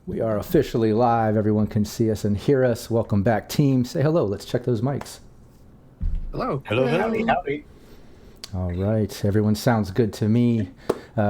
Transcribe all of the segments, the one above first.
We are officially live. Everyone can see us and hear us. Welcome back, team. Say hello. Let's check those mics. Hello. Hello. Howdy, howdy. All right. Everyone sounds good to me.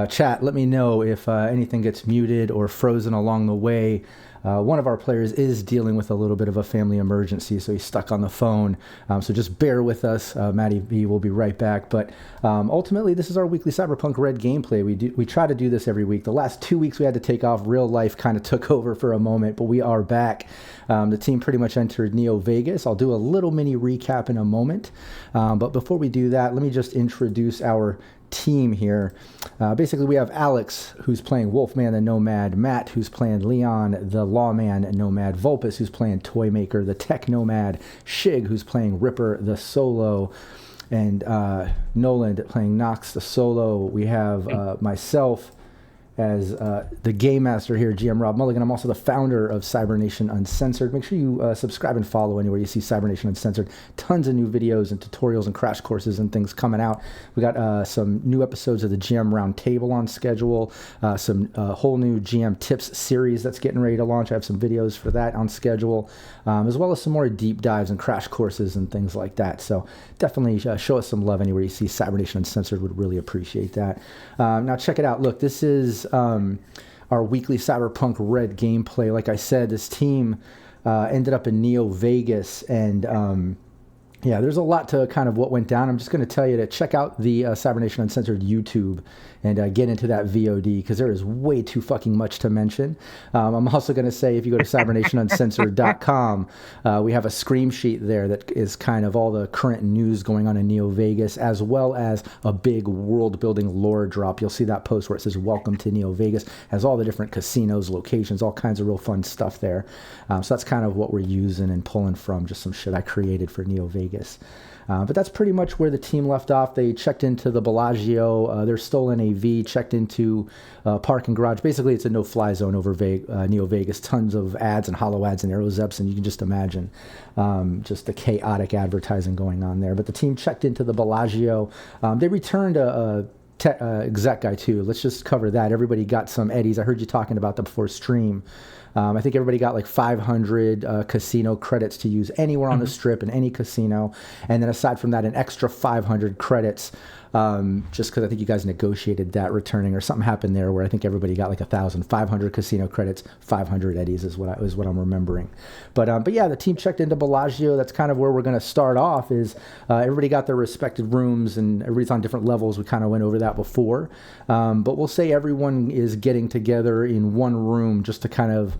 Chat, let me know if anything gets muted or frozen along the way. One of our players is dealing with a little bit of a family emergency, so he's stuck on the phone. So just bear with us. Maddie V will be right back. But ultimately, this is our weekly Cyberpunk Red gameplay. We try to do this every week. The last 2 weeks we had to take off. Real life kind of took over for a moment, but we are back. The team pretty much entered Neo Vegas. I'll do a little mini recap in a moment. But before we do that, let me just introduce our team here. Basically, we have Alex, who's playing Wolfman the Nomad, Matt, who's playing Leon the Lawman Nomad, Vulpus, who's playing Toymaker the Tech Nomad, Shig, who's playing Ripper the Solo, and Nolan playing Nox the Solo. We have myself as the game master here, GM Rob Mulligan. I'm also the founder of Cybernation Uncensored. Make sure you subscribe and follow anywhere you see Cybernation Uncensored. Tons of new videos and tutorials and crash courses and things coming out. We got some new episodes of the GM Roundtable on schedule, some whole new GM Tips series that's getting ready to launch. I have some videos for that on schedule, as well as some more deep dives and crash courses and things like that. So definitely show us some love anywhere you see Cybernation Uncensored. Would really appreciate that. Now check it out. Look, this is our weekly Cyberpunk Red gameplay. Like I said, this team ended up in Neo Vegas, and yeah, there's a lot to kind of what went down. I'm just going to tell you to check out the Cybernation Uncensored YouTube and get into that VOD, because there is way too fucking much to mention. I'm also going to say, if you go to cybernationuncensored.com, we have a scream sheet there that is kind of all the current news going on in Neo Vegas, as well as a big world-building lore drop. You'll see that post where it says, "Welcome to Neo Vegas." Has all the different casinos, locations, all kinds of real fun stuff there. So that's kind of what we're using and pulling from, just some shit I created for Neo Vegas. But that's pretty much where the team left off. They checked into the Bellagio. They're stolen AV, checked into parking garage. Basically, it's a no-fly zone over Neo Vegas. Tons of ads and hollow ads and Aerozeps, and you can just imagine just the chaotic advertising going on there. But the team checked into the Bellagio. They returned a exec guy, too. Let's just cover that. Everybody got some eddies. I heard you talking about that before stream. I think everybody got like 500 casino credits to use anywhere on the strip in any casino. And then aside from that, an extra 500 credits, just because I think you guys negotiated that returning, or something happened there where I think everybody got like 1,500 casino credits, 500 eddies is what I'm remembering. But yeah, the team checked into Bellagio. That's kind of where we're going to start off. Is everybody got their respective rooms, and everybody's on different levels. We kind of went over that before. But we'll say everyone is getting together in one room just to kind of,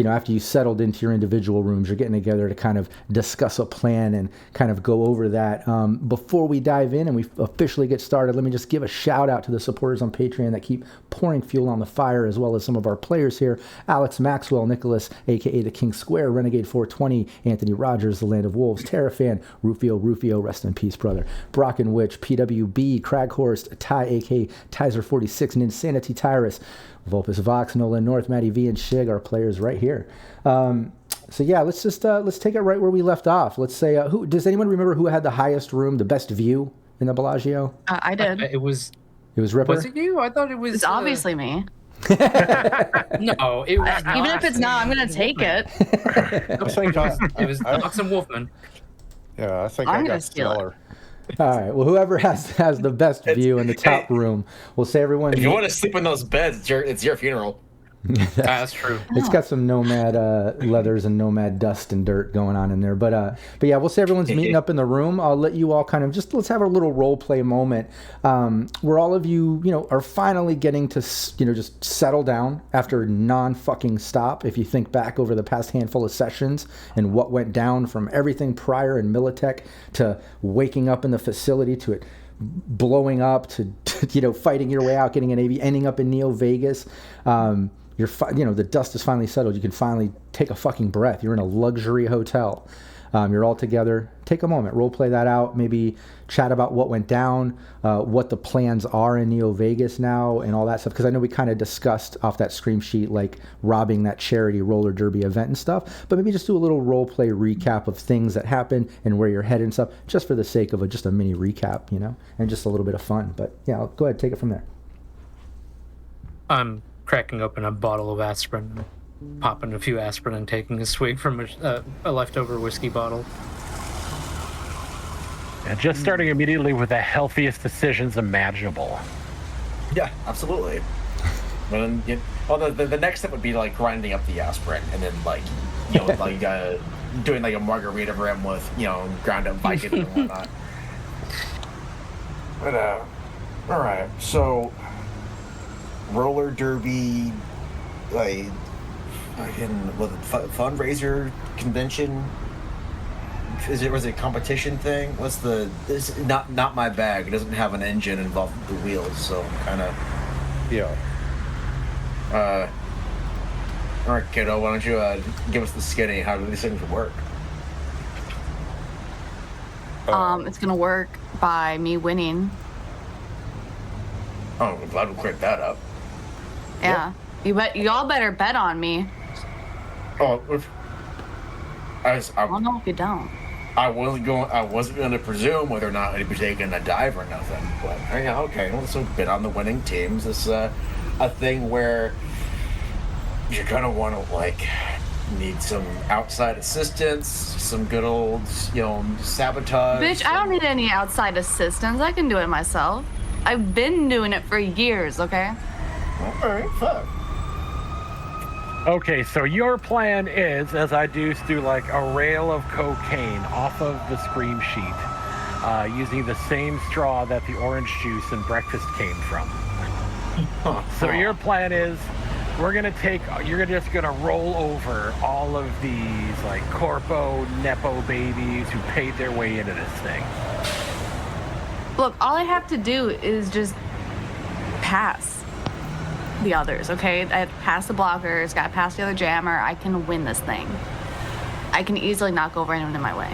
after you settled into your individual rooms, you're getting together to kind of discuss a plan and kind of go over that. Before we dive in and we officially get started, let me just give a shout out to the supporters on Patreon that keep pouring fuel on the fire, as well as some of our players here: Alex Maxwell, Nicholas, aka the King Square, Renegade 420, Anthony Rogers, the Land of Wolves, Terrafan, Rufio, rest in peace, brother, Brock and Witch, PWB, Craghorst, Ty, aka Tizer 46, and Insanity Tyrus, Vulpus Vox, Nolan North, Matty V, and Shig, our players right here. So yeah, let's take it right where we left off. Let's say, who does anyone remember who had the highest room, the best view in the Bellagio? I did. It was Ripper. Was it you? I thought it was. It's obviously me. No, it was not. Even if it's not, I'm gonna take it. I think It was Nox and Wolfman. yeah, I think I'm I gonna got steal it. Stellar. All right. Well, whoever has the best view in the top room, we'll say everyone. If you want to sleep in those beds, it's your funeral. That's true. It's got some nomad leathers and nomad dust and dirt going on in there, but yeah, we'll say everyone's meeting up in the room. I'll let you all kind of let's have a little role play moment where all of you are finally getting to just settle down after non-fucking stop. If you think back over the past handful of sessions and what went down, from everything prior in Militech to waking up in the facility to it blowing up to fighting your way out, getting an AV, ending up in Neo Vegas. The dust is finally settled. You can finally take a fucking breath. You're in a luxury hotel. You're all together. Take a moment, role play that out. Maybe chat about what went down, what the plans are in Neo Vegas now, and all that stuff. Because I know we kind of discussed off that scream sheet, like robbing that charity roller derby event and stuff. But maybe just do a little role play recap of things that happened and where you're headed and stuff, just for the sake of just a mini recap, and just a little bit of fun. But yeah, go ahead, take it from there. I'm cracking open a bottle of aspirin, popping a few aspirin and taking a swig from a leftover whiskey bottle. And just starting immediately with the healthiest decisions imaginable. Yeah, absolutely. Well, then, the next step would be like grinding up the aspirin, and then like, doing like a margarita rim with ground up Vicodin and whatnot. But all right, so roller derby, like, fundraiser convention. Was it a competition thing? This is not my bag. It doesn't have an engine involved with the wheels, so I'm kind of all right, kiddo. Why don't you give us the skinny? How do these things work? It's gonna work by me winning. Oh, I'm glad we cleared that up. Yeah, y'all better bet on me. Oh, I don't know if you don't. I wasn't going to presume whether or not he'd be taking a dive or nothing. But yeah, okay. Well, so bid on the winning teams. This is a thing where you're gonna want to need some outside assistance, some good old sabotage. Bitch, I don't need any outside assistance. I can do it myself. I've been doing it for years. Okay. All right, fuck. Okay, so your plan is, as I do like a rail of cocaine off of the scream sheet, using the same straw that the orange juice and breakfast came from. So your plan is, you're just gonna roll over all of these like corpo, nepo babies who paid their way into this thing. Look, all I have to do is just pass the others, okay? I have to pass the blockers, gotta pass the other jammer. I can win this thing. I can easily knock over anyone in my way.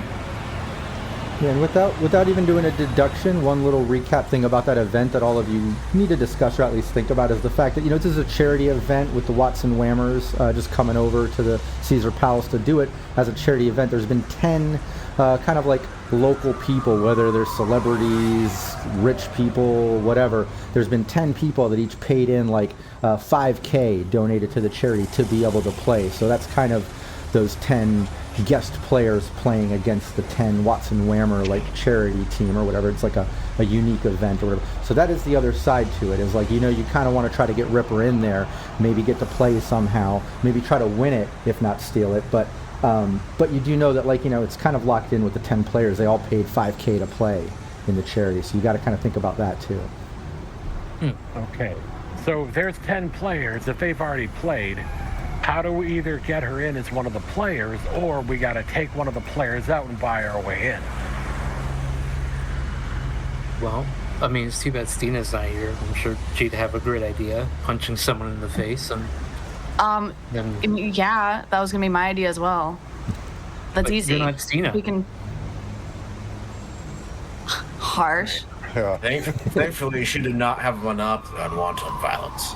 Yeah, and without even doing a deduction, one little recap thing about that event that all of you need to discuss or at least think about is the fact that, this is a charity event with the Watson Whammers just coming over to the Caesar Palace to do it as a charity event. There's been 10 kind of like local people, whether they're celebrities, rich people, whatever. There's been 10 people that each paid in like $5,000 donated to the charity to be able to play. So that's kind of those 10 guest players playing against the 10 Watson Whammer like charity team or whatever. It's like a unique event or whatever. So that is the other side to it, is like, you kind of want to try to get Ripper in there, maybe get to play somehow, maybe try to win it, if not steal it. But you do know that, like, it's kind of locked in with the 10 players. They all paid $5,000 to play in the charity. So you got to kind of think about that too. Okay. So there's 10 players. If they've already played, how do we either get her in as one of the players, or we got to take one of the players out and buy our way in? Well, I mean, it's too bad Stina's not here. I'm sure she'd have a great idea, punching someone in the face and... yeah, that was gonna be my idea as well. That's easy. You're not Stina. We can... Harsh. Yeah. Thankfully, she did not have a monopoly on wanton violence.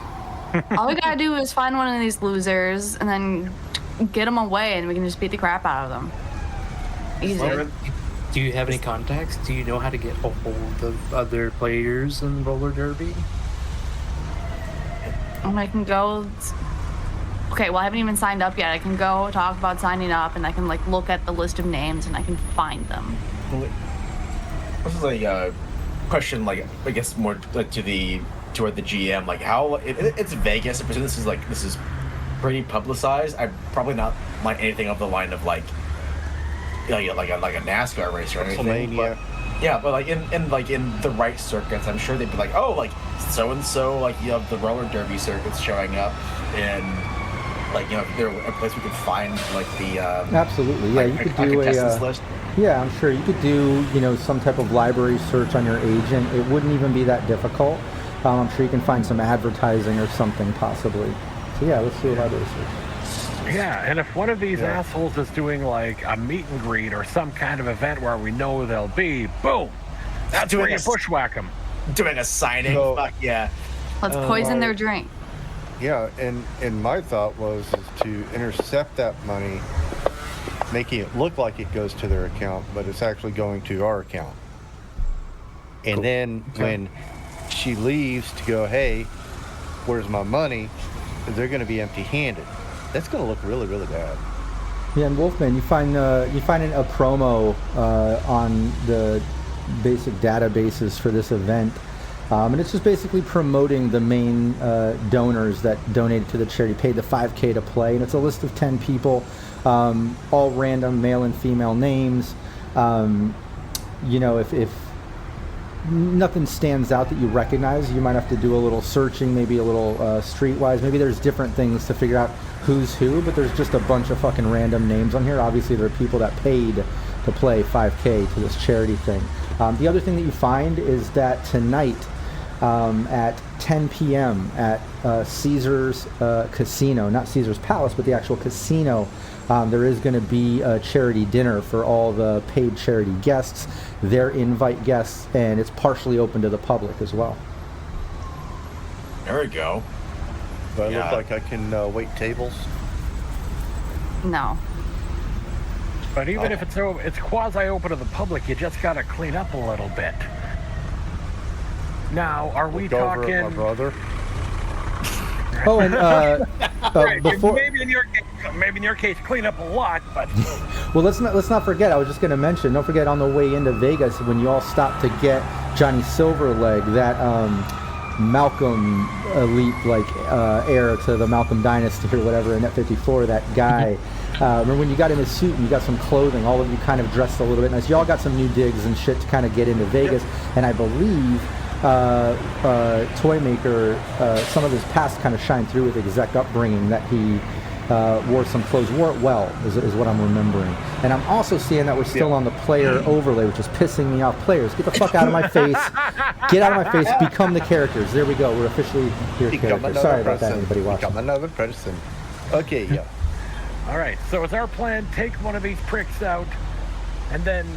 All we gotta do is find one of these losers and then get them away, and we can just beat the crap out of them. Easy. Well, do you have any contacts? Do you know how to get a hold of other players in roller derby? I can go... Okay, well, I haven't even signed up yet. I can go talk about signing up, and I can, look at the list of names, and I can find them. This is a question, I guess more toward the GM, how it's Vegas. I presume this is pretty publicized. I'm probably not like anything of the line of like a NASCAR race or anything. But, yeah, but in the right circuits, I'm sure they'd be like, oh, so and so, you have the roller derby circuits showing up, and if there a place we could find the absolutely, yeah, you could do a list. Yeah, I'm sure you could do some type of library search on your agent. It wouldn't even be that difficult. I'm sure you can find some advertising or something possibly. So yeah, let's do a library search. Yeah, and if one of these assholes is doing a meet and greet or some kind of event where we know they'll be, boom, that's where you bushwhack them. Doing a signing, fuck yeah. Let's poison their drink. Yeah, and my thought was to intercept that money, making it look like it goes to their account, but it's actually going to our account. And then when she leaves to go, hey, where's my money? They're going to be empty-handed. That's going to look really, really bad. Yeah, and Wolfman, you find a promo on the basic databases for this event, and it's just basically promoting the main donors that donated to the charity, paid the $5K to play, and it's a list of 10 people, all random male and female names. You know, if nothing stands out that you recognize, you might have to do a little searching, maybe a little streetwise. Maybe there's different things to figure out who's who, but there's just a bunch of fucking random names on here. Obviously, there are people that paid to play $5K to this charity thing. The other thing that you find is that tonight at 10 p.m. at Caesar's Casino, not Caesar's Palace, but the actual casino, there is going to be a charity dinner for all the paid charity guests, their invite guests, and it's partially open to the public as well. There we go. Do I look like I can wait tables? No. But even if it's quasi-open to the public, you just got to clean up a little bit. Now, are we talking... Over it, my brother. Oh, and right, before... maybe in your case, clean up a lot, but... Well, let's not forget, I was just going to mention, don't forget on the way into Vegas, when you all stopped to get Johnny Silverleg, that Malcolm elite, like, heir to the Malcolm dynasty or whatever in Net 54, that guy... remember when you got in his suit and you got some clothing, all of you kind of dressed a little bit nice. Y'all got some new digs and shit to kind of get into Vegas. And I believe Toy Maker, some of his past kind of shine through with exec upbringing, that he wore some clothes, wore it well, is what I'm remembering. And I'm also seeing that we're still on the player overlay, which is pissing me off. Players, get the fuck out of my face. Get out of my face. Become the characters. There we go. We're officially your characters. Sorry about that, anybody watching. Become another person. Okay, yeah. All right, so is our plan take one of these pricks out and then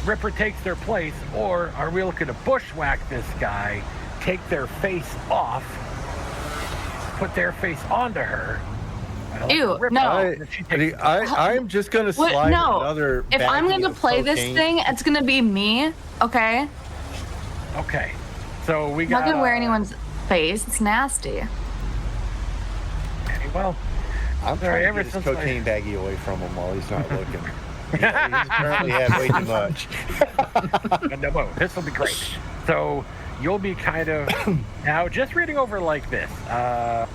Ripper takes their place, or are we looking to bushwhack this guy, take their face off, put their face onto her? Ew, no. I'm just going to slide another... If I'm going to play this thing, it's going to be me, okay? Okay, so we got... I'm not going to wear anyone's face. It's nasty. Okay, well... I'm trying to get his cocaine baggie away from him while he's not looking. He's apparently had way too much. No, this will be great. So you'll be kind of now just reading over like this.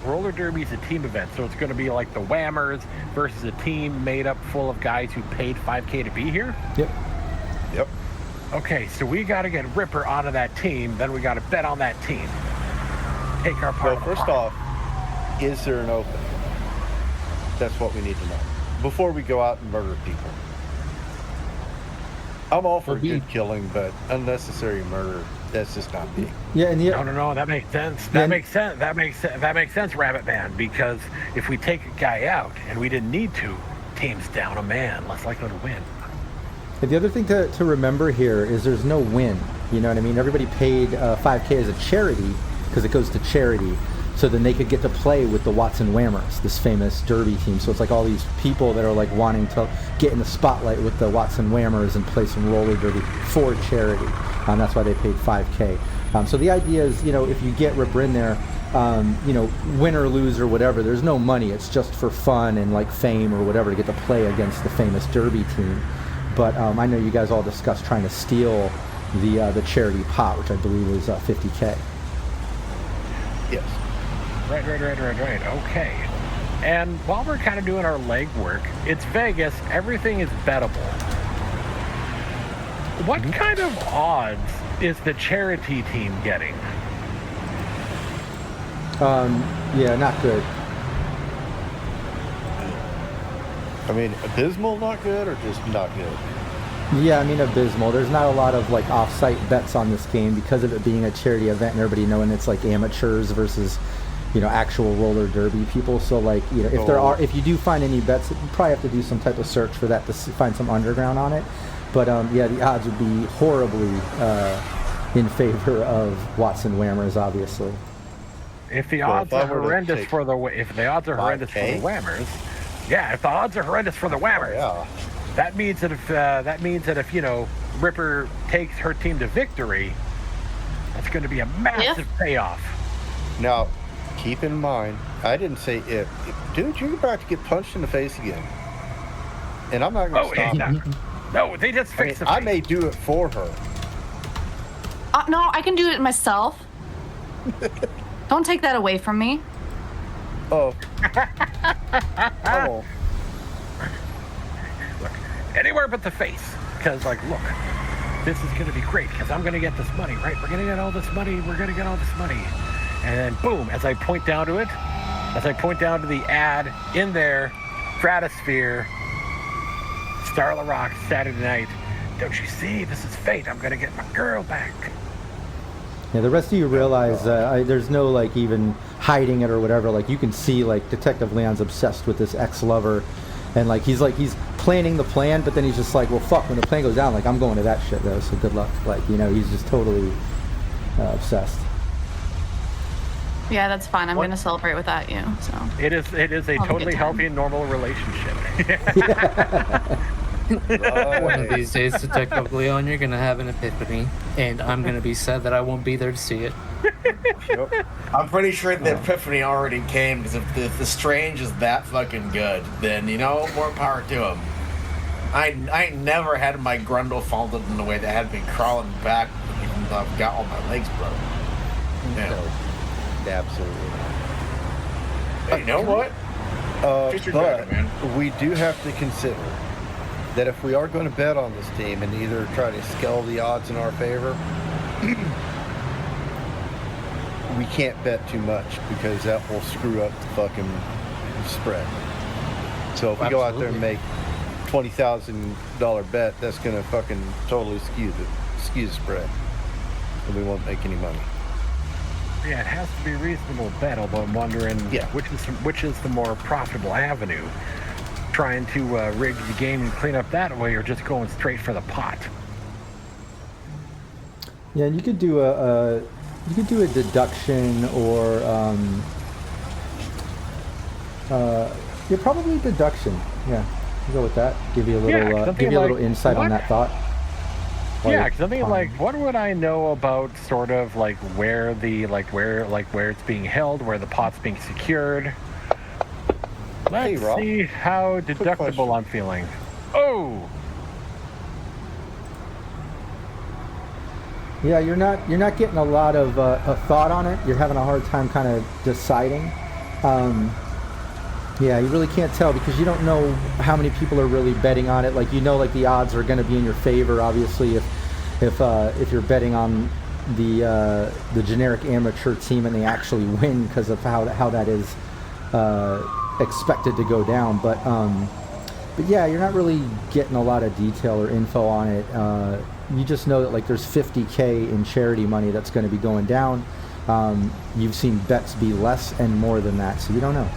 Roller derby is a team event, so it's going to be like the Whammers versus a team made up full of guys who paid $5K to be here. Yep. Okay, so we got to get Ripper onto that team. Then we got to bet on that team. Take our part. Well, first off, is there an open? That's what we need to know before we go out and murder people. I'm all for good killing, but unnecessary murder, that's just not me. Yeah, and no, that makes sense. That makes sense, Rabbit Man, because if we take a guy out and we didn't need to, team's down a man, less likely to win. And the other thing to remember here is there's no win. You know what I mean? Everybody paid $5K as a charity because it goes to charity. So then they could get to play with the Watson Whammers, this famous derby team. So it's like all these people that are like wanting to get in the spotlight with the Watson Whammers and play some roller derby for charity. That's why they paid $5K. So the idea is, you know, if you get Ripper in there, you know, win or lose or whatever, there's no money. It's just for fun and like fame or whatever to get to play against the famous derby team. But I know you guys all discussed trying to steal the charity pot, which I believe is $50K. Yes. Right. Okay. And while we're kind of doing our legwork, it's Vegas. Everything is bettable. What kind of odds is the charity team getting? Yeah, not good. I mean, abysmal, not good, or just not good? Yeah, I mean abysmal. There's not a lot of like off-site bets on this game because of it being a charity event and everybody knowing it's like amateurs versus, you know, actual roller derby people. So like, you know, if you do find any bets, you probably have to do some type of search for that to find some underground on it. But yeah, the odds would be horribly in favor of Watson Whammers, obviously. If the odds are horrendous for the Whammers, yeah, if the odds are horrendous for the Whammers, that means that if you know, Ripper takes her team to victory, that's going to be a massive payoff. Now, keep in mind, I didn't say if. Dude, you're about to get punched in the face again. And I'm not going to stop. No, they just fixed the I face. may do it for her. No, I can do it myself. Don't take that away from me. Oh. Oh. Look, anywhere but the face. Because, like, look, this is going to be great because I'm going to get this money, right? We're going to get all this money. We're going to get all this money. And then, boom, as I point down to it, as I point down to the ad in there, Stratosphere, Starla Rock, Saturday night. Don't you see? This is fate. I'm going to get my girl back. Yeah, the rest of you realize there's no, like, even hiding it or whatever. Like, you can see, like, Detective Leon's obsessed with this ex-lover. And, like, he's planning the plan, but then he's just like, well, fuck, when the plan goes down, like, I'm going to that shit, though, so good luck. Like, you know, he's just totally obsessed. Yeah, that's fine. I'm going to celebrate without you. So It is a totally healthy and normal relationship. One of these days, Detective Leon, you're gonna have an epiphany, and I'm gonna be sad that I won't be there to see it. Yep. I'm pretty sure the epiphany already came, because if the Strange is that fucking good, then, you know, more power to him. I never had my grundle folded in the way that had me crawling back, even though I've got all my legs broken. Yeah. Absolutely. Hey, you know what? Just your But man. we do have to consider that if we are going to bet on this team and either try to scale the odds in our favor, we can't bet too much because that will screw up the fucking spread. So if we go out there and make $20,000 bet, that's going to fucking totally skew the spread, and we won't make any money. Yeah, it has to be a reasonable bet, although I'm wondering which is the more profitable avenue. Trying to rig the game and clean up that way, or just going straight for the pot. Yeah, and you could do a deduction or probably deduction. Yeah, go with that. Give you a little insight on that thought. Yeah, because I mean, like, what would I know about sort of like where it's being held, where the pot's being secured? Let's Rob, see how deductible I'm feeling. Oh. Yeah, you're not getting a lot of thought on it. You're having a hard time kind of deciding. Yeah, you really can't tell because you don't know how many people are really betting on it. Like, you know, like the odds are going to be in your favor. Obviously, if you're betting on the generic amateur team and they actually win because of how that is expected to go down. But yeah, you're not really getting a lot of detail or info on it. You just know that, like, there's $50K in charity money that's going to be going down. You've seen bets be less and more than that, so you don't know.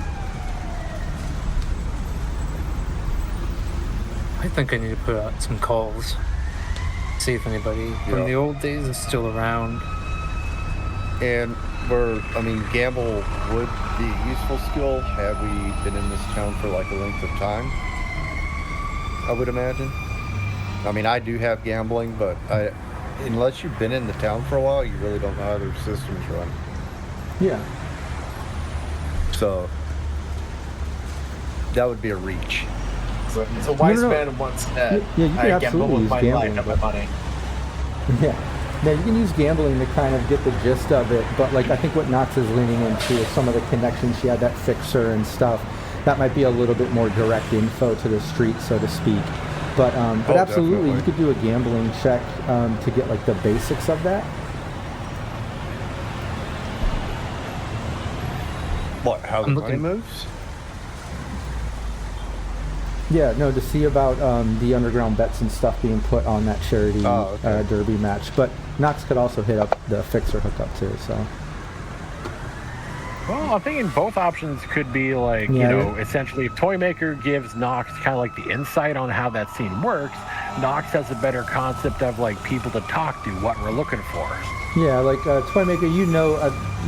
I think I need to put out some calls. See if anybody from the old days is still around. And gamble would be a useful skill had we been in this town for like a length of time, I would imagine. I mean, I do have gambling, but unless you've been in the town for a while, you really don't know how their systems run. Yeah. So that would be a reach. So it's a wise man once said, Yeah, you can I gamble absolutely with use my gambling, life, not my money. Yeah. Now, you can use gambling to kind of get the gist of it, but, like, I think what Knox is leaning into is some of the connections she had, that fixer and stuff. That might be a little bit more direct info to the street, so to speak. But absolutely, definitely. you could do a gambling check to get, like, the basics of that. What, how the money moves? Yeah, no, to see about the underground bets and stuff being put on that charity derby match. But Knox could also hit up the fixer hookup too, so. Well, I'm thinking both options could be like, essentially if Toymaker gives Nox kind of like the insight on how that scene works, Nox has a better concept of like people to talk to, what we're looking for. Yeah, like Toymaker,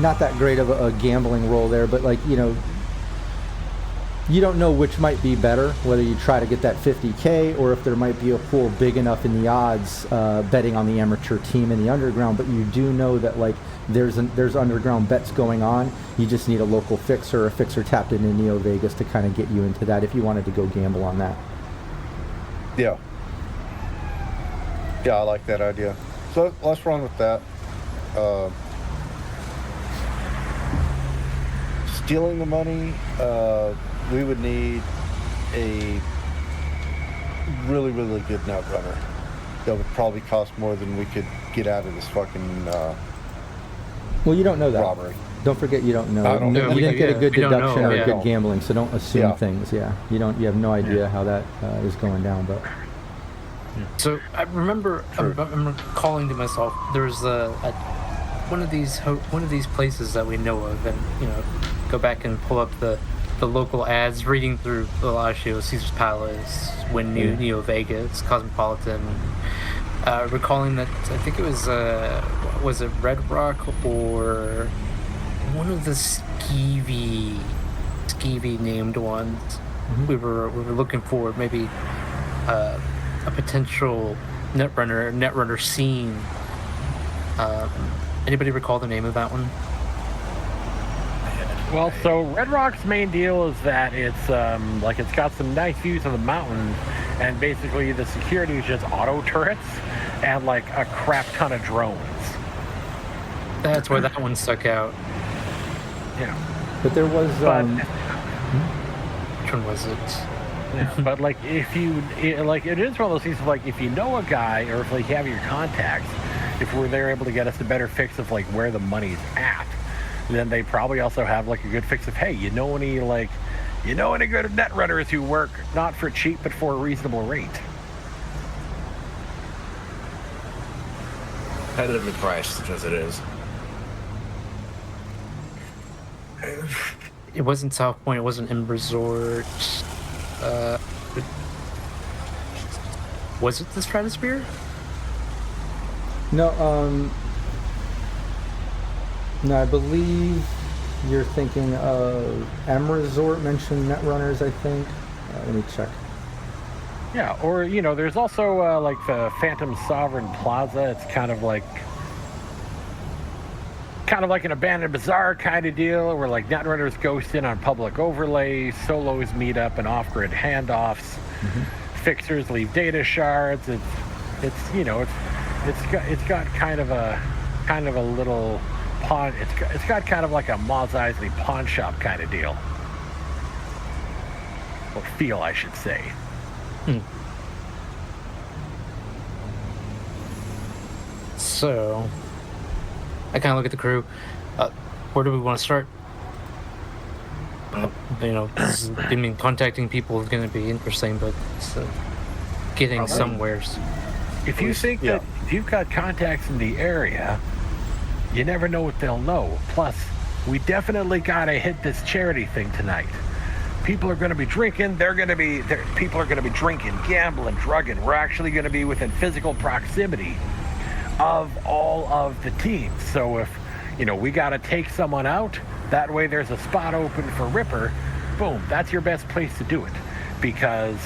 not that great of a gambling role there, but like, you don't know which might be better, whether you try to get that $50K or if there might be a pool big enough in the odds betting on the amateur team in the underground. But you do know that, like, there's underground bets going on. You just need a local fixer or a fixer tapped into Neo Vegas to kind of get you into that if you wanted to go gamble on that. Yeah. Yeah, I like that idea. So let's run with that. Stealing the money, we would need a really, really good net runner. That would probably cost more than we could get out of this fucking well, you don't know that. robbery. Don't forget, you don't know. I don't know. You didn't get a good We don't deduction know, or yeah. a good gambling, so don't assume Yeah. things. Yeah, you have no idea how that is going down. But So I remember, I'm recalling to myself, there's one of these places that we know of, and go back and pull up the local ads, reading through Bellagio, Caesar's Palace, Wynn Neo Vegas, Cosmopolitan. Recalling that I think it was it Red Rock or one of the skeevy named ones. Mm-hmm. We were looking for maybe a potential netrunner scene. Anybody recall the name of that one? Well, so Red Rock's main deal is that it's it's got some nice views of the mountains, and basically the security is just auto turrets and like a crap ton of drones. That's where that one stuck out. Yeah. but there was Which one was it? Yeah, but like it is one of those things of like if you know a guy or if like you have your contacts, if they're able to get us a better fix of like where the money's at, then they probably also have like a good fix of hey, you know any good net runners who work not for cheap but for a reasonable rate. Competitively priced, such as it is. It wasn't South Point. It wasn't M Resort. Was it the Stratosphere? no, I believe you're thinking of M Resort mentioned Netrunners. I think. Let me check. Yeah, or there's also like the Phantom Sovereign Plaza. It's kind of like an abandoned bazaar kind of deal where like netrunners ghost in on public overlays, solos meet up and off-grid handoffs, fixers leave data shards. It's got kind of a little pawn. It's got kind of like a Mos Eisley pawn shop kind of deal, or feel, I should say. So, I kind of look at the crew. Where do we want to start? Contacting people is going to be interesting, but getting somewheres. If you think that if you've got contacts in the area, you never know what they'll know. Plus, we definitely gotta hit this charity thing tonight. People are going to be drinking. People are going to be drinking, gambling, drugging. We're actually going to be within physical proximity of all of the teams. So if we got to take someone out, that way there's a spot open for Ripper. Boom, that's your best place to do it, because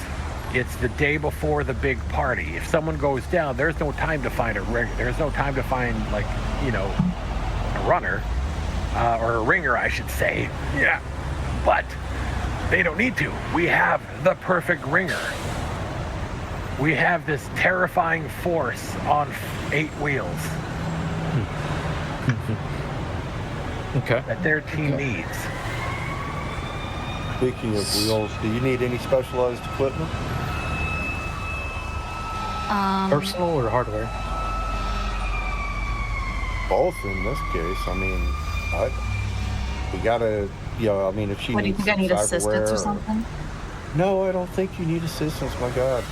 it's the day before the big party. If someone goes down, there's no time to find a runner or a ringer, I should say. Yeah, but they don't need to. We have the perfect ringer. We have this terrifying force on 8 wheels that their team needs. Speaking of wheels, do you need any specialized equipment? Personal or hardware? Both in this case. I mean, we gotta, if she What do you needs think? I need assistance or cyberware something? No, I don't think you need assistance, my God.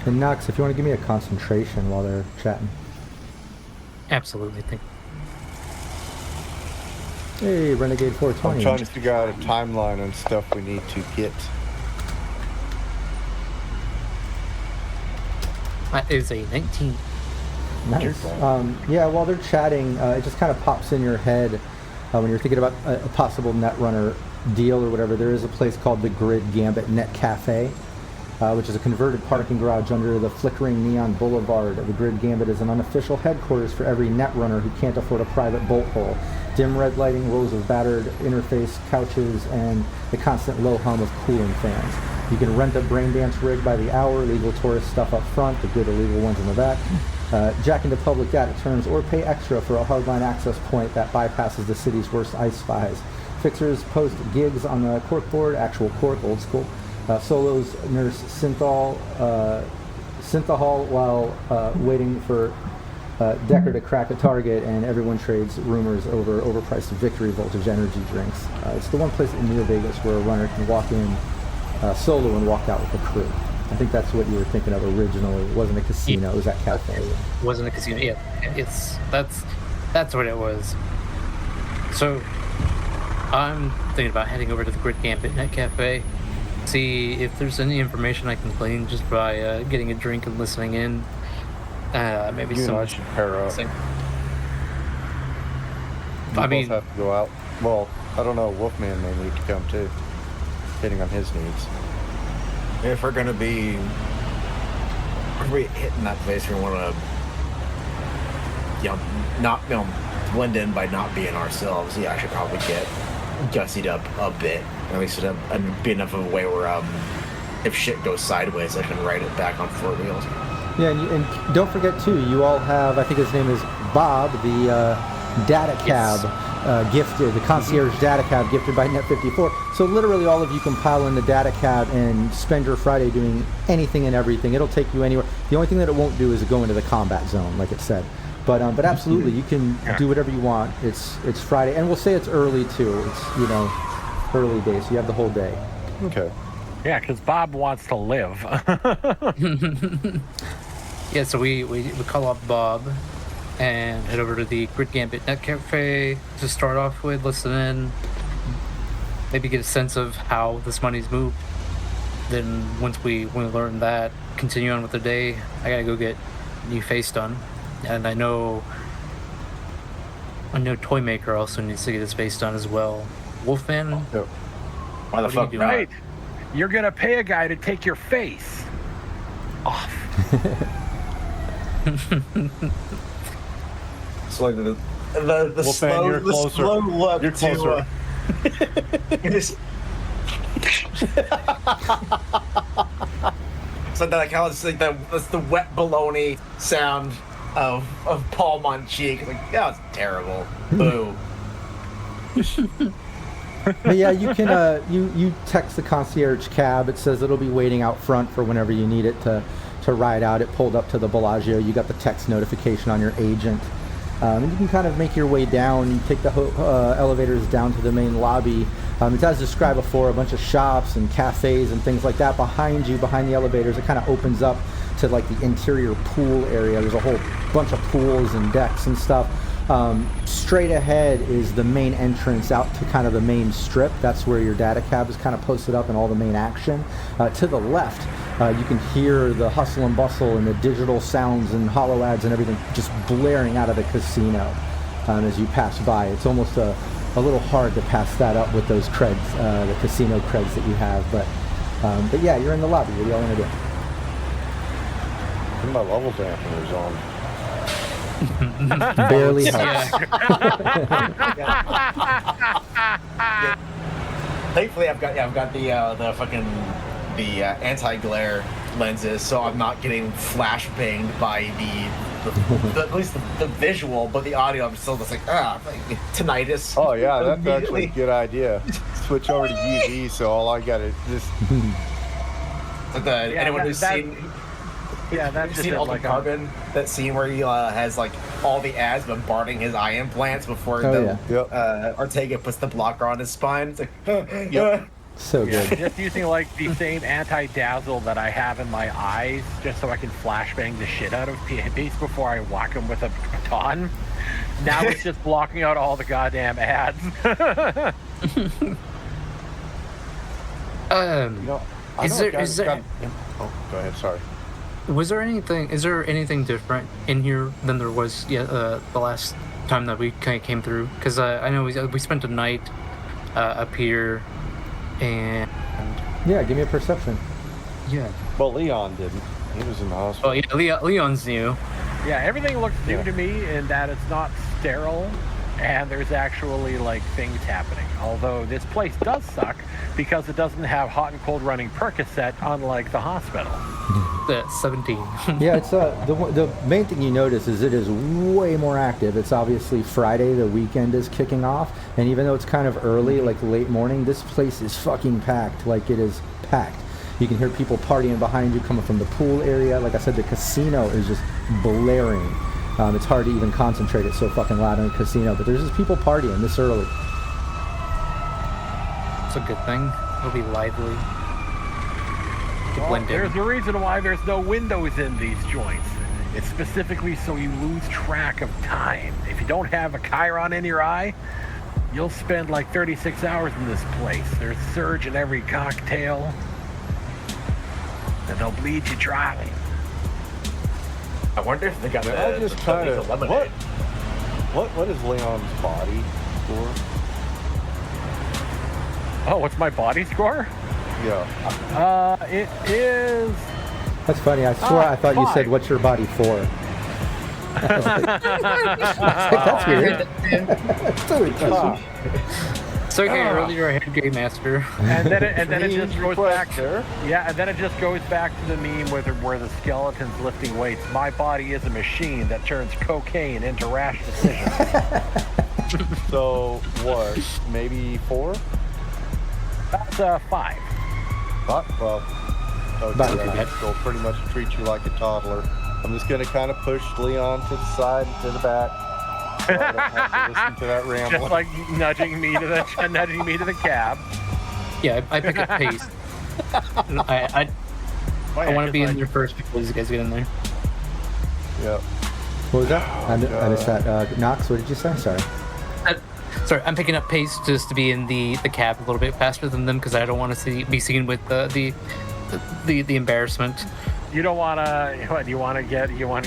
And Knox, if you want to give me a concentration while they're chatting. Absolutely. Hey, Renegade 420. I'm trying to figure out a timeline on stuff we need to get. That is a 19. Nice. While they're chatting, it just kind of pops in your head when you're thinking about a possible Netrunner deal or whatever. There is a place called the Grid Gambit Net Cafe. which is a converted parking garage under the flickering neon boulevard. The Grid Gambit is an unofficial headquarters for every netrunner who can't afford a private bolt hole. Dim red lighting, rows of battered interface couches, and the constant low hum of cooling fans. You can rent a braindance rig by the hour, legal tourist stuff up front, the good illegal ones in the back. Jack into public data terms, or pay extra for a hardline access point that bypasses the city's worst ice spies. Fixers post gigs on the corkboard, actual cork, old school. Solos nurse synthahol while waiting for Decker to crack a target, and everyone trades rumors over overpriced Victory Voltage energy drinks. It's the one place in New Vegas where a runner can walk in solo and walk out with a crew. I think that's what you were thinking of originally. It wasn't a casino, it was that cafe. It wasn't a casino, yeah. That's what it was. So, I'm thinking about heading over to the Grid Gambit Net Cafe, see if there's any information I can glean just by getting a drink and listening in. Maybe You and I some. should pair up. Thing. You I both mean, have to go out. Well, I don't know. Wolfman may need to come too, depending on his needs. If we're gonna be hitting that place, we want to, not blend in by not being ourselves. Yeah, I should probably get gussied up a bit, at least be enough of a way where if shit goes sideways, I can ride it back on 4 wheels. Yeah, and don't forget too, you all have, I think his name is Bob, the data cab gifted, the concierge data cab gifted by Net54. So literally all of you can pile in the data cab and spend your Friday doing anything and everything. It'll take you anywhere. The only thing that it won't do is go into the combat zone, like it said. But absolutely, you can do whatever you want. It's Friday, and we'll say it's early too. It's early day, so you have the whole day. Okay. Yeah, because Bob wants to live. Yeah, so we call up Bob and head over to the Grid Gambit Net Cafe to start off with, listen in, maybe get a sense of how this money's moved. Then once we learn that, continue on with the day. I gotta go get a new face done. And I know Toymaker also needs to get his face done as well. Wolfman? Yep. Why the What are you fuck doing? not? Right. You're going to pay a guy to take your face off. It's like the Wolfman, slow, you're the closer. slow look You're closer. So that kind of like that's the wet baloney sound of palm on cheek. Like, yeah, it's terrible. Boo. But yeah, you can you text the concierge cab. It says it'll be waiting out front for whenever you need it to ride out. It pulled up to the Bellagio. You got the text notification on your agent. And you can kind of make your way down. You take the elevators down to the main lobby. It's as described before, a bunch of shops and cafes and things like that. Behind you, behind the elevators, it kind of opens up to like the interior pool area. There's a whole bunch of pools and decks and stuff. Straight ahead is the main entrance out to kind of the main strip. That's where your data cab is kind of posted up and all the main action. To the left, you can hear the hustle and bustle and the digital sounds and hollow ads and everything just blaring out of the casino as you pass by. It's almost a little hard to pass that up with those creds, the casino creds that you have. But yeah, you're in the lobby. What do y'all want to do? I think my level dampener's on. Barely helps. Yeah. Thankfully, I've got the fucking anti-glare lenses, so I'm not getting flash banged by the at least the visual, but the audio I'm still just like tinnitus. Oh yeah, that's actually a immediately. good idea. Switch over to UV, so all I got is just. Anyone who's seen. Yeah, Have that's you just seen it, Altered like Carbon? That scene where he has like all the ads bombarding his eye implants before Ortega puts the blocker on his spine. It's like, Yep. So Yeah, good. just using like the same anti-dazzle that I have in my eyes, just so I can flashbang the shit out of PMPs before I whack them with a baton. Now it's just blocking out all the goddamn ads. Is there Oh, go ahead. Sorry. is there anything different in here than there was the last time that we kind of came through? Because I know we spent a night up here, and Yeah, give me a perception. Yeah. Well, Leon didn't. He was in the hospital. Oh, yeah, Leon's new. Yeah, everything looks new to me in that it's not sterile and there's actually like things happening. Although this place does suck because it doesn't have hot and cold running Percocet, unlike the hospital. The 17. Yeah, it's the main thing you notice is it is way more active. It's obviously Friday, the weekend is kicking off, and even though it's kind of early, like late morning, this place is fucking packed. Like it is packed. You can hear people partying behind you coming from the pool area. Like I said, the casino is just blaring. It's hard to even concentrate. It's so fucking loud in a casino, but there's just people partying this early. It's a good thing. It'll be lively. Well, there's a reason why there's no windows in these joints. It's specifically so you lose track of time. If you don't have a Chiron in your eye, you'll spend like 36 hours in this place. There's surge in every cocktail, and they'll bleed you dry. I wonder if they got I just kind of what is Leon's body score? Oh, what's my body score? Yeah. It is. That's funny. I swear I thought you said, 5. "What's your body for?" I was like, that's weird. That's a weird question. It's okay, earlier I had Game Master. And then it just goes back. there. Yeah, and then it just goes back to the meme where the skeleton's lifting weights. My body is a machine that turns cocaine into rash decisions. So what? Maybe 4? That's 5. Well, okay, they'll pretty much treat you like a toddler. I'm just going to kind of push Leon to the side and to the back. So I don't have to listen to that ramble. Just like nudging me to the cab. Yeah, I pick up pace. I want to be in there first before these guys get in there. Yep. What was that? I missed that. Knox, what did you say? Sorry. Sorry, I'm picking up pace just to be in the cab a little bit faster than them because I don't want to be seen with the embarrassment. You don't want to. What? You want to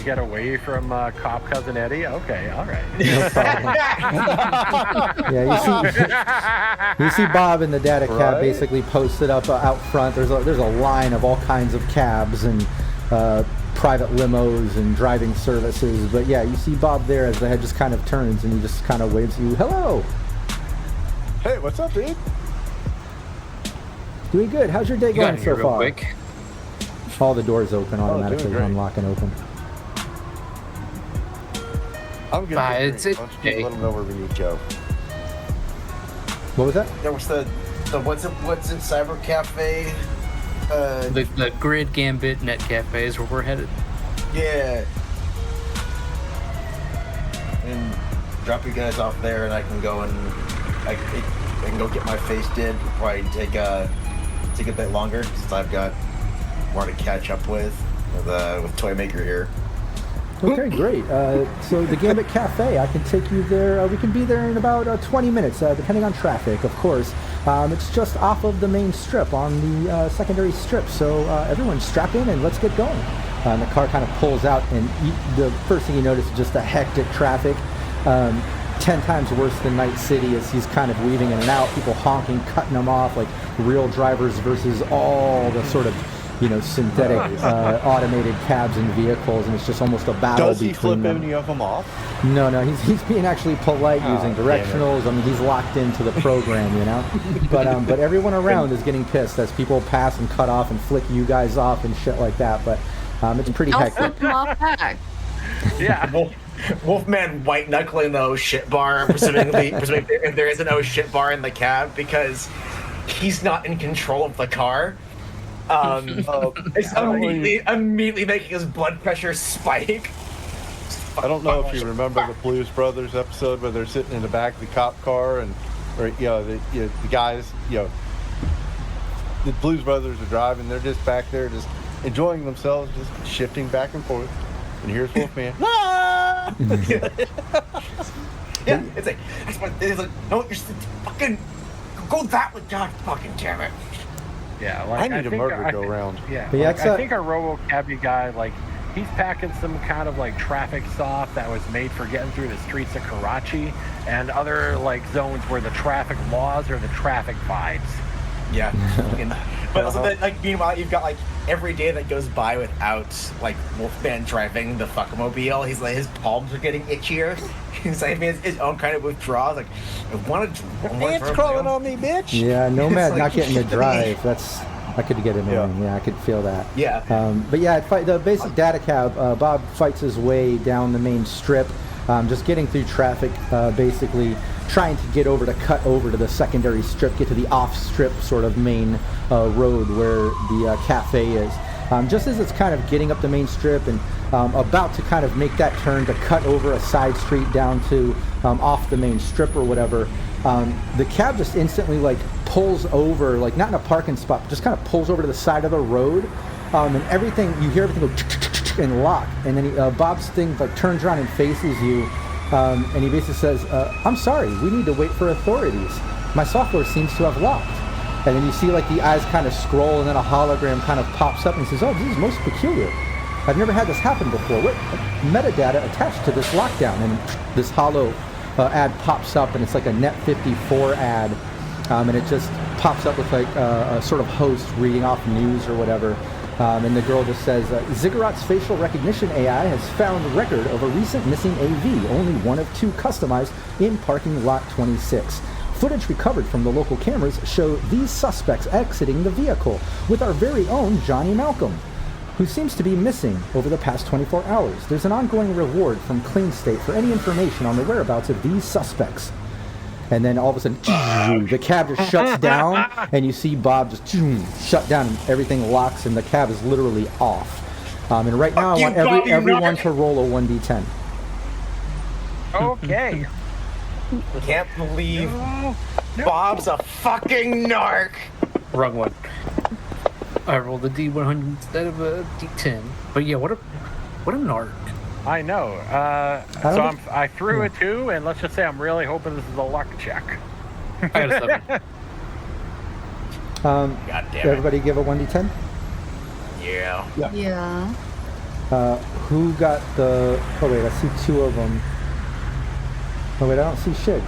get away from cop cousin Eddie? Okay, all right. No problem. Yeah, you see Bob in the data cab basically posted up out front. There's a line of all kinds of cabs and private limos and driving services. But yeah, you see Bob there as the head just kind of turns and he just kind of waves you, hello. Hey, what's up, dude? Doing good. How's your day going so far? Quick. All the doors open automatically, unlock and open. I'm good. It's let them know where we need to go. What was that? There was the what's it Cyber Cafe? The Grid Gambit Net Cafe is where we're headed. Yeah. And drop you guys off there, and I can go and I can go get my face did. Probably take a bit longer since I've got more to catch up with Toy Maker here. Okay, great. So the Gambit Cafe, I can take you there. We can be there in about 20 minutes, depending on traffic, of course. It's just off of the main strip on the secondary strip. So everyone strap in and let's get going. And the car kind of pulls out, and the first thing you notice is just a hectic traffic. 10 times worse than Night City as he's kind of weaving in and out, people honking, cutting them off, like real drivers versus all the sort of, synthetic automated cabs and vehicles, and it's just almost a battle Does he between flip them. any of them off? No, he's being actually polite using directionals. I mean, he's locked into the program, But everyone around is getting pissed as people pass and cut off and flick you guys off and shit like that. But it's pretty I'll hectic. flip them off back. Yeah. Wolfman white knuckling the oh shit bar, presumably if there is an oh shit bar in the cab because he's not in control of the car. It's immediately making his blood pressure spike. I don't know if you remember the Blues Brothers episode where they're sitting in the back of the cop car the guys, the Blues Brothers are driving. They're just back there, just enjoying themselves, just shifting back and forth. And here's Wolfman. Yeah, it's like that's what it is. Like, no, you're fucking go that way, God fucking damn it. Yeah, I need a murder to go around. Yeah, But yeah, I think our robo-cabbie guy, he's packing some kind of traffic soft that was made for getting through the streets of Karachi and other zones where the traffic laws are the traffic vibes. Yeah, But also, then, like, meanwhile, you've got like every day that goes by without like Wolfman driving the fuckmobile. He's like his palms are getting itchier. He's like his own kind of withdrawals. Like, I want to. Ants crawling on me, bitch. Yeah, Nomad like, not getting the drive. That could get annoying. Yeah, I could feel that. Yeah. But yeah, the basic data cab. Bob fights his way down the main strip, just getting through traffic, basically trying to get over to cut over to the secondary strip, get to the off-strip sort of main road where the cafe is. Just as it's kind of getting up the main strip and about to kind of make that turn to cut over a side street down to off the main strip or whatever, the cab just instantly like pulls over, like not in a parking spot, but just kind of pulls over to the side of the road, and everything, you hear everything go and lock, and then Bob's thing like turns around and faces you, and he basically says, I'm sorry, we need to wait for authorities. My software seems to have locked. And then you see like the eyes kind of scroll and then a hologram kind of pops up and says, oh, this is most peculiar. I've never had this happen before. What metadata attached to this lockdown? And this holo ad pops up and it's like a Net 54 ad. And it just pops up with like a sort of host reading off news or whatever. And the girl just says, Ziggurat's facial recognition AI has found record of a recent missing AV, only one of two customized in parking lot 26. Footage recovered from the local cameras show these suspects exiting the vehicle with our very own Johnny Malcolm, who seems to be missing over the past 24 hours. There's an ongoing reward from Clean State for any information on the whereabouts of these suspects. And then all of a sudden, the cab just shuts down, and you see Bob just shut down, and everything locks, and the cab is literally off. And right now, I want everyone to roll a 1d10. Okay. Can't believe Bob's a fucking narc. Wrong one. I rolled a D100 instead of a D10. But yeah, what a narc. I know. I threw a 2, and let's just say I'm really hoping this is a luck check. I got a 7. God damn it. Everybody give a 1d10. Yeah. Who got the... Oh, wait, I see 2 of them. Oh, wait, I don't see Shigs.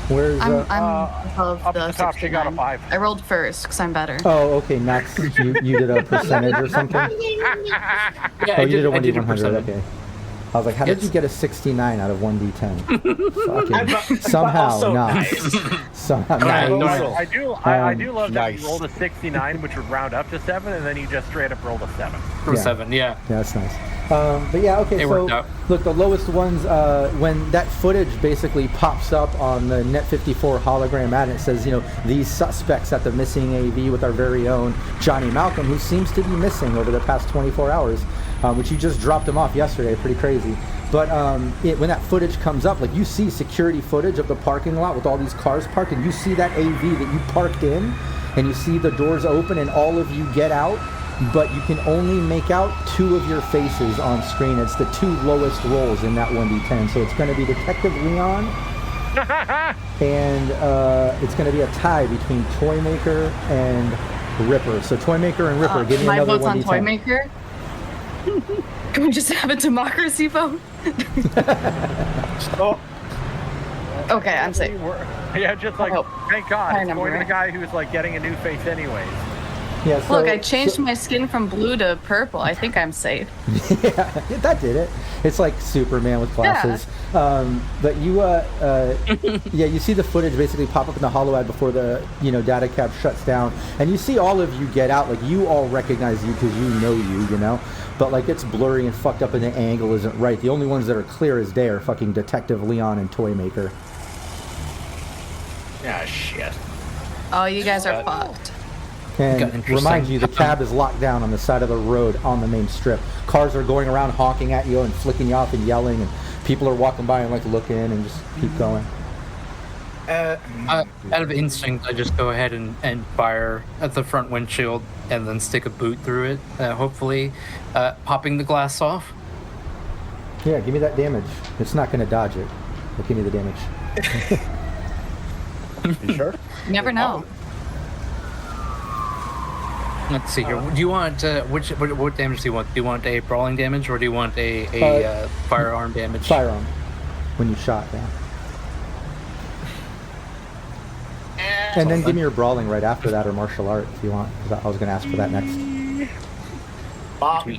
Where's... I'm above up the at the top, she got a 69. 5. I rolled first because I'm better. Oh, okay, Max, you did a percentage or something? Yeah, Oh, you did a I did a 1d100, percentage. okay. I was like, how did you get a 69 out of 1d10? Fucking, somehow Also not. nice. Somehow Okay, nice. no, I do love that Nice. you rolled a 69, which would round up to 7, and then you just straight up rolled a 7. From Yeah. 7, yeah. Yeah, that's nice. But yeah, okay, It so worked out. look, the lowest ones, when that footage basically pops up on the Net 54 hologram ad, it says, these suspects at the missing AV with our very own Johnny Malcolm, who seems to be missing over the past 24 hours, which you just dropped him off yesterday, pretty crazy. But when that footage comes up, like you see security footage of the parking lot with all these cars parked, and you see that AV that you parked in, and you see the doors open and all of you get out, but you can only make out 2 of your faces on screen. It's the 2 lowest rolls in that 1d10. So it's going to be Detective Leon, and it's going to be a tie between Toymaker and Ripper. So Toymaker and Ripper, give me my another vote's on 1d10. Toymaker. Can we just have a democracy vote? Oh, Okay, I'm safe. Yeah, just like, Oh, thank God, higher it's number, going to the right? guy who's like getting a new face anyways. Yeah, so, Look, I changed my skin from blue to purple. I think I'm safe. Yeah, that did it. It's like Superman with glasses. But you, yeah, you see the footage basically pop up in the holo ad before the, data cab shuts down, and you see all of you get out. Like you all recognize you because you know. But like it's blurry and fucked up, and the angle isn't right. The only ones that are clear as day are fucking Detective Leon and Toymaker. ah, shit. Oh, you guys are fucked. Got And interesting. remind you, the cab is locked down on the side of the road on the main strip. Cars are going around honking at you and flicking you off and yelling, and people are walking by and like looking and just keep going. Out of instinct, I just go ahead and fire at the front windshield and then stick a boot through it, hopefully popping the glass off. Yeah, give me that damage. It's not going to dodge it. But give me the damage. You sure? You never know. Let's see here. Do you want what damage do you want? Do you want a brawling damage or do you want a firearm damage? Firearm. When you shot, yeah. And then give me your brawling right after that, or martial art if you want, because I was going to ask for that next.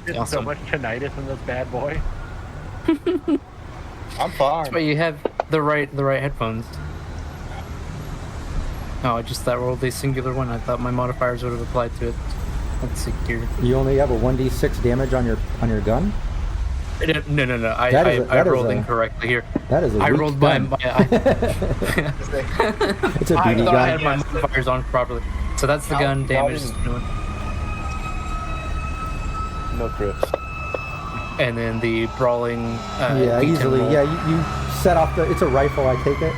There's so much tinnitus in this bad boy. I'm fine. But you have the right headphones. Oh, I just that rolled a singular one. I thought my modifiers would have applied to it. Let's see here. You only have a 1d6 damage on your gun? No. I rolled incorrectly here. That is a I weak rolled gun. my It's a I BB thought I gun. had my modifiers on properly. So that's the gun damage. No crits. And then the brawling. Yeah, D10 easily. roll. Yeah, you set off the... It's a rifle, I take it?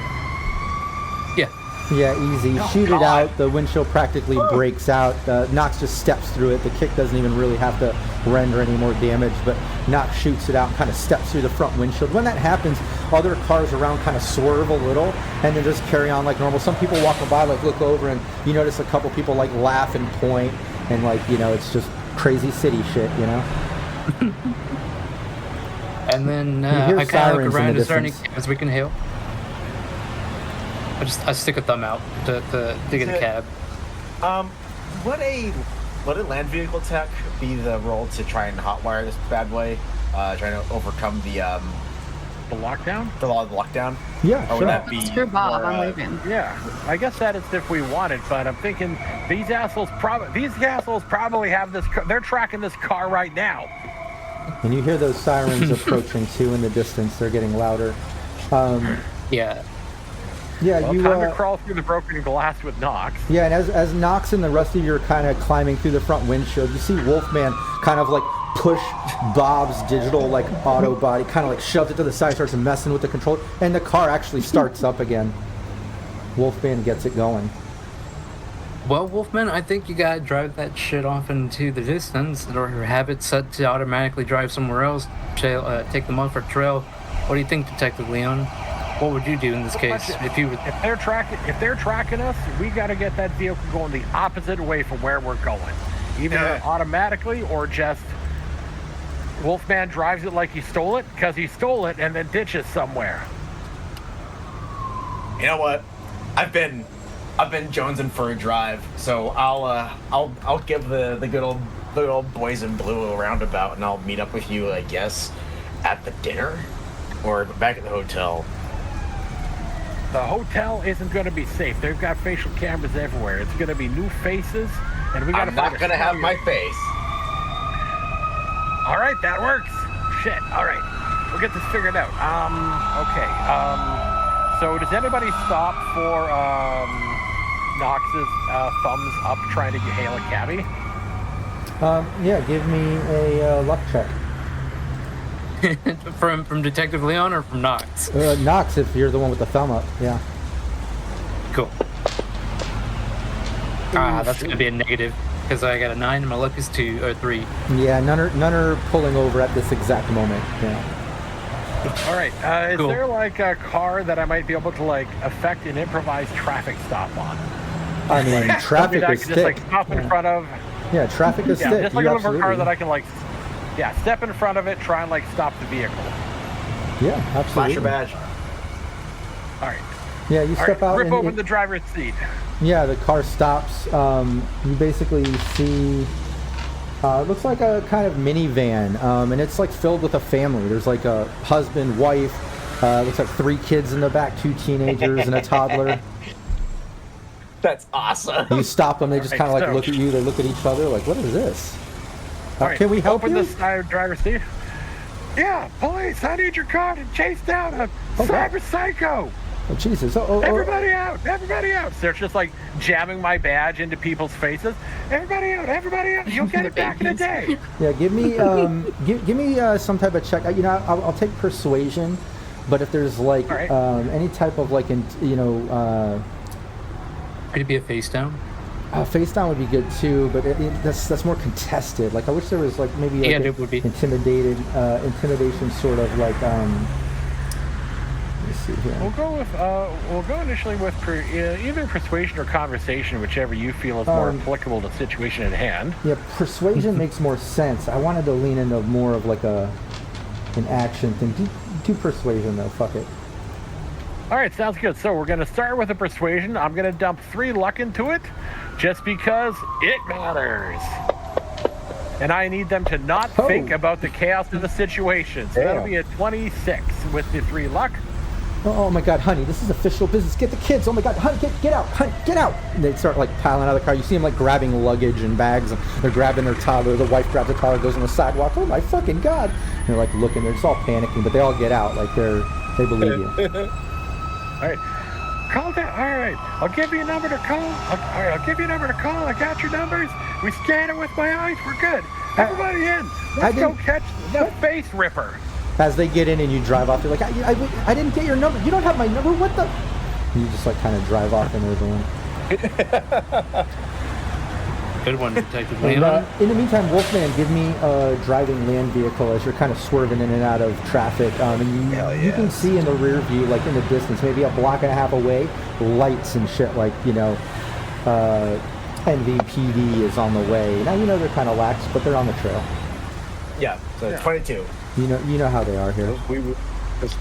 Yeah. Yeah, easy. Shoot it God. out. The windshield practically breaks out. Nox just steps through it. The kick doesn't even really have to render any more damage, but Nox shoots it out and kind of steps through the front windshield. When that happens, other cars around kind of swerve a little and then just carry on like normal. Some people walking by like look over and you notice a couple people like laugh and point and like, you know, it's just crazy city shit, you know? And then hear I kind of sirens look in around. the Is there any distance. cabs we can hail? I stick a thumb out to get a cab. Would a land vehicle tech be the role to try and hotwire this bad boy, trying to overcome the lockdown? the lockdown? Yeah, Or sure. would that be Screw Bob, more, I'm leaving. Yeah, I guess that is if we wanted, but I'm thinking these assholes probably have this. They're tracking this car right now. And you hear those sirens approaching too in the distance. They're getting louder. Yeah. Yeah, Well, you... time to crawl through the broken glass with Nox. Yeah, and as Nox and the rest of you are kind of climbing through the front windshield, you see Wolfman kind of like push Bob's digital like auto body, kind of like shoves it to the side, starts messing with the controller, and the car actually starts up again. Wolfman gets it going. Well, Wolfman, I think you gotta drive that shit off into the distance, or have it set to automatically drive somewhere else. Take them off our trail. What do you think, Detective Leon? What would you do in this case if you would? If they're tracking us, we got to get that vehicle going the opposite way from where we're going, either automatically or just Wolfman drives it like he stole it because he stole it and then ditches somewhere. You know what? I've been jonesing for a drive, so I'll give the good old boys in blue a roundabout, and I'll meet up with you, I guess, at the dinner or back at the hotel. The hotel isn't going to be safe. They've got facial cameras everywhere. It's going to be new faces, and we got to. I'm not gonna have my face. All right, that works. Shit. All right, we'll get this figured out. Okay. So does anybody stop for Nox's thumbs up trying to hail a cabbie? Yeah, give me a luck check. from Detective Leon or from Nox? Nox, if you're the one with the thumb up, yeah. Cool. That's gonna be a negative because I got a 9 and my luck is 2 or 3. Yeah, none are pulling over at this exact moment. Yeah. All right. Is Cool. there like a car that I might be able to like affect an improvised traffic stop on? I mean, traffic That I is can just like thick. stop in front of. Yeah, traffic is Yeah, thick. just like You a little car absolutely- that I can like. Yeah, step in front of it, try and like stop the vehicle. Yeah, absolutely. Flash your badge. All right. Yeah, you All step right. out Rip and open the driver's seat. yeah, the car stops. You basically see it looks like a kind of minivan, and it's like filled with a family. There's like a husband, wife. Looks like 3 kids in the back, 2 teenagers and a toddler. That's awesome. You stop them, they just kind of like so- look at you. They look at each other like, "What is this? All right. Can we help open you?" the driver's seat. Yeah, police! I need your car to chase down a Oh, cyber God. psycho. Oh, Jesus! Oh. Everybody out! Everybody out! So they're just like jamming my badge into people's faces. Everybody out! Everybody out! You'll get it back in a day. Yeah, give me give me some type of check. You know, I'll take persuasion, but if there's like All right. any type of like Could it be a face down? face down would be good too, but that's more contested. Like I wish there was like maybe like Yeah, a it would be. intimidation sort of like let me see here. We'll go initially with either persuasion or conversation, whichever you feel is more applicable to the situation at hand. Yeah, persuasion makes more sense. I wanted to lean into more of like an action thing. Do persuasion though. Fuck it. All right, sounds good. So we're going to start with a persuasion. I'm going to dump 3 luck into it just because it matters. And I need them to not think about the chaos of the situation. So that'll be a 26 with the 3 luck. Oh my God, honey, this is official business. Get the kids. Oh my God, honey, get out, honey, get out. And they start like piling out of the car. You see them like grabbing luggage and bags. And they're grabbing their toddler. The wife grabs the toddler, goes on the sidewalk. Oh my fucking God. And they're like looking. They're just all panicking, but they all get out. Like they believe you. All right. Call that. All right. I'll give you a number to call. I'll give you a number to call. I got your numbers. We scan it with my eyes. We're good. Everybody in. Let's go catch the face ripper. As they get in and you drive off, they're like, I didn't get your number. You don't have my number. What the? And you just like kind of drive off in their van. Good one, Detective And, Leon. in the meantime, Wolfman, give me a driving land vehicle as you're kind of swerving in and out of traffic. And you can see in the rear view, like in the distance, maybe a block and a half away, lights and shit like, NVPD is on the way. Now, they're kind of lax, but they're on the trail. Yeah, so 22. You know how they are here.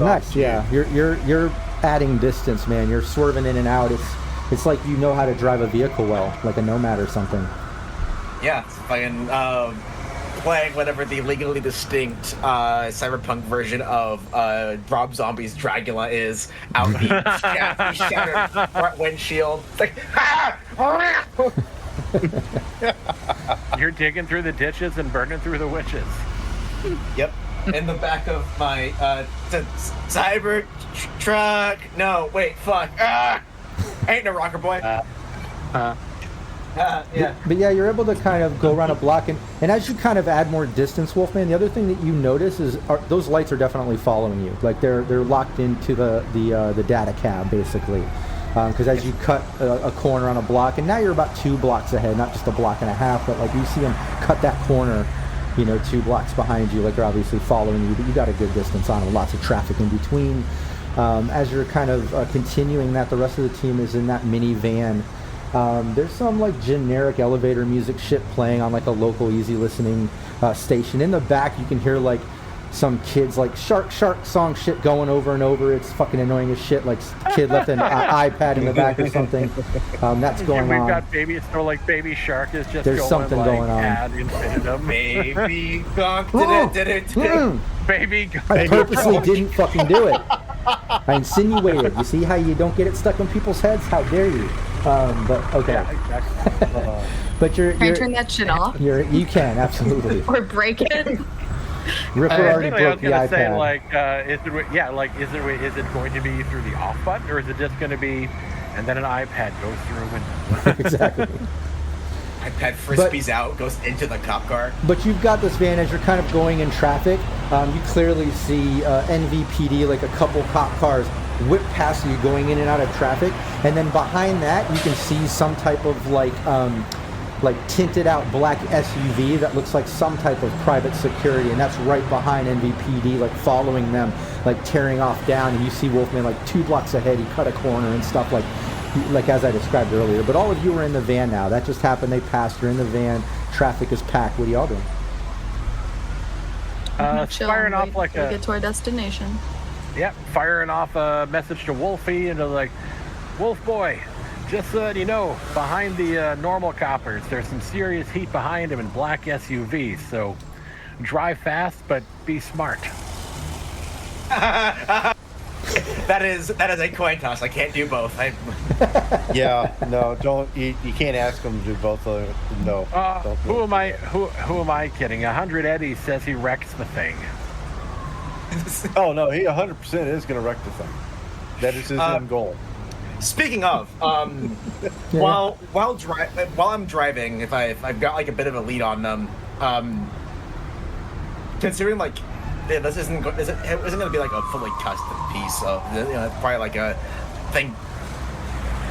Nice, yeah. You're adding distance, man. You're swerving in and out. It's like you know how to drive a vehicle well, like a Nomad or something. Yeah, it's fucking playing whatever the legally distinct cyberpunk version of Rob Zombie's Dracula is. Out the shattered front windshield. It's like, You're digging through the ditches and burning through the witches. Yep. In the back of my cyber truck. No, wait, fuck. Ain't no rocker boy. Yeah. But yeah, you're able to kind of go around a block, and as you kind of add more distance, Wolfman, the other thing that you notice is those lights are definitely following you. Like they're locked into the data cab basically, because as you cut a corner on a block, and now you're about 2 blocks ahead, not just a block and a half, but like you see them cut that corner, 2 blocks behind you, like they're obviously following you, but you got a good distance on them, lots of traffic in between. As you're kind of continuing that, the rest of the team is in that minivan. There's some like generic elevator music shit playing on like a local easy listening station. In the back you can hear like some kids like shark song shit going over and over. It's fucking annoying as shit. Like kid left an iPad in the back or something. That's going on. We've got baby, so like Baby Shark is just There's going something like going on. ad infinitum. Baby gonk. Baby gonk. I purposely didn't fucking do it. I insinuated. You see how you don't get it stuck in people's heads? How dare you? But okay. Yeah, exactly. But Can I turn that shit off? You can absolutely. Or break it? Ripper already I was broke the gonna iPad. say, like, is it going to be through the off button, or is it just going to be, and then an iPad goes through and Exactly. iPad frisbees out, goes into the cop car. But you've got this van as you're kind of going in traffic. You clearly see NVPD, like a couple cop cars, whip past you going in and out of traffic. And then behind that, you can see some type of like tinted out black SUV that looks like some type of private security. And that's right behind NVPD, like following them, like tearing off down. And you see Wolfman like 2 blocks ahead. He cut a corner and stuff like as I described earlier. But all of you are in the van now. That just happened. They passed. You're in the van. Traffic is packed. What are y'all doing? firing off like a... get to our destination. Yep, firing off a message to Wolfie and like, Wolf boy, just so that you know, behind the normal coppers, there's some serious heat behind him in black SUVs, so drive fast, but be smart. That is a coin toss. I can't do both. Yeah, no, don't. You can't ask them to do both. No. Who am I kidding? 100 Eddie says he wrecks the thing. Oh no, he 100% is going to wreck the thing. That is his end goal. Speaking of, while I'm driving, if I've got like a bit of a lead on them, considering like this isn't going to be like a fully custom piece, so it's probably like a thing.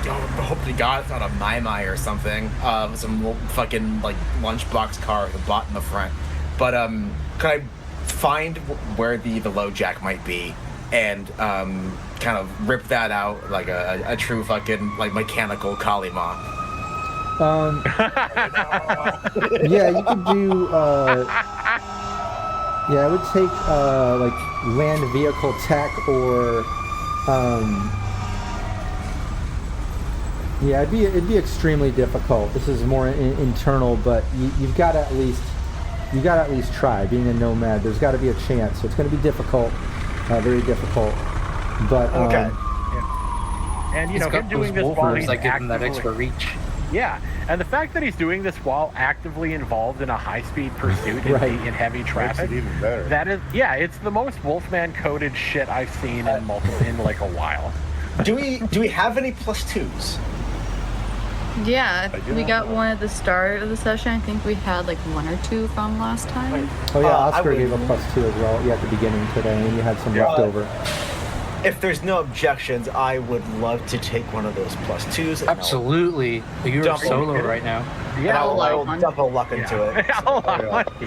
Hope to God it's not a My or something. Some fucking like lunchbox car with a bot in the front. But can I find where the low jack might be and kind of rip that out like a true fucking like mechanical Kalima? Yeah, you could do. Yeah, I would take like land vehicle tech or Yeah, it'd be extremely difficult. This is more internal, but you've got to at least try. Being a nomad, there's got to be a chance. So it's going to be difficult, very difficult. But Okay. And He's got him doing those this while wolfers he's that give him that extra actively- reach. Yeah, and the fact that he's doing this while actively involved in a high-speed pursuit Right. in heavy Makes traffic. it even better. That is, yeah, it's the most Wolfman-coded shit I've seen in like a while. Do we have any +2s? Yeah, I do we not got know. one at the start of the session. I think we had like 1 or 2 from last time. oh yeah, I Oscar would- gave a +2 as well. Yeah, at the beginning today, and you had some Yeah. left over. If there's no objections, I would love to take one of those +2s. and I'll- Absolutely. You're Jump solo in. right now. And Yeah, I'll one. dump a luck into it.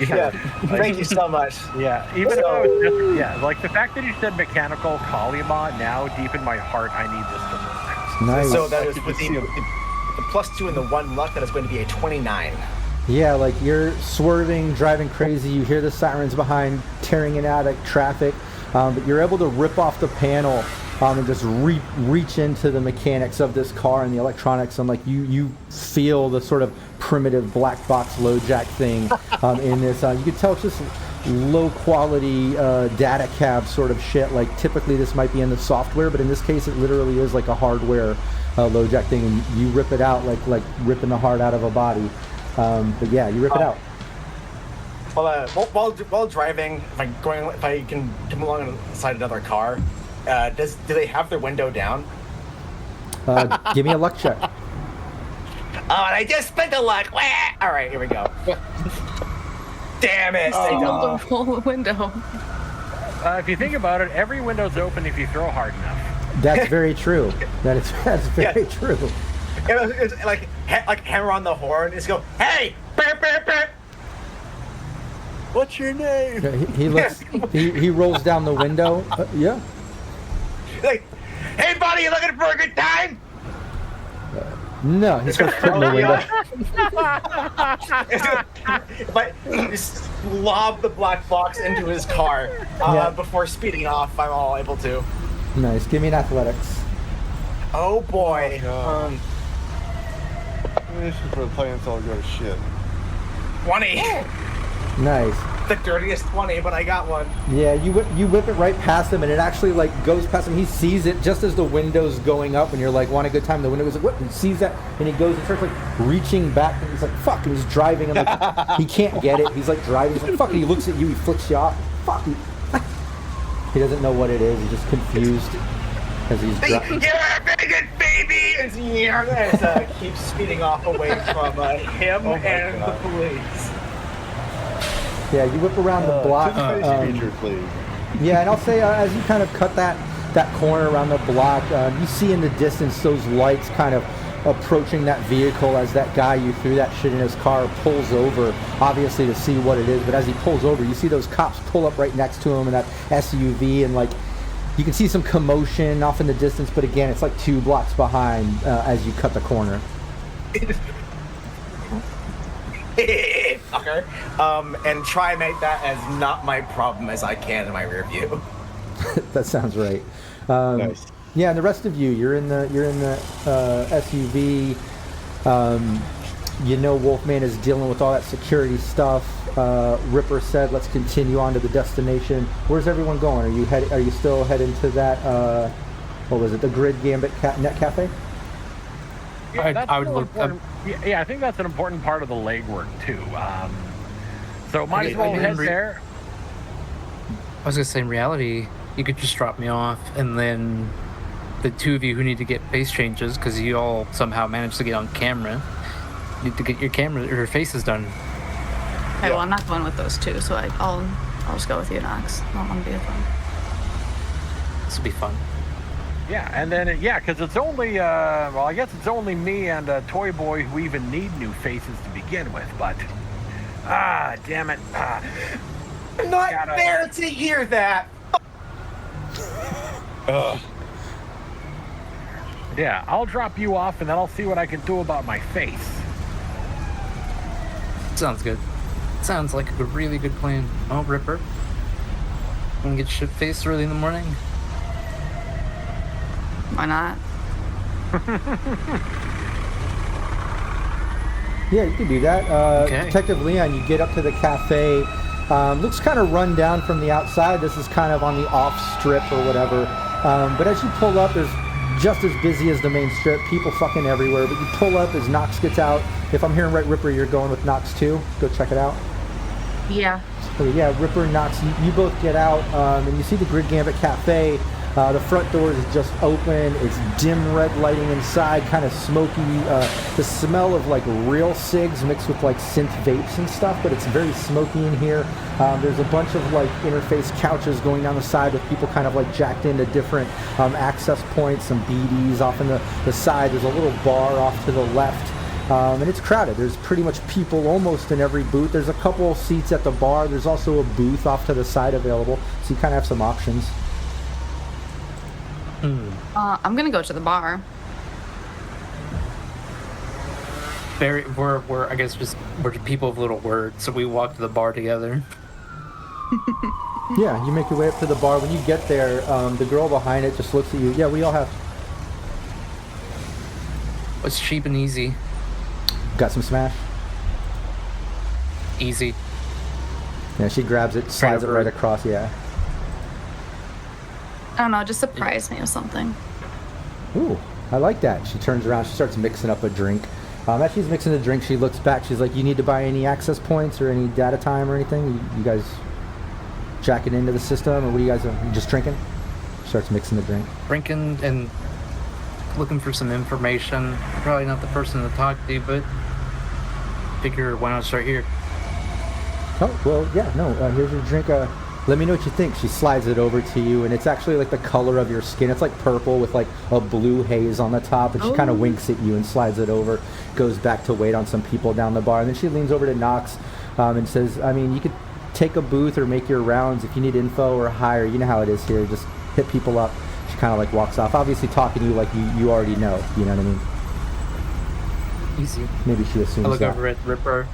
Yeah. Thank you so much. Yeah, even if I was just, like the fact that you said mechanical Kalima now deep in my heart, I need this to work. Nice. So that is with the +2 and the 1 luck, that is going to be a 29. Yeah, like you're swerving, driving crazy. You hear the sirens behind, tearing in out of traffic, but you're able to rip off the panel and just reach into the mechanics of this car and the electronics, and like you feel the sort of primitive black box load jack thing in this. You can tell it's just low quality data cab sort of shit. Like typically this might be in the software, but in this case it literally is like a hardware load jack thing, and you rip it out like ripping the heart out of a body. But yeah, you rip it out. Well, while driving, if I can come along inside another car, do they have their window down? Give me a luck check. Oh, and I just spent a luck. Wah! All right, here we go. Damn it! I They don't. rolled the whole window. If you think about it, every window's open if you throw hard enough. That's very true. That's very Yeah. true. It's like hammer on the horn. It's go, hey, burp, burp, burp. What's your name? Yeah, he looks. He rolls down the window. Yeah. Like, hey, buddy, you looking for a good time? No, he starts putting the window. If I just lob the black box into his car Yeah. before speeding off, I'm all able to. Nice. Give me an athletics. Oh boy. God. This is where the plans all go to shit. 20. Nice. The dirtiest 20, but I got one. Yeah, you whip it right past him, and it actually like goes past him. He sees it just as the window's going up, and you're like, "Want a good time?" The window goes like, "What?" And he sees that, and he goes and starts like reaching back, and he's like, "Fuck!" And he's driving, and like he can't get it. He's like driving. He's like, "Fuck!" And he looks at you. He flicks you off. Fuck. He doesn't know what it is. He's just confused as he's driving. You're a bigot, baby! And keeps speeding off away from him and the police. Yeah, you whip around the block. To the face feature, please. Yeah, and I'll say as you kind of cut that corner around the block, you see in the distance those lights kind of approaching that vehicle as that guy you threw that shit in his car pulls over, obviously to see what it is. But as he pulls over, you see those cops pull up right next to him in that SUV, and like you can see some commotion off in the distance. But again, it's like 2 blocks behind as you cut the corner. Fucker. And try and make that as not my problem as I can in my rear view. That sounds right. Nice. Yeah, and the rest of you're in the SUV. You know Wolfman is dealing with all that security stuff. Ripper said, "Let's continue on to the destination." Where's everyone going? Are you still heading to that? What was it? The Grid Gambit Net Cafe? Yeah, I would still look important. Yeah, I think that's an important part of the legwork too. So might as well head there. I was gonna say, in reality, you could just drop me off, and then the 2 of you who need to get face changes because you all somehow managed to get on camera need to get your faces done. Okay, well, I'm not going with those 2, so I'll just go with you, Nox. I don't want to be with them. This will be fun. Yeah, and then because it's only I guess it's only me and Toy Boy who even need new faces to begin with. But damn it! I'm not there to hear that. Yeah, I'll drop you off, and then I'll see what I can do about my face. Sounds good. Sounds like a really good plan. Oh, Ripper. Want to get shit faced early in the morning? Why not? Yeah, you can do that. Okay. Detective Leon, you get up to the cafe. Looks kind of run down from the outside. This is kind of on the off strip or whatever. But as you pull up, there's just as busy as the main strip. People fucking everywhere. But you pull up as Knox gets out. If I'm hearing right, Ripper, you're going with Knox too. Go check it out. Yeah. Okay, yeah, Ripper and Knox, you both get out, and you see the Grid Gambit Cafe. The front door is just open. It's dim red lighting inside, kind of smoky. The smell of like real cigs mixed with like synth vapes and stuff, but it's very smoky in here. There's a bunch of like interface couches going down the side with people kind of like jacked into different access points, some BDs off in the side. There's a little bar off to the left. And it's crowded. There's pretty much people almost in every booth. There's a couple seats at the bar. There's also a booth off to the side available, so you kind of have some options. I'm gonna go to the bar. We're I guess we're people of little words, so we walk to the bar together. Yeah, you make your way up to the bar. When you get there, the girl behind it just looks at you. Yeah, we all have. What's cheap and easy? Got some smash? Easy. Yeah, she grabs it, slides it right across. Yeah. I don't know, just surprise me with something. Ooh, I like that. She turns around, she starts mixing up a drink. As she's mixing the drink, she looks back. She's like, "You need to buy any access points or any data time or anything? You guys jacking into the system, or what are you guys doing? You just drinking?" She starts mixing the drink. Drinking and looking for some information. Probably not the person to talk to, but figure why not start here. Oh, well, yeah, no, here's your drink. Let me know what you think. She slides it over to you, and it's actually like the color of your skin. It's like purple with like a blue haze on the top, and she kind of winks at you and slides it over, goes back to wait on some people down the bar, and then she leans over to Knox and says, "I mean, you could take a booth or make your rounds if you need info or hire. You know how it is here. Just hit people up." She kind of like walks off, obviously talking to you like you already know. You know what I mean? Easy. Maybe she assumes I look that. over at Ripper.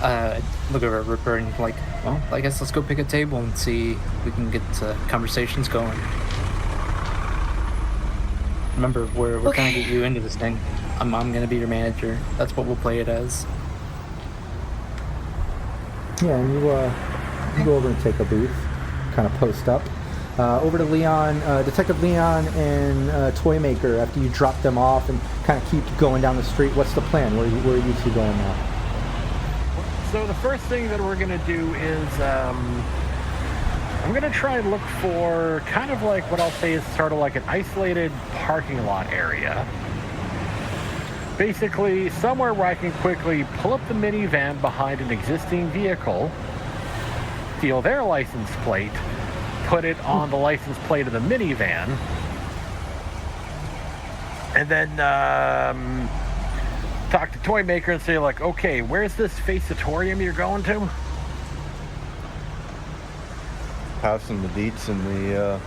And like, well, I guess let's go pick a table and see if we can get conversations going. Remember, we're trying to get you into this thing. I'm gonna be your manager. That's what we'll play it as. Yeah, and you go over and take a booth, kind of post up. Over to Leon, Detective Leon and Toymaker. After you drop them off and kind of keep going down the street, what's the plan? Where are you two going now? So the first thing that we're going to do is I'm going to try and look for kind of like what I'll say is sort of like an isolated parking lot area. Basically, somewhere where I can quickly pull up the minivan behind an existing vehicle, steal their license plate, put it on the license plate of the minivan, and then talk to Toymaker and say like, "Okay, where's this Faceatorium you're going to?" Passing the deets and the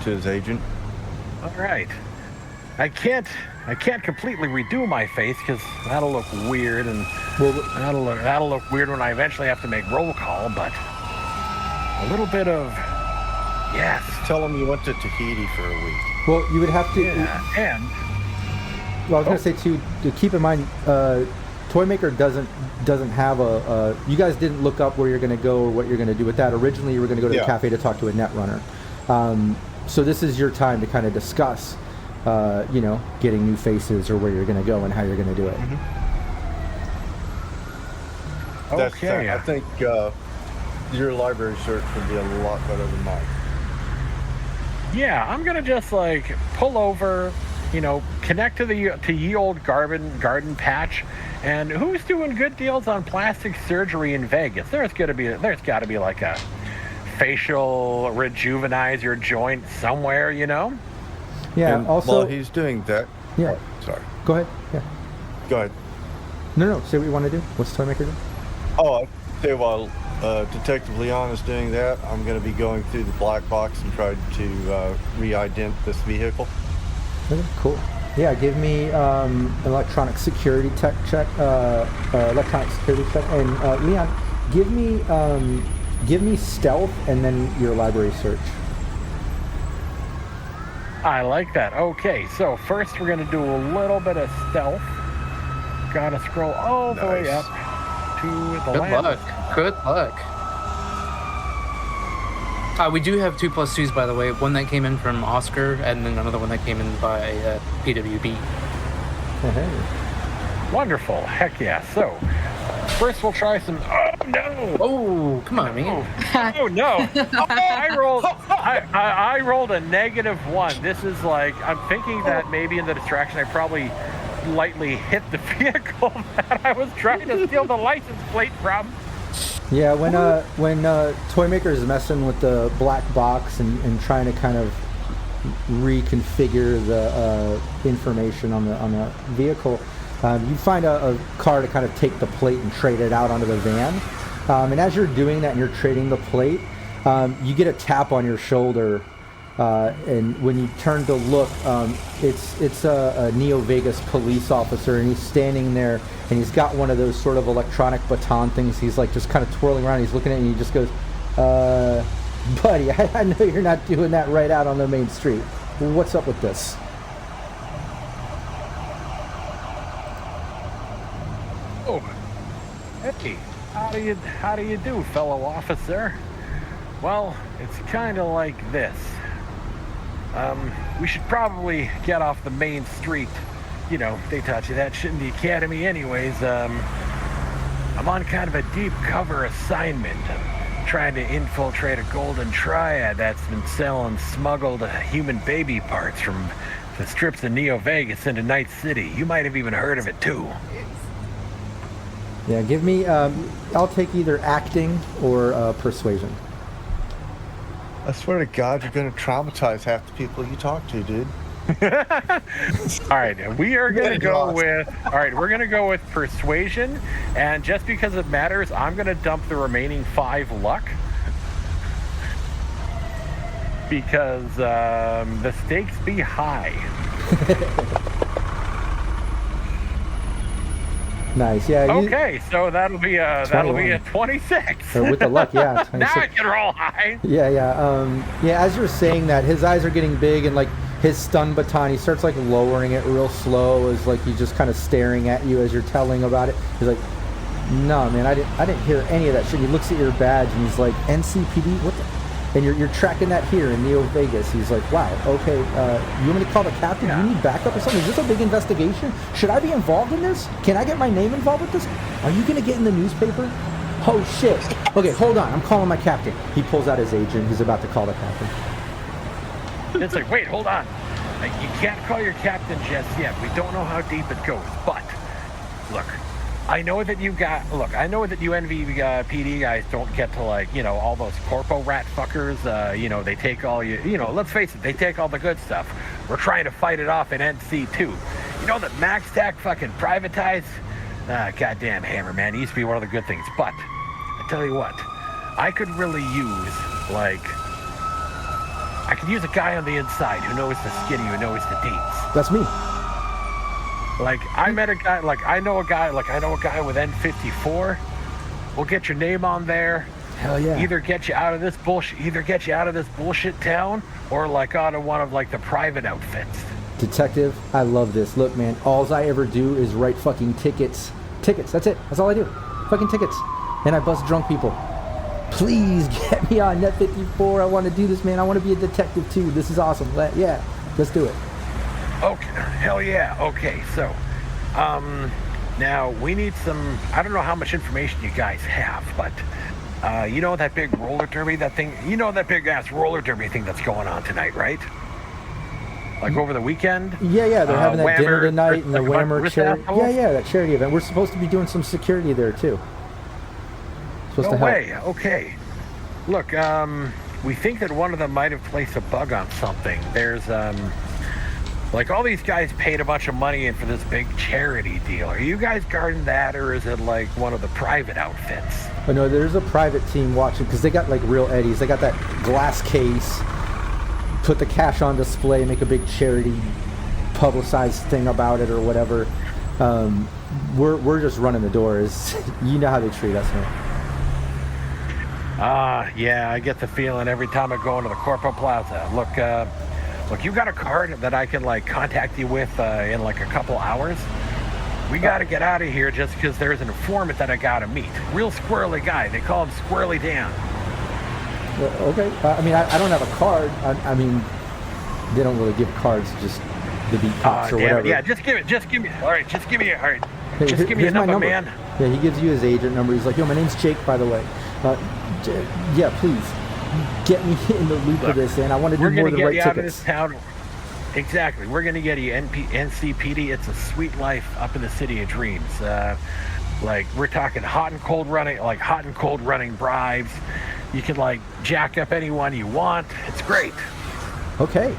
to his agent. All right. I can't completely redo my face because that'll look weird, and that'll look weird when I eventually have to make roll call. But a little bit of yes. Tell him you went to Tahiti for a week. Well, you would have to. Yeah, and Well, I was going to say too, to keep in mind, Toymaker doesn't have a. You guys didn't look up where you're going to go or what you're going to do with that. Originally, you were going to go to the cafe to talk to a netrunner. So this is your time to kind of discuss, getting new faces or where you're going to go and how you're going to do it. Mm-hmm. Okay. I think your library search would be a lot better than mine. Yeah, I'm gonna just like pull over, connect to ye old garden patch, and who's doing good deals on plastic surgery in Vegas? There's got to be like a facial rejuvenizer joint somewhere, Yeah. And also, while he's doing that. Yeah. Oh, sorry. Go ahead. Yeah. Go ahead. No. Say what you want to do. What's Toymaker doing? Oh, I tell you while Detective Leon is doing that, I'm going to be going through the black box and try to re-ident this vehicle. Okay, cool. Yeah, give me an electronic security check. Electronic security check. And Leon, give me stealth and then your library search. I like that. Okay, so first we're going to do a little bit of stealth. Gotta scroll all the way up to the Good land. luck. Good luck. We do have 2+2s, by the way. One that came in from Oscar, and then another one that came in by PWB. Oh, hey. Wonderful. Heck yeah. So, first we'll try some... Oh, no! Oh, come on, man. Oh, no. I rolled a -1. This is like... I'm thinking that maybe in the distraction I probably lightly hit the vehicle that I was trying to steal the license plate from. Yeah, when Toymaker is messing with the black box and trying to kind of reconfigure the information on the vehicle, you find a car to kind of take the plate and trade it out onto the van. And as you're doing that and you're trading the plate, you get a tap on your shoulder, and when you turn to look, it's a Neo Vegas police officer, and he's standing there, and he's got one of those sort of electronic baton things. He's like just kind of twirling around. He's looking at you, and he just goes, buddy, I know you're not doing that right out on the main street. What's up with this? Oh, hey, how do you do, fellow officer? Well, it's kind of like this. We should probably get off the main street. You know, they taught you that shit in the academy anyways. I'm on kind of a deep cover assignment. I'm trying to infiltrate a golden triad that's been selling smuggled human baby parts from the strips of Neo Vegas into Night City. You might have even heard of it too. Yeah, give me, I'll take either acting or persuasion. I swear to God, you're going to traumatize half the people you talk to, dude. All right, we are going to go with, we're going to go with persuasion, and just because it matters, I'm going to dump the remaining 5 luck. Because the stakes be high. Nice, yeah. Okay, so that'll be a 26. So with the luck, yeah. 26. Now I can roll high. Yeah. As you're saying that, his eyes are getting big, and like his stun baton, he starts like lowering it real slow, as like he's just kind of staring at you as you're telling about it. He's like, "No, man, I didn't hear any of that shit." He looks at your badge and he's like, "NCPD, what the?" And you're tracking that here in Neo Vegas. He's like, wow, okay, you want me to call the captain? Yeah. You need backup or something? Is this a big investigation? Should I be involved in this? Can I get my name involved with this? Are you going to get in the newspaper? Oh, shit. Okay, hold on. I'm calling my captain. He pulls out his agent. He's about to call the captain. It's like, wait, hold on. Like, you can't call your captain just yet. We don't know how deep it goes. But, look, I know that you NVPD guys don't get to, like, you know, all those corpo rat fuckers. You know, they take all you know, let's face it, they take all the good stuff. We're trying to fight it off in NC too. You know that MaxTac fucking privatized? Goddamn hammer, man. It used to be one of the good things. But, I tell you what, I could really use, like, I could use a guy on the inside who knows the skinny, who knows the deets. That's me. Like, I know a guy with N54. We'll get your name on there. Hell yeah. Either get you out of this bullshit town, or like onto one of like the private outfits. Detective, I love this. Look, man, all I ever do is write fucking tickets. Tickets, that's it. That's all I do. Fucking tickets. And I bust drunk people. Please get me on Net 54. I want to do this, man. I want to be a detective too. This is awesome. Yeah, let's do it. Okay, hell yeah. Okay, so, now we need some, I don't know how much information you guys have, but, you know that big roller derby, that big ass roller derby thing that's going on tonight, right? Like over the weekend? Yeah, they're having that dinner tonight and the like Whammer charity. Yeah, that charity event. We're supposed to be doing some security there too. Supposed to help. No way, okay. Look, we think that one of them might have placed a bug on something. There's, like, all these guys paid a bunch of money in for this big charity deal. Are you guys guarding that, or is it like one of the private outfits? Oh no, there's a private team watching, because they got like real Eddies. They got that glass case, put the cash on display, make a big charity publicized thing about it or whatever. We're just running the doors. You know how they treat us, man. Yeah, I get the feeling every time I go into the Corpo Plaza. Look, look, you got a card that I can like contact you with in like a couple hours? We got to get out of here just because there's an informant that I got to meet. Real squirrely guy. They call him Squirrely Dan. Okay. I mean, I don't have a card. I mean, they don't really give cards, just the beat cops or whatever. Yeah, just give me. All right, just give me. All right, hey, just give me a number, man. Yeah, he gives you his agent number. He's like, yo, my name's Jake, by the way. Yeah, please get me in the loop of this, and I want to do more of the right tickets. We're going to get you out of this town. Exactly. We're going to get you NCPD. It's a sweet life up in the city of dreams. Like, we're talking hot and cold running bribes. You can, like, jack up anyone you want. It's great. Okay.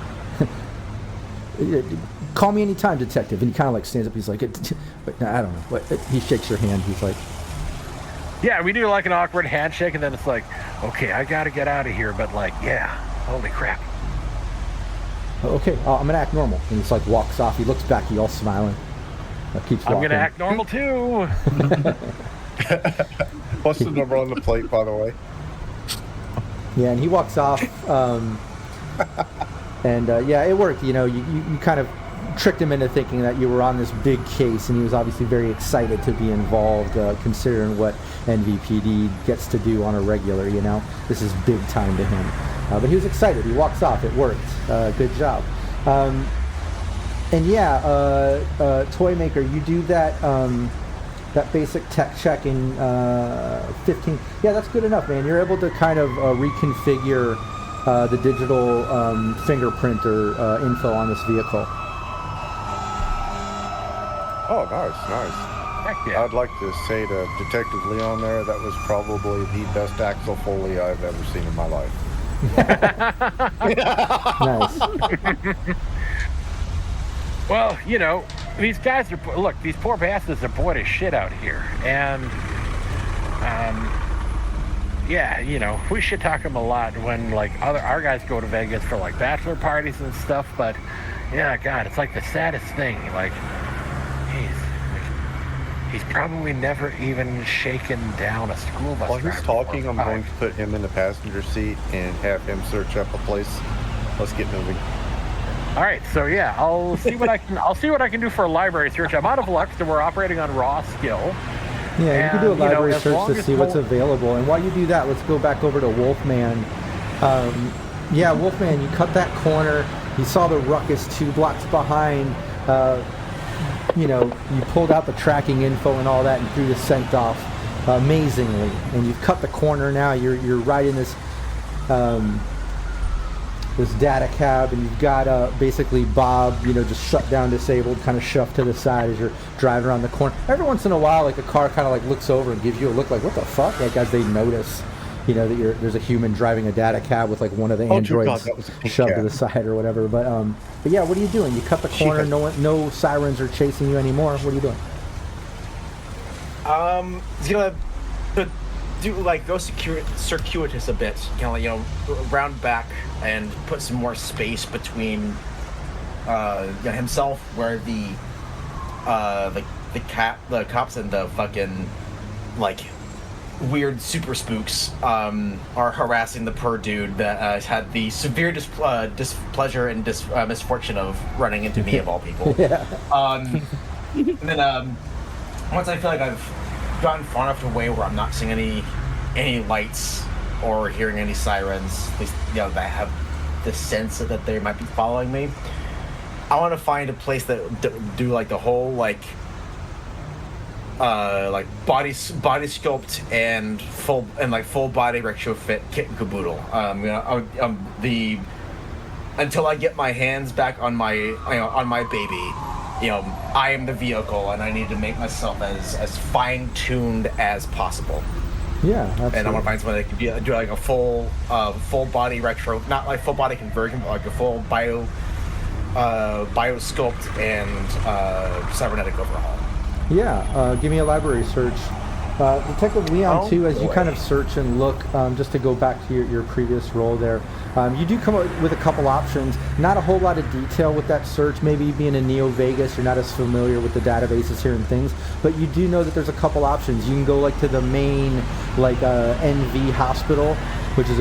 Call me anytime, detective. And he kind of, like, stands up. He's like, I don't know. But he shakes your hand. He's like... Yeah, we do, like, an awkward handshake, and then it's like, okay, I got to get out of here. But, like, yeah, holy crap. Okay, I'm gonna act normal. And he's like walks off. He looks back. He all smiling. Keeps walking. I'm gonna act normal too. What's the number on the plate, by the way? Yeah, and he walks off. Yeah, it worked. You know, you kind of tricked him into thinking that you were on this big case, and he was obviously very excited to be involved, considering what NVPD gets to do on a regular. You know, this is big time to him. But he was excited. He walks off. It worked. Good job. And yeah, Toy Maker, you do that that basic tech check in 15. Yeah, that's good enough, man. You're able to kind of reconfigure the digital fingerprint or info on this vehicle. Oh, nice. Heck yeah. I'd like to say to Detective Leon there, that was probably the best Axel Foley I've ever seen in my life. Nice. Well, you know, these guys are, look, these poor bastards are bored as shit out here. And, yeah, you know, we should talk them a lot when, like, our guys go to Vegas for, like, bachelor parties and stuff. But, yeah, God, it's like the saddest thing. Like, he's probably never even shaken down a school bus. While he's talking, I'm going to put him in the passenger seat and have him search up a place. Let's get moving. All right, so yeah, I'll see what I can do for a library search. I'm out of luck, so we're operating on raw skill. Yeah, you can do a library search to see what's available. And while you do that, let's go back over to Wolfman. Yeah, Wolfman, you cut that corner. You saw the ruckus 2 blocks behind. You know, you pulled out the tracking info and all that and threw the scent off amazingly. And you've cut the corner now. You're riding this this data cab, and you've got basically Bob, you know, just shut down, disabled, kind of shoved to the side as you're driving around the corner. Every once in a while, like a car kind of like looks over and gives you a look like, what the fuck? Like as they notice, you know, that there's a human driving a data cab with like one of the androids shoved to the side or whatever. But yeah, what are you doing? You cut the corner. No sirens are chasing you anymore. What are you doing? He's gonna do like go circuitous a bit, kind of like, you know, round back and put some more space between you know, himself where the cops and the fucking like weird super spooks are harassing the poor dude that has had the severe displeasure and misfortune of running into me of all people. Yeah. And then once I feel like I've gotten far enough away where I'm not seeing any lights or hearing any sirens, at least, you know, that I have the sense that they might be following me, I want to find a place that do like the whole like body sculpt and full body retrofit kit and caboodle. You know, until I get my hands back on my baby, you know, I am the vehicle, and I need to make myself as fine-tuned as possible. Yeah, absolutely. And I want to find someone that could do like a full body retro, not like full body conversion, but like a full bio sculpt and cybernetic overhaul. Yeah, give me a library search. Detective Leon, too, as you kind of search and look, just to go back to your previous role there, you do come up with a couple options. Not a whole lot of detail with that search. Maybe being in Neo Vegas, you're not as familiar with the databases here and things, but you do know that there's a couple options. You can go like to the main, like NV hospital, which is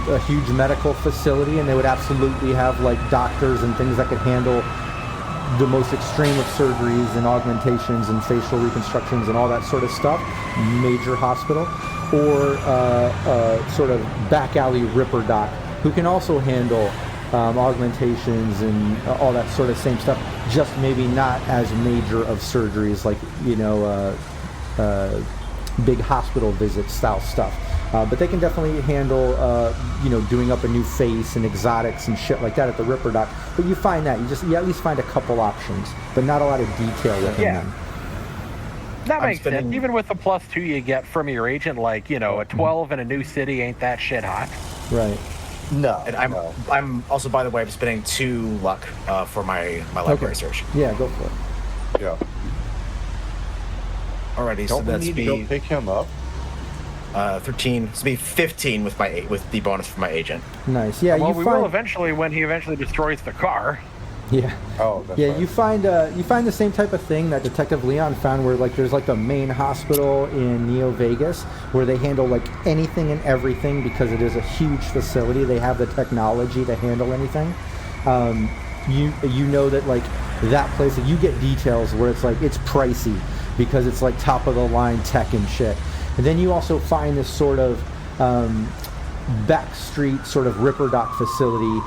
a huge medical facility, and they would absolutely have like doctors and things that could handle the most extreme of surgeries and augmentations and facial reconstructions and all that sort of stuff. Major hospital. Or sort of back alley Ripper Doc, who can also handle augmentations and all that sort of same stuff, just maybe not as major of surgeries like, big hospital visit style stuff. But they can definitely handle, doing up a new face and exotics and shit like that at the Ripper Doc. But you find that, you at least find a couple options, but not a lot of detail within them. That makes sense. Even with the +2 you get from your agent, like, a 12 in a new city ain't that shit hot. Right. No. And I'm also, by the way, I'm spending 2 luck for my library search. Yeah, go for it. Yeah. Alrighty, Don't so that's we need to go pick him up? 13. It's be 15 with the bonus for my agent. Nice. Yeah. Well, we will eventually when he eventually destroys the car. Yeah. Oh, that's yeah. right. You find the same type of thing that Detective Leon found, where like there's like the main hospital in Neo Vegas where they handle like anything and everything because it is a huge facility. They have the technology to handle anything. You know that like that place, you get details where it's like it's pricey because it's like top of the line tech and shit. And then you also find this sort of backstreet sort of Ripper Doc facility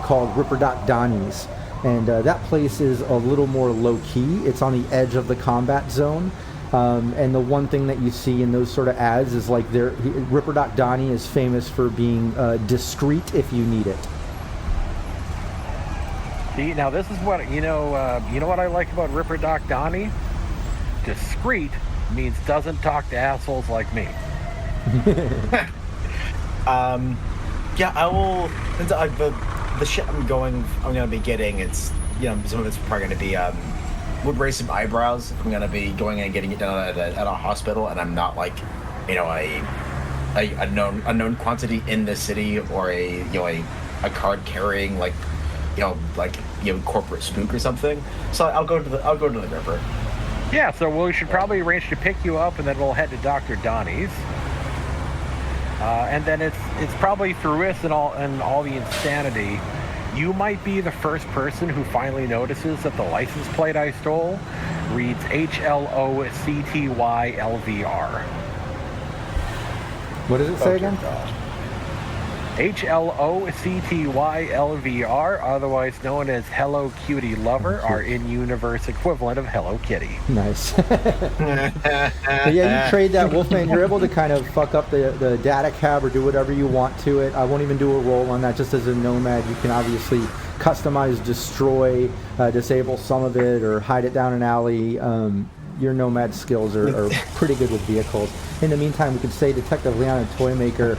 called Ripper Doc Donnie's. And that place is a little more low-key. It's on the edge of the combat zone. And the one thing that you see in those sort of ads is like Ripper Doc Donnie is famous for being discreet if you need it. See, now this is what, you know what I like about Ripper Doc Donnie? Discreet means doesn't talk to assholes like me. Yeah, I will. The shit I'm gonna be getting. It's some of it's probably gonna be would raise some eyebrows if I'm gonna be going and getting it done at a hospital, and I'm not like a known quantity in the city or a card carrying corporate spook or something. So I'll go to the river. Yeah, so we should probably arrange to pick you up, and then we'll head to Dr. Donnie's. And then it's probably through us and all the insanity, you might be the first person who finally notices that the license plate I stole reads HLOCTYLVR. What does it say again? HLOCTYLVR, otherwise known as Hello Cutie Lover, our in-universe equivalent of Hello Kitty. Nice. But yeah, you trade that Wolfman. You're able to kind of fuck up the data cab or do whatever you want to it. I won't even do a roll on that. Just as a nomad, you can obviously customize, destroy, disable some of it, or hide it down an alley. Your nomad skills are pretty good with vehicles. In the meantime, we could say Detective Leon and Toymaker,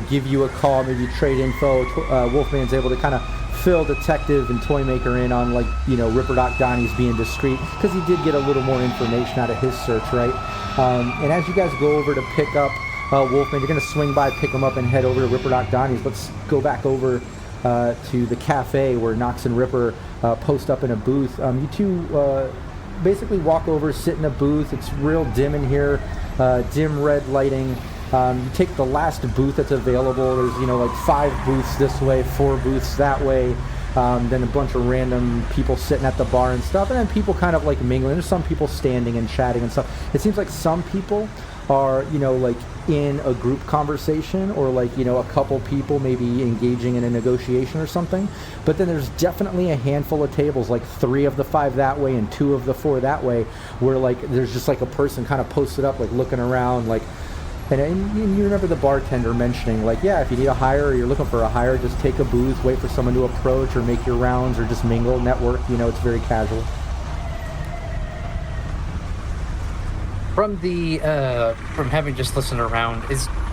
give you a call, maybe trade info. Wolfman's able to kind of fill Detective and Toymaker in on Ripper Doc Donnie's being discreet, because he did get a little more information out of his search, right? And as you guys go over to pick up Wolfman, you're going to swing by, pick him up, and head over to Ripper Doc Donnie's. Let's go back over to the cafe where Nox and Ripper post up in a booth. You two basically walk over, sit in a booth. It's real dim in here, dim red lighting. You take the last booth that's available. There's 5 booths this way, 4 booths that way, then a bunch of random people sitting at the bar and stuff, and then people kind of mingling. There's some people standing and chatting and stuff. It seems like some people are in a group conversation, or a couple people maybe engaging in a negotiation or something. But then there's definitely a handful of tables, 3 of the 5 that way and 2 of the 4 that way, where there's just a person kind of posted up, looking around, and you remember the bartender mentioning, yeah, if you need a hire or you're looking for a hire, just take a booth, wait for someone to approach, or make your rounds, or just mingle, network. It's very casual. From having just listened around,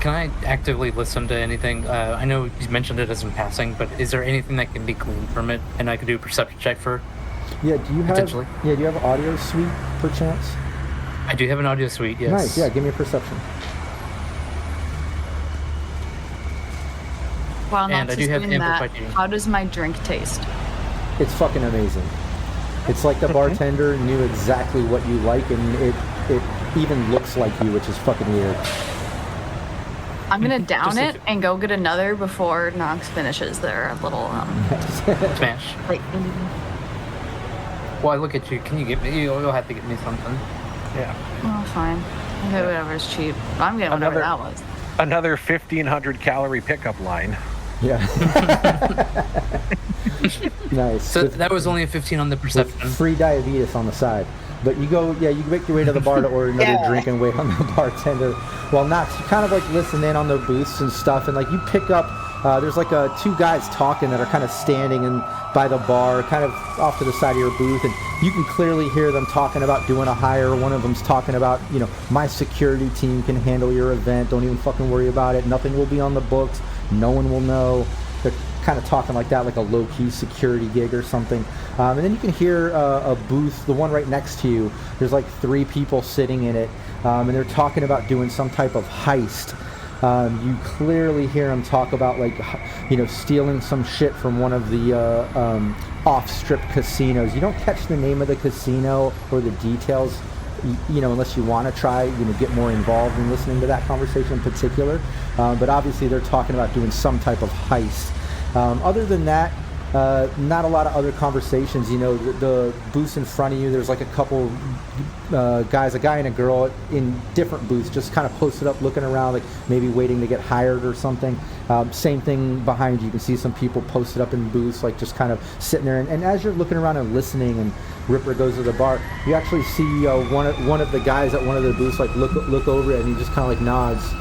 can I actively listen to anything? I know you mentioned it as in passing, but is there anything that can be gleaned from it, and I could do a perception check for? Yeah, do you have audio suite perchance? I do have an audio suite, yes. Nice, yeah, give me a perception. While And Nox I do is have doing that, amplified. how does my drink taste? It's fucking amazing. It's like the bartender knew exactly what you like, and it even looks like you, which is fucking weird. I'm gonna down it and go get another before Nox finishes their little smash. like. Well, I look at you. Can you get me? You'll have to get me something. Yeah. Oh, fine. Okay, whatever's cheap. I'm getting whatever that was. Another 1,500 calorie pickup line. Yeah. Nice. So that was only a 15 on the perception. Free diabetes on the side. But you make your way to the bar to order another drink and wait on the bartender. Well, Knox, you kind of like listen in on the booths and stuff, and like you pick up, there's like two guys talking that are kind of standing by the bar, kind of off to the side of your booth, and you can clearly hear them talking about doing a hire. One of them's talking about, my security team can handle your event. Don't even fucking worry about it. Nothing will be on the books. No one will know. They're kind of talking like that, like a low-key security gig or something. And then you can hear a booth, the one right next to you. There's like 3 people sitting in it, and they're talking about doing some type of heist. You clearly hear them talk about stealing some shit from one of the off-strip casinos. You don't catch the name of the casino or the details, unless you want to try, get more involved in listening to that conversation in particular. But obviously they're talking about doing some type of heist. Other than that, not a lot of other conversations. The booths in front of you, there's like a couple guys, a guy and a girl in different booths, just kind of posted up looking around, like maybe waiting to get hired or something. Same thing behind you. You can see some people posted up in booths, like just kind of sitting there. And as you're looking around and listening, and Ripper goes to the bar, you actually see one of the guys at one of the booths like look over it, and he just kind of like nods,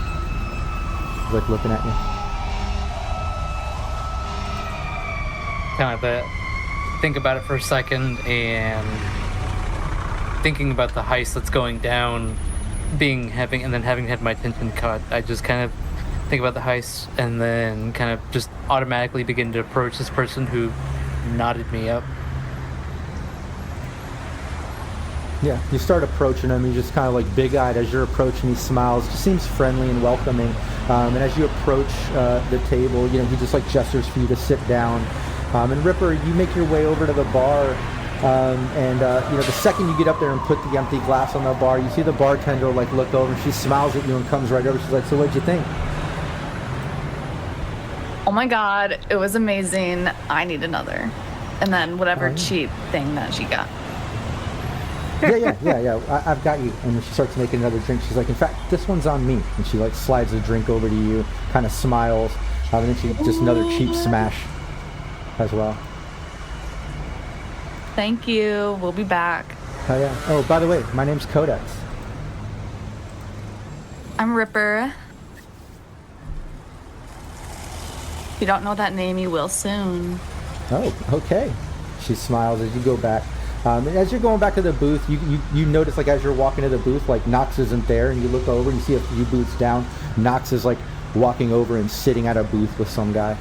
like looking at you. Kind of think about it for a second, and thinking about the heist that's going down, having had my attention cut, I just kind of think about the heist and then kind of just automatically begin to approach this person who nodded me up. Yeah, you start approaching him. He's just kind of like big-eyed as you're approaching. He smiles, just seems friendly and welcoming. And as you approach the table, he just like gestures for you to sit down. And Ripper, you make your way over to the bar, and the second you get up there and put the empty glass on the bar, you see the bartender like look over, and she smiles at you and comes right over. She's like, "So what'd you think?" Oh my god, it was amazing. I need another. And then whatever cheap thing that she got. Yeah. I've got you. And when she starts making another drink, she's like, "In fact, this one's on me." And she like slides a drink over to you, kind of smiles, and then she just another cheap smash as well. Thank you. We'll be back. Oh yeah. Oh, by the way, my name's Codex. I'm Ripper. If you don't know that name, you will soon. Oh, okay. She smiles as you go back. As you're going back to the booth, you notice, like, as you're walking to the booth, like, Nox isn't there, and you look over and you see a few booths down. Nox is, like, walking over and sitting at a booth with some guy.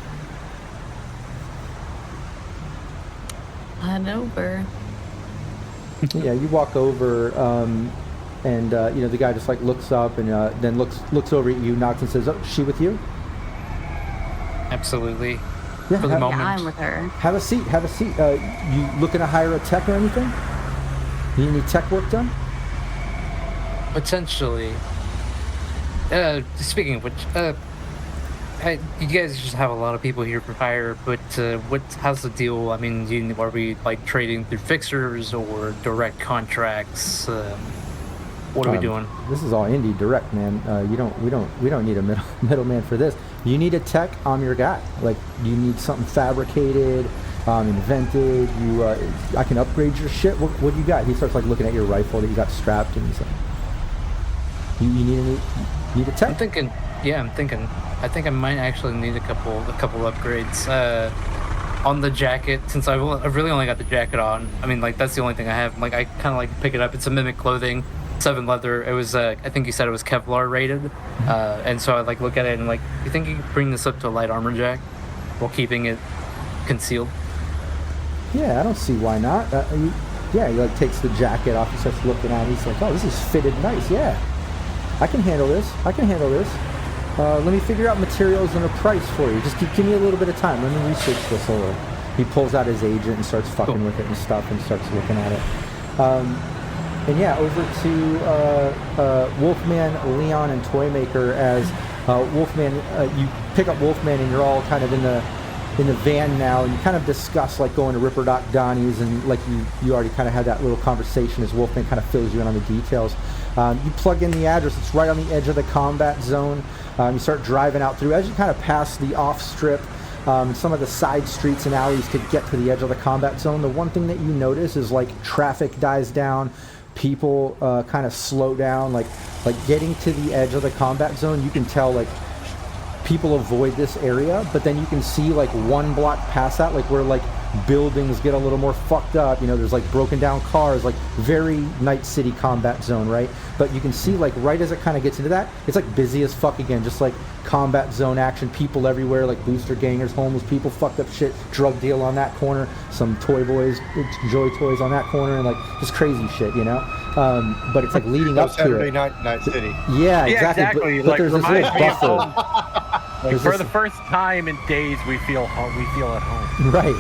Head over. Yeah, you walk over, and the guy just, like, looks up and then looks over at you, Nox, and says, "Oh, is she with you?" Absolutely. Yeah, For the moment. Yeah, I'm with her. Have a seat. You looking to hire a tech or anything? Need any tech work done? Potentially. Speaking of which, you guys just have a lot of people here for hire, but how's the deal? I mean, are we like trading through fixers or direct contracts? What are we doing? This is all indie direct, man. We don't need a middleman for this. You need a tech, I'm your guy. Like, you need something fabricated, invented. I can upgrade your shit. What do you got? He starts like looking at your rifle that you got strapped, and he's like, "You need a tech?" I'm thinking. I think I might actually need a couple upgrades. On the jacket, since I've really only got the jacket on. I mean, like, that's the only thing I have. Like, I kind of like to pick it up. It's a Mimic clothing, 7 leather. It was I think you said it was Kevlar rated, and so I like look at it and like, you think you could bring this up to a light armor jack while keeping it concealed? Yeah, I don't see why not. He like takes the jacket off and starts looking at it. He's like, "Oh, this is fitted nice. Yeah, I can handle this. Let me figure out materials and a price for you. Just give me a little bit of time. Let me research this a little." He pulls out his agent and starts fucking with it and stuff and starts looking at it. And yeah, over to Wolfman, Leon, and Toymaker as Wolfman, you pick up Wolfman, and you're all kind of in the van now, and you kind of discuss like going to Ripper Doc Donnie's, and like you already kind of had that little conversation as Wolfman kind of fills you in on the details. You plug in the address. It's right on the edge of the combat zone. You start driving out through. As you kind of pass the off strip, some of the side streets and alleys to get to the edge of the combat zone, the one thing that you notice is like traffic dies down, people kind of slow down. Like getting to the edge of the combat zone, you can tell like people avoid this area, but then you can see like one block past that, like where like buildings get a little more fucked up, you know, there's like broken down cars, like very Night City combat zone, right? But you can see like right as it kind of gets into that, it's like busy as fuck again, just like combat zone action, people everywhere, like booster gangers, homeless people, fucked up shit, drug deal on that corner, some toy boys, joy toys on that corner, and like just crazy shit, you know? But it's like leading up to Saturday it. Night City. Yeah, exactly. But Like, there's this little buffer. Like for the first time in days, we feel at home. Right.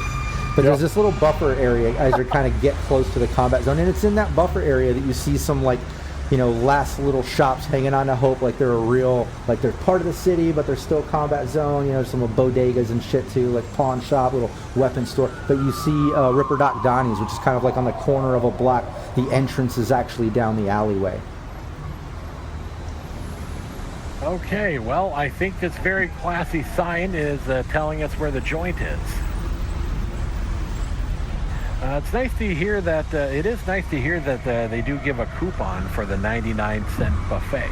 But there's this little buffer area as you kind of get close to the combat zone, and it's in that buffer area that you see some like, you know, last little shops hanging on to hope, like they're a real, like they're part of the city, but they're still combat zone. You know, some bodegas and shit too, like pawn shop, little weapon store. But you see Ripper Doc Donnie's, which is kind of like on the corner of a block. The entrance is actually down the alleyway. Okay, well, I think this very classy sign is telling us where the joint is. It's nice to hear that. It is nice to hear that they do give a coupon for the 99-cent buffet.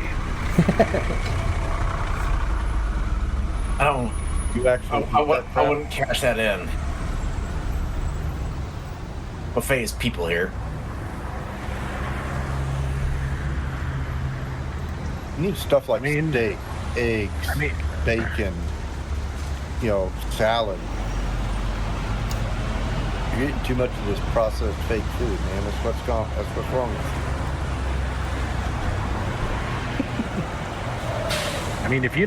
I don't. You actually. I wouldn't cash that in. Buffet is people here. You need stuff like steak, eggs, bacon, you know, salad. You're eating too much of this processed fake food, man. That's what's wrong with you. I mean, if you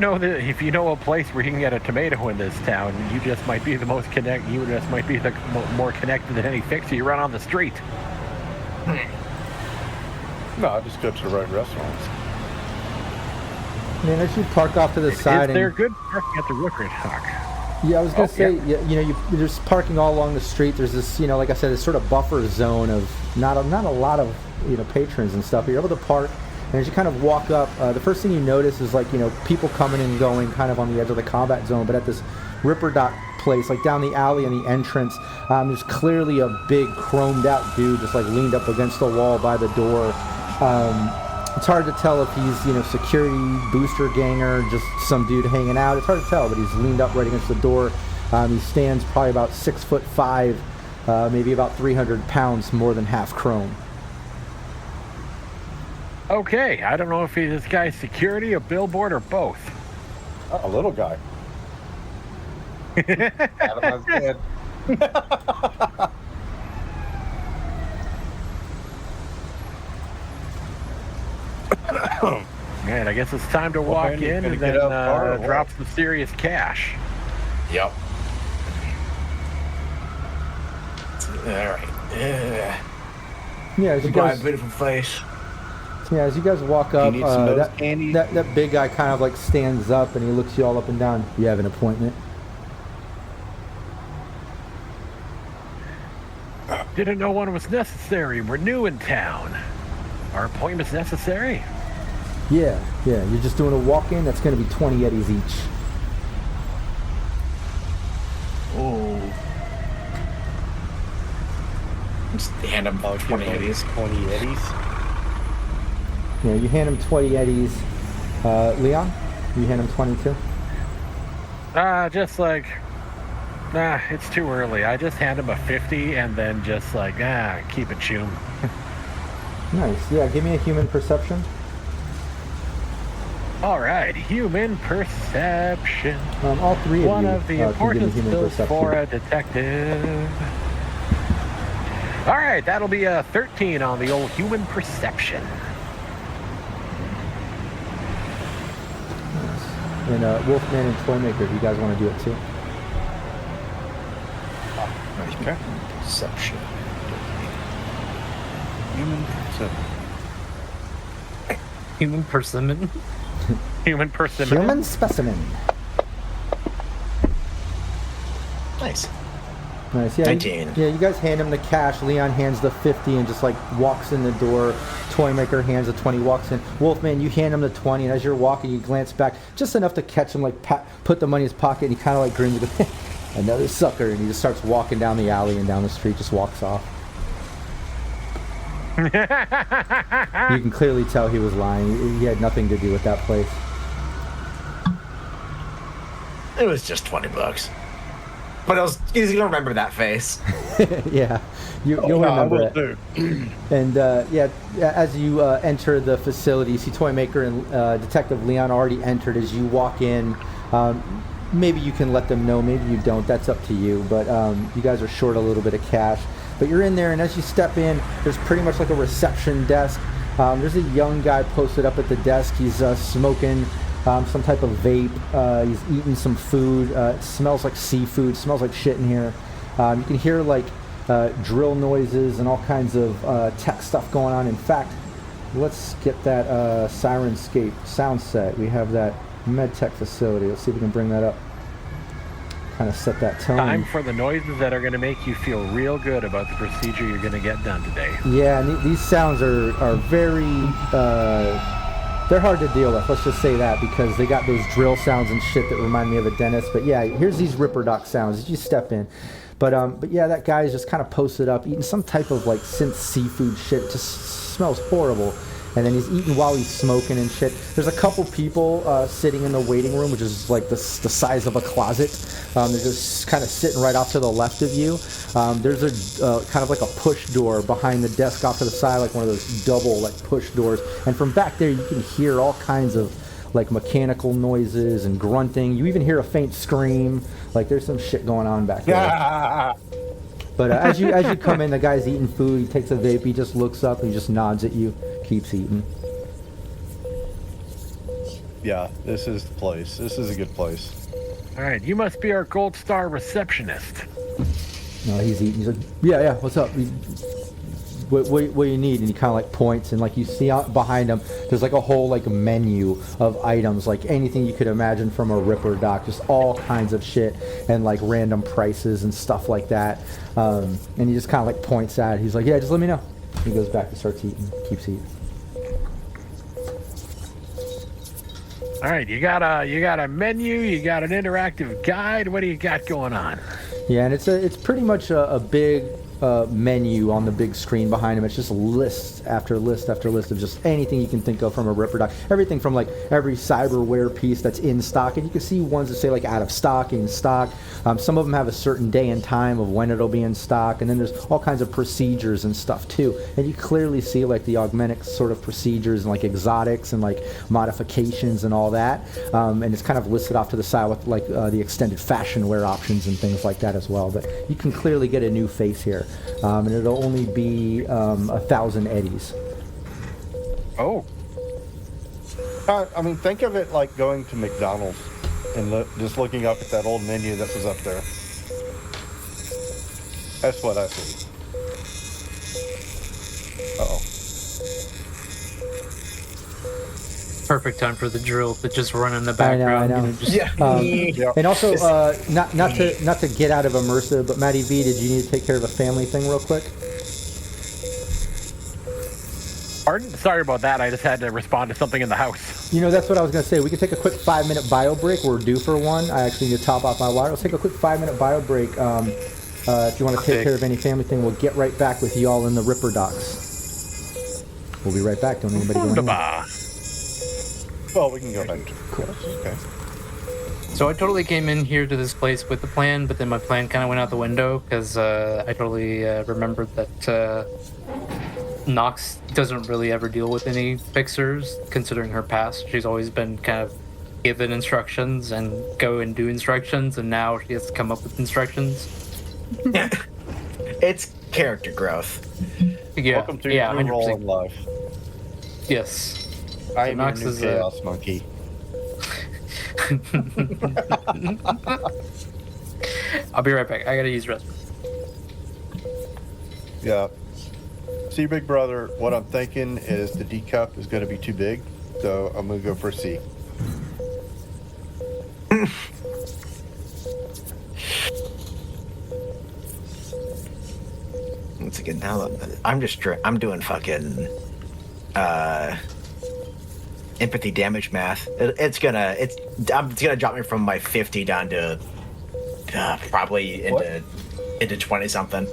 know a place where you can get a tomato in this town, you just might be the most connected. You just might be the more connected than any fixer you run on the street. No, I just go to the right restaurants. Man, as you park off to the side, they're good parking at the Rooker Hawk. Yeah, I was gonna say, yeah. You know, you're just parking all along the street. There's this, you know, like I said, this sort of buffer zone of not a lot of, you know, patrons and stuff. You're able to park, and as you kind of walk up, the first thing you notice is like, you know, people coming and going, kind of on the edge of the combat zone. But at this Ripper Doc place, like down the alley and the entrance, there's clearly a big chromed out dude just like leaned up against the wall by the door. It's hard to tell if he's, you know, security, booster ganger, just some dude hanging out. It's hard to tell, but he's leaned up right against the door. He stands probably about 6'5", maybe about 300 pounds, more than half chrome. Okay, I don't know if this guy's security, a billboard, or both. A little guy. Out of my head. Man, I guess it's time to walk in and then drop some serious cash. Yep. All right. Yeah, as you guys, beautiful face. yeah, as you guys walk up, need some of those candies? that big guy kind of like stands up and he looks you all up and down. You have an appointment? Didn't know one was necessary. We're new in town. Our appointment's necessary? Yeah. You're just doing a walk-in. That's going to be 20 eddies each. Oh. Just hand him 20 eddies. 20 eddies. Yeah, you hand him 20 eddies. Leon, you hand him 20 too? Just like, it's too early. I just hand him a 50 and then just like, keep it choom. Nice. Yeah, give me a human perception. All right, human perception. All three of One you of the can give me important human skills perception. for a detective. All right, that'll be a 13 on the old human perception. Nice. And Wolfman and Toymaker, if you guys want to do it too. Okay. Perception. Human perception. Human persimmon. Human person. Human specimen. Nice. Nice. Yeah, 19. You guys hand him the cash. Leon hands the 50 and just like walks in the door. Toymaker hands the 20, walks in. Wolfman, you hand him the 20, and as you're walking, you glance back just enough to catch him, like put the money in his pocket, and he kind of like grins and goes, another sucker, and he just starts walking down the alley and down the street, just walks off. You can clearly tell he was lying. He had nothing to do with that place. It was just $20. But he's gonna remember that face. Yeah, you'll remember it. And as you enter the facility, you see Toymaker and Detective Leon already entered. As you walk in, maybe you can let them know, maybe you don't. That's up to you. But you guys are short a little bit of cash. But you're in there, and as you step in, there's pretty much like a reception desk. There's a young guy posted up at the desk. He's smoking some type of vape. He's eating some food. It smells like seafood. Smells like shit in here. You can hear like drill noises and all kinds of tech stuff going on. In fact, let's get that Sirenscape sound set. We have that medtech facility. Let's see if we can bring that up. Kind of set that tone. Time for the noises that are going to make you feel real good about the procedure you're going to get done today. Yeah, and these sounds are very... they're hard to deal with, let's just say that, because they got those drill sounds and shit that remind me of a dentist. But yeah, here's these Ripper Doc sounds as you step in. But yeah, that guy's just kind of posted up, eating some type of like synth seafood shit. It just smells horrible. And then he's eating while he's smoking and shit. There's a couple people sitting in the waiting room, which is like the size of a closet. They're just kind of sitting right off to the left of you. There's a kind of like a push door behind the desk off to the side, like one of those double like push doors. And from back there, you can hear all kinds of like mechanical noises and grunting. You even hear a faint scream. Like there's some shit going on back there. But as you come in, the guy's eating food. He takes a vape. He just looks up and he just nods at you. Keeps eating. Yeah, this is the place. This is a good place. All right, you must be our gold star receptionist. No, he's eating. He's like, yeah, what's up? What do you need? And he kind of like points, and like you see out behind him, there's like a whole like menu of items, like anything you could imagine from a Ripper Doc, just all kinds of shit, and like random prices and stuff like that. And he just kind of like points at it. He's like, yeah, just let me know. He goes back and starts eating, keeps eating. All right, you got a menu, you got an interactive guide. What do you got going on? Yeah, and it's pretty much a big menu on the big screen behind him. It's just list after list after list of just anything you can think of from a Ripper Doc. Everything from like every cyberware piece that's in stock, and you can see ones that say like out of stock, in stock. Some of them have a certain day and time of when it'll be in stock, and then there's all kinds of procedures and stuff too. And you clearly see like the augmentic sort of procedures and like exotics and like modifications and all that. And it's kind of listed off to the side with like the extended fashion wear options and things like that as well. But you can clearly get a new face here. And it'll only be 1,000 eddies. Oh. I mean, think of it like going to McDonald's and just looking up at that old menu that was up there. That's what I see. Uh-oh. Perfect time for the drill to just run in the background. I know. Yeah. And also, not to get out of immersive, but Matty V, did you need to take care of a family thing real quick? Pardon? Sorry about that. I just had to respond to something in the house. You know, that's what I was going to say. We can take a quick 5-minute bio break. We're due for one. I actually need to top off my water. Let's take a quick 5-minute bio break. If you want to take care of any family thing, we'll get right back with y'all in the Ripper Docs. We'll be right back. Don't anybody go anywhere. Well, we can go back to Cool. Okay. So I totally came in here to this place with the plan, but then my plan kind of went out the window because I totally remembered that Nox doesn't really ever deal with any fixers, considering her past. She's always been kind of given instructions and go and do instructions, and now she has to come up with instructions. It's character growth. Yeah, Welcome to your new role in life. Yes. I am Nox your new is chaos monkey. I'll be right back. I gotta use restroom. Yeah. See, big brother, what I'm thinking is the D cup is going to be too big, so I'm going to go for a C. Once again, now I'm doing fucking empathy damage math. It's gonna drop me from my 50 down to probably into 20 something.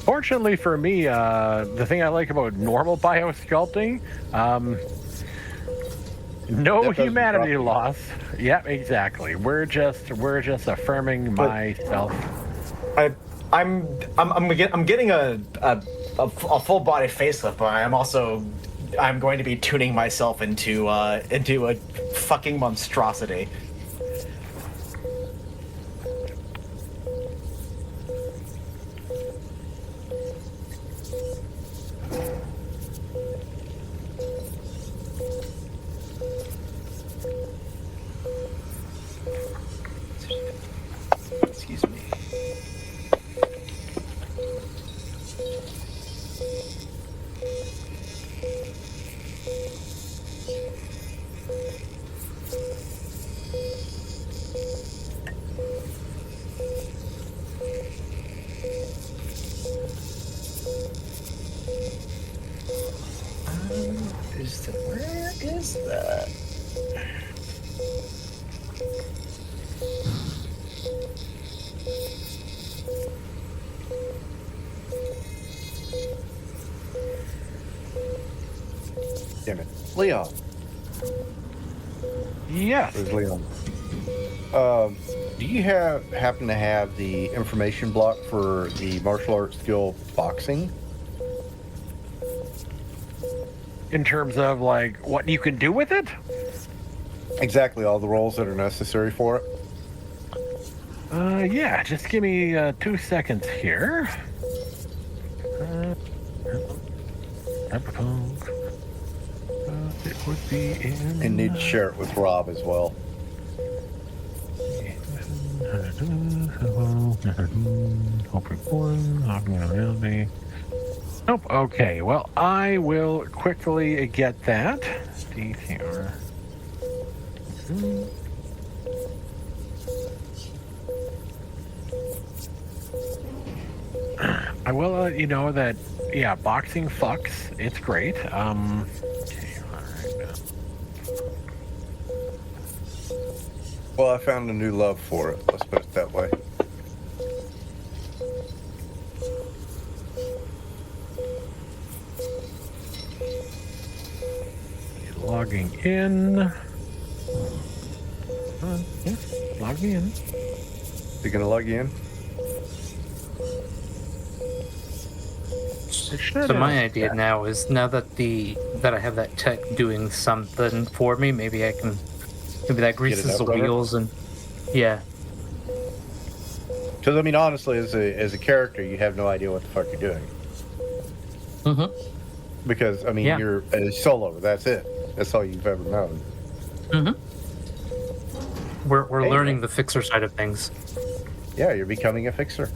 Fortunately for me, the thing I like about normal biosculpting, no humanity loss. Yep, exactly. We're just affirming myself. I'm getting a full body facelift, but I'm going to be tuning myself into a fucking monstrosity. Excuse me. Where is that? Damn it. Leon. Yes. Where's Leon? Do you happen to have the information block for the martial arts skill boxing? In terms of like what you can do with it? Exactly, all the roles that are necessary for it. Yeah, just give me 2 seconds here. Cyberpunk. It would be in. And need to share it with Rob as well. Nope. Okay. Well, I will quickly get that. DTR. I will let you know that, yeah, boxing fucks. It's great. Okay, all right. Well, I found a new love for it. Let's put it that way. Logging in. Yeah, log me in. You gonna log you in? So my idea now is, now that I have that tech doing something for me, maybe that greases the wheels and yeah. Because I mean, honestly, as a character, you have no idea what the fuck you're doing. Mm-hmm. Because I mean, Yeah. you're a solo. That's it. That's all you've ever known. Mm-hmm. We're Hey, learning man. the fixer side of things. Yeah, you're becoming a fixer.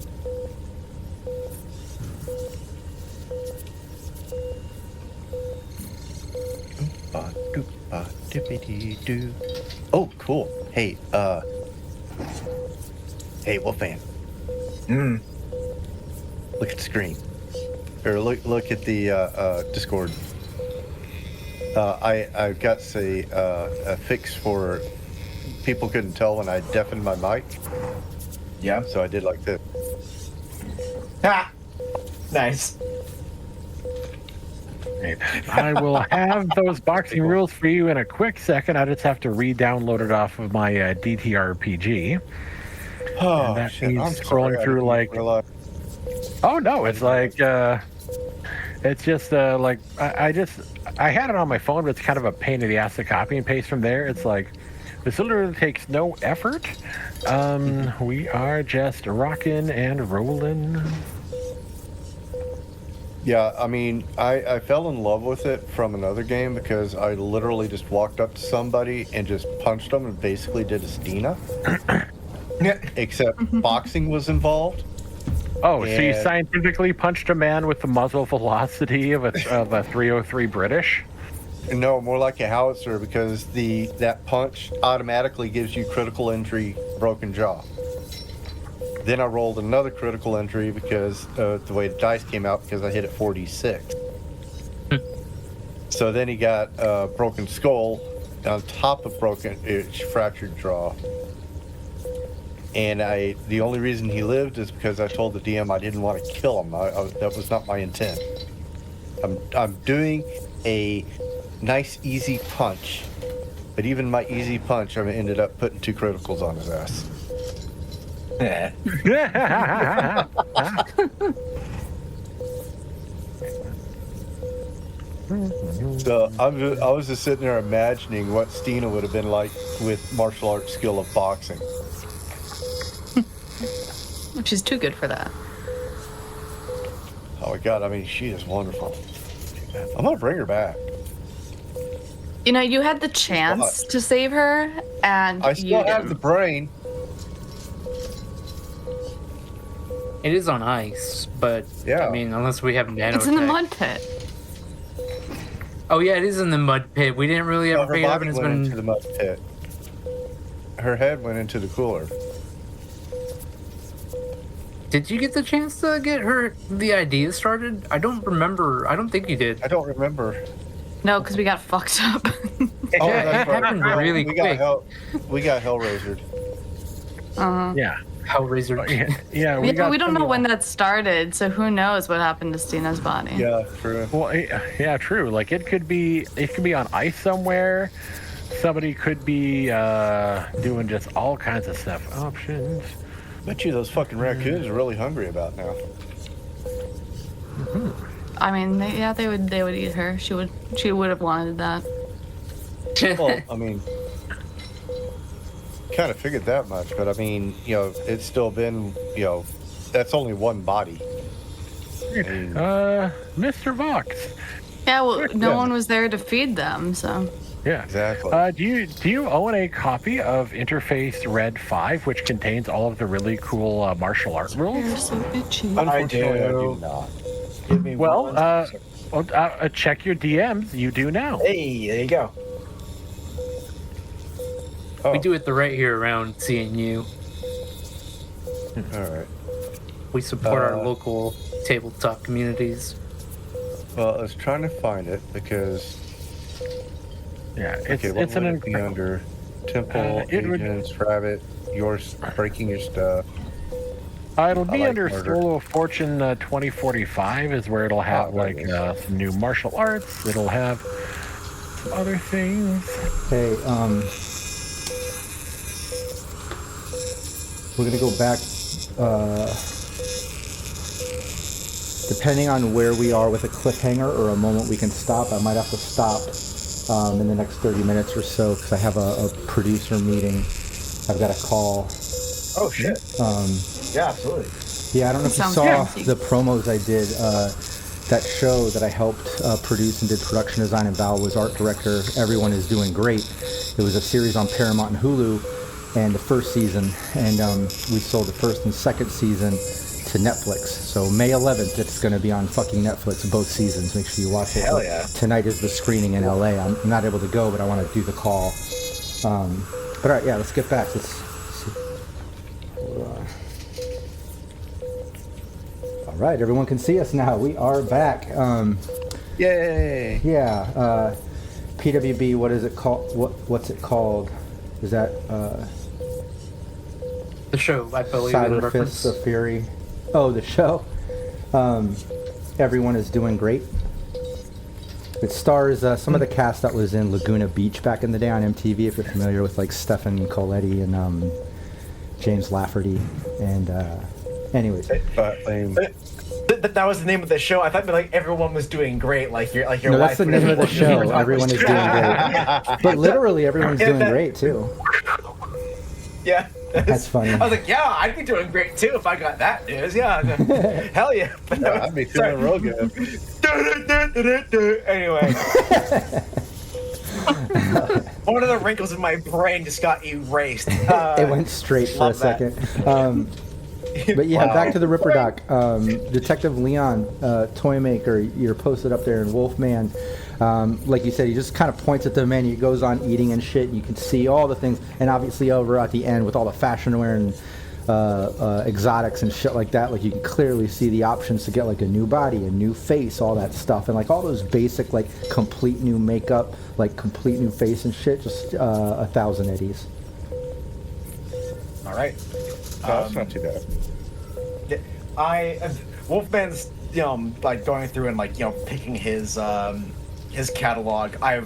Oh, cool. Hey, Wolfman. Look at the screen. Or look at the Discord. I've got a fix for people couldn't tell when I deafened my mic. Yeah. So I did like this. Ah! Nice. Right. I will have those boxing rules for you in a quick second. I just have to re-download it off of my DTRPG. Oh, And that shit. means I'm scrolling sorry, I through, didn't like- realize. Oh no, it's like it's just like I had it on my phone, but it's kind of a pain in the ass to copy and paste from there. It's like this literally takes no effort. We are just rocking and rolling. Yeah, I mean, I fell in love with it from another game because I literally just walked up to somebody and just punched them and basically did a Stina. Except boxing was involved. Oh, so you And- scientifically punched a man with the muzzle velocity of a 303 British? No, more like a howitzer because that punch automatically gives you critical injury, broken jaw. Then I rolled another critical injury because the way the dice came out because I hit at 46. So then he got broken skull on top of fractured jaw. And the only reason he lived is because I told the DM I didn't want to kill him. That was not my intent. I'm doing a nice easy punch, but even my easy punch, I ended up putting 2 criticals on his ass. So I was just sitting there imagining what Stina would have been like with martial arts skill of boxing. She's too good for that. Oh my God! I mean, she is wonderful. I'm gonna bring her back. You know, you had the chance to save her, and I still have the brain. It is on ice, but Yeah. I mean, unless we have nanotech. It's in the mud pit. Oh yeah, it is in the mud pit. We didn't really ever Her figure it out, body and it's went been into the mud pit. Her head went into the cooler. Did you get the chance to get her the idea started? I don't remember. I don't think you did. I don't remember. No, because we got fucked up. Oh, Yeah, that's it happened right. really we quick. We got Hellraisered. Yeah. Hellraiser. Yeah, we don't know when that started, so who knows what happened to Stina's body. Yeah, true. Well, yeah, true. Like it could be on ice somewhere. Somebody could be doing just all kinds of stuff. Options. Bet you those fucking raccoons are really hungry about now. I mean, they would eat her. She would have wanted that. Well, I mean, kind of figured that much, but I mean, it's still been, that's only one body. I mean, Mr. Vox. Yeah, well, no one was there to feed them, so. Yeah, exactly. Do you own a copy of Interface Red 5, which contains all of the really cool martial art rules? You're so itchy. Unfortunately, I do not. Give me one second. Check your DMs. You do now. Hey, there you go. Oh, We do it the right here around CNU. all right. We support our local tabletop communities. Well, I was trying to find it because. Yeah, Okay, what it's an would it be under? Temple, agents, rabbit, yours, breaking your stuff. It'll be like under murder. Solo of Fortune 2045 is where it'll have there it is. some new martial arts. It'll have some other things. Hey, we're gonna go back. Depending on where we are with a cliffhanger or a moment we can stop, I might have to stop in the next 30 minutes or so because I have a producer meeting. I've got a call. Oh shit. Yeah, absolutely. Yeah, I don't know if you Sounds saw fancy. the promos I did. That show that I helped produce and did production design, and Val was art director. Everyone is doing great. It was a series on Paramount and Hulu, and the first season, and we sold the first and second season to Netflix. So May 11th, it's going to be on fucking Netflix, both seasons. Make sure you watch it. Hell yeah. Tonight is the screening in LA. I'm not able to go, but I want to do the call. But all right, yeah, let's get back. Let's see. Hold on. All right, everyone can see us now. We are back. Yay! Yeah, PWB. What is it called? What's it called? Is that The show, I believe, in Cyber reference. Fists of Fury? Oh, the show. Everyone is doing great. It stars some of the cast that was in Laguna Beach back in the day on MTV. If you're familiar with like Stefan Coletti and James Lafferty, and anyways. That was the name of the show. I thought like everyone was doing great. Like your No, wife. that's the name of the show. Everyone is doing great. But literally, everyone's doing great too. Yeah. That's funny. I was like, yeah, I'd be doing great too if I got that news. Yeah. Hell yeah. Yeah, I'd be feeling real good. Anyway. One of the wrinkles in my brain just got erased. It went straight for a love that. second. But yeah, Wow. back to the Ripper Doc. Detective Leon, toy maker, you're posted up there in Wolfman. Like you said, he just kind of points at the menu, goes on eating and shit. You can see all the things, and obviously over at the end with all the fashion wear and exotics and shit like that, like you can clearly see the options to get like a new body, a new face, all that stuff, and like all those basic like complete new makeup, like complete new face and shit, just 1,000 eddies. All right. That's not too bad. Wolfman's like going through and like picking his catalog. I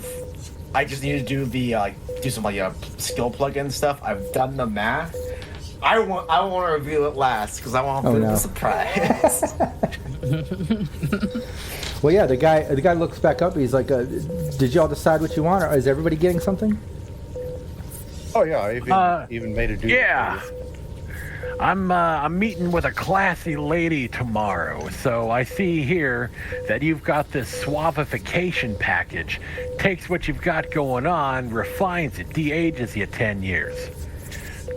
just need to do the do some skill plug-in stuff. I've done the math. I want to reveal it last because I want to be a surprise. Well, yeah, the guy looks back up. He's like, "Did y'all decide what you want, or is everybody getting something?" Oh yeah, I even made a dude. Yeah. I'm meeting with a classy lady tomorrow, so I see here that you've got this suavification package. Takes what you've got going on, refines it, de-ages you 10 years.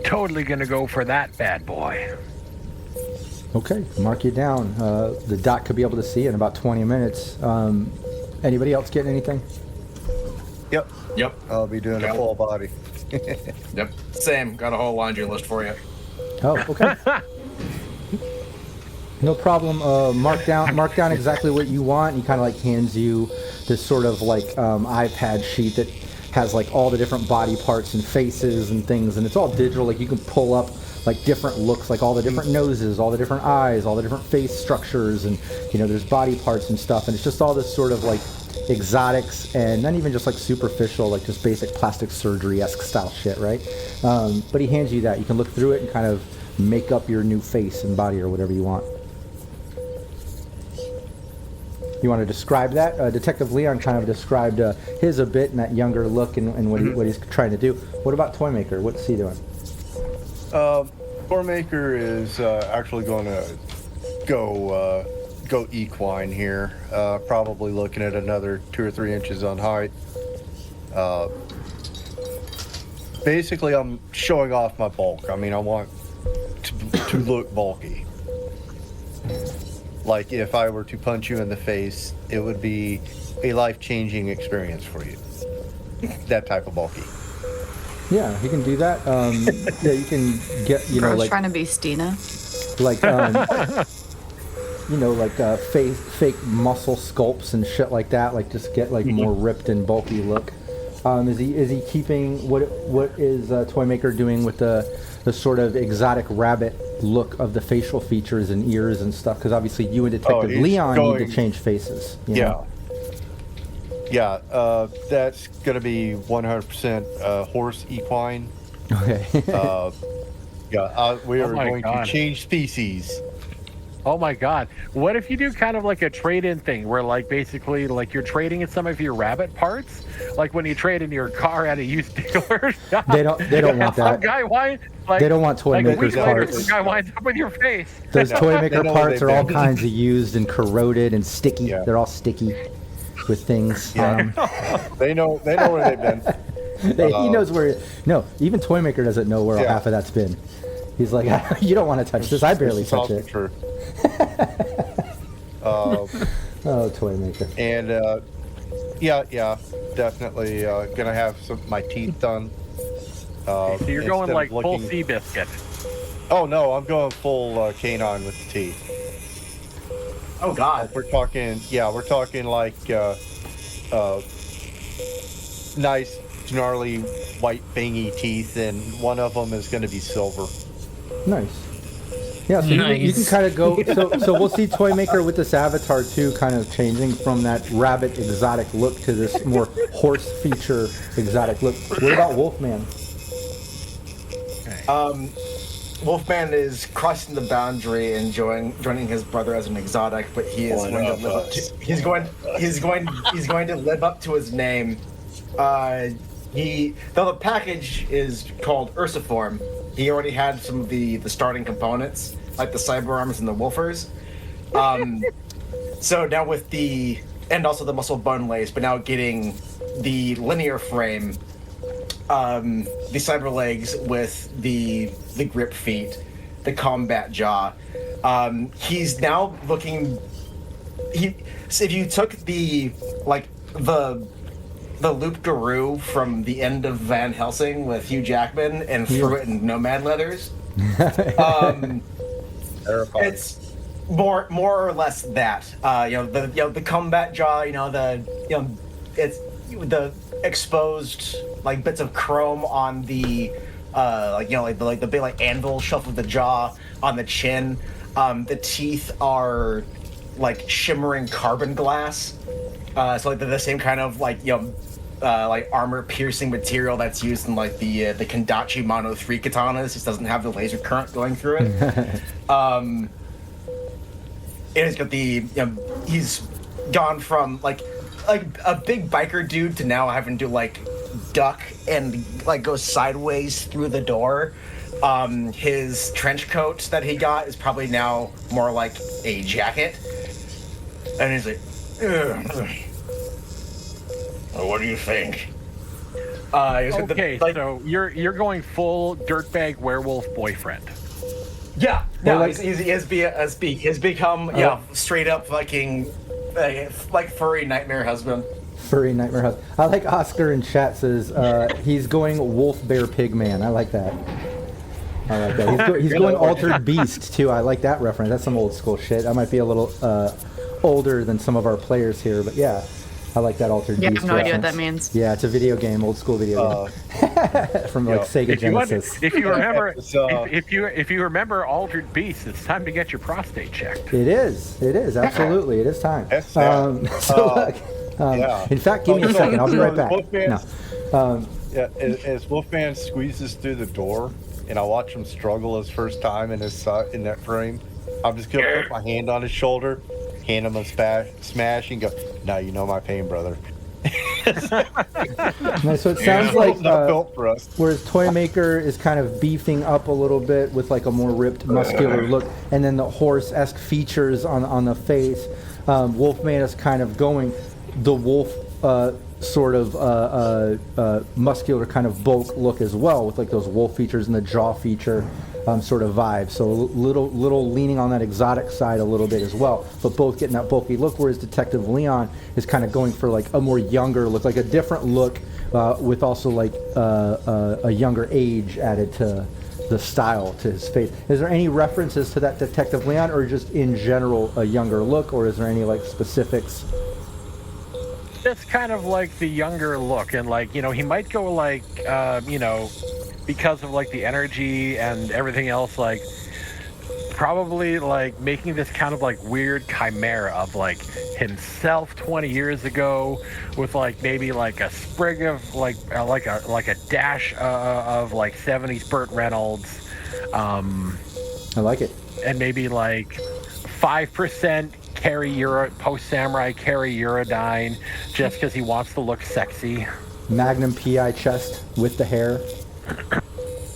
Totally gonna go for that bad boy. Okay, mark you down. The doc could be able to see in about 20 minutes. Anybody else getting anything? Yep. I'll be doing a full body. Yep. Same. Got a whole laundry list for you. Oh, okay. No problem. Mark down exactly what you want. He kind of like hands you this sort of like iPad sheet that has like all the different body parts and faces and things, and it's all digital. Like you can pull up like different looks, like all the different noses, all the different eyes, all the different face structures, and there's body parts and stuff, and it's just all this sort of like exotics and not even just like superficial, like just basic plastic surgery-esque style shit, right? But he hands you that. You can look through it and kind of make up your new face and body or whatever you want. You want to describe that? Detective Leon kind of described his a bit in that younger look and what he's trying to do. What about Toymaker? What's he doing? Toymaker is actually going to go equine here. Probably looking at another 2 or 3 inches on height. Basically, I'm showing off my bulk. I mean, I want to look bulky. Like if I were to punch you in the face, it would be a life-changing experience for you. That type of bulky. Yeah, you can do that. Yeah, you can get, Bro's like trying to be Stina. like fake muscle sculpts and shit like that. Like just get like more ripped and bulky look. Is he keeping what is Toymaker doing with the sort of exotic rabbit look of the facial features and ears and stuff? Because obviously you and Detective Leon need to change faces. You know? Yeah. That's gonna be 100% horse equine. Okay. We are going to change species. Oh my god. What if you do kind of like a trade-in thing where like basically like you're trading in some of your rabbit parts? Like when you trade in your car at a used dealer? They don't want that. Guy they don't want Toymaker's parts. Some guy winds up with your face. Those Toymaker parts are all kinds of used and corroded and sticky. Yeah. They're all sticky with things. Yeah. They know where they've been. He knows where. No, even Toymaker doesn't know where half of that's been. He's like, you don't want to touch this. I barely touch it. True. Oh, Toymaker. And definitely gonna have my teeth done. So you're going like full Seabiscuit. Oh no, I'm going full canine with the teeth. Oh god. We're talking like nice gnarly white bangy teeth, and one of them is going to be silver. Nice. Yeah, so you can kind of go. So we'll see Toymaker with this avatar too, kind of changing from that rabbit exotic look to this more horse feature exotic look. What about Wolfman? Wolfman is crossing the boundary and joining his brother as an exotic, but he is going to live up to, he's going to live up to his name. Though the package is called Ursiform, he already had some of the starting components, like the cyber arms and the wolfers. So now with and also the muscle bone lace, but now getting the linear frame, the cyber legs with the grip feet, the combat jaw. He's now looking. If you took the the Loop Garou from the end of Van Helsing with Hugh Jackman and threw it in Nomad leathers. It's more or less that. The combat jaw. It's the exposed like bits of chrome on the the big like anvil shelf of the jaw on the chin. The teeth are like shimmering carbon glass. So like they're the same kind of like armor piercing material that's used in like the Kendachi Mono 3 katanas. Just doesn't have the laser current going through it. And he's got he's gone from like a big biker dude to now having to like duck and like go sideways through the door. His trench coat that he got is probably now more like a jacket. And he's like, ugh. What do you think? Okay, so you're going full dirtbag werewolf boyfriend. Yeah, no, he has become straight up fucking like furry nightmare husband. Furry nightmare husband. I like Oscar in chat says he's going wolf bear pig man. I like that. He's going altered beast too. I like that reference. That's some old school shit. I might be a little older than some of our players here, but yeah. I like that altered beast. I have no reference. idea what that means. Yeah, it's a video game, old school video game from like Sega Genesis. If you remember, if you remember altered beast, it's time to get your prostate checked. It is absolutely. It is time. In fact, give me a second. I'll be right back. As Wolfman squeezes through the door, and I watch him struggle his first time in that frame, I'm just gonna put my hand on his shoulder, hand him a smash, and go, "Now you know my pain, brother." No, so it sounds like not built for us. Whereas Toymaker is kind of beefing up a little bit with like a more ripped, muscular look, and then the horse-esque features on the face. Wolfman is kind of going the wolf sort of muscular kind of bulk look as well, with like those wolf features and the jaw feature sort of vibe. So a little leaning on that exotic side a little bit as well, but both getting that bulky look. Whereas Detective Leon is kind of going for like a more younger look, like a different look with also like a younger age added to the style to his face. Is there any references to that Detective Leon, or just in general a younger look, or is there any like specifics? It's kind of like the younger look, and like, he might go like, because of like the energy and everything else, like probably like making this kind of like weird chimera of like himself 20 years ago with like maybe like a sprig of like a dash of like 70s Burt Reynolds. I like it. And maybe like 5% post-samurai carry Uridine just because he wants to look sexy. Magnum PI chest with the hair.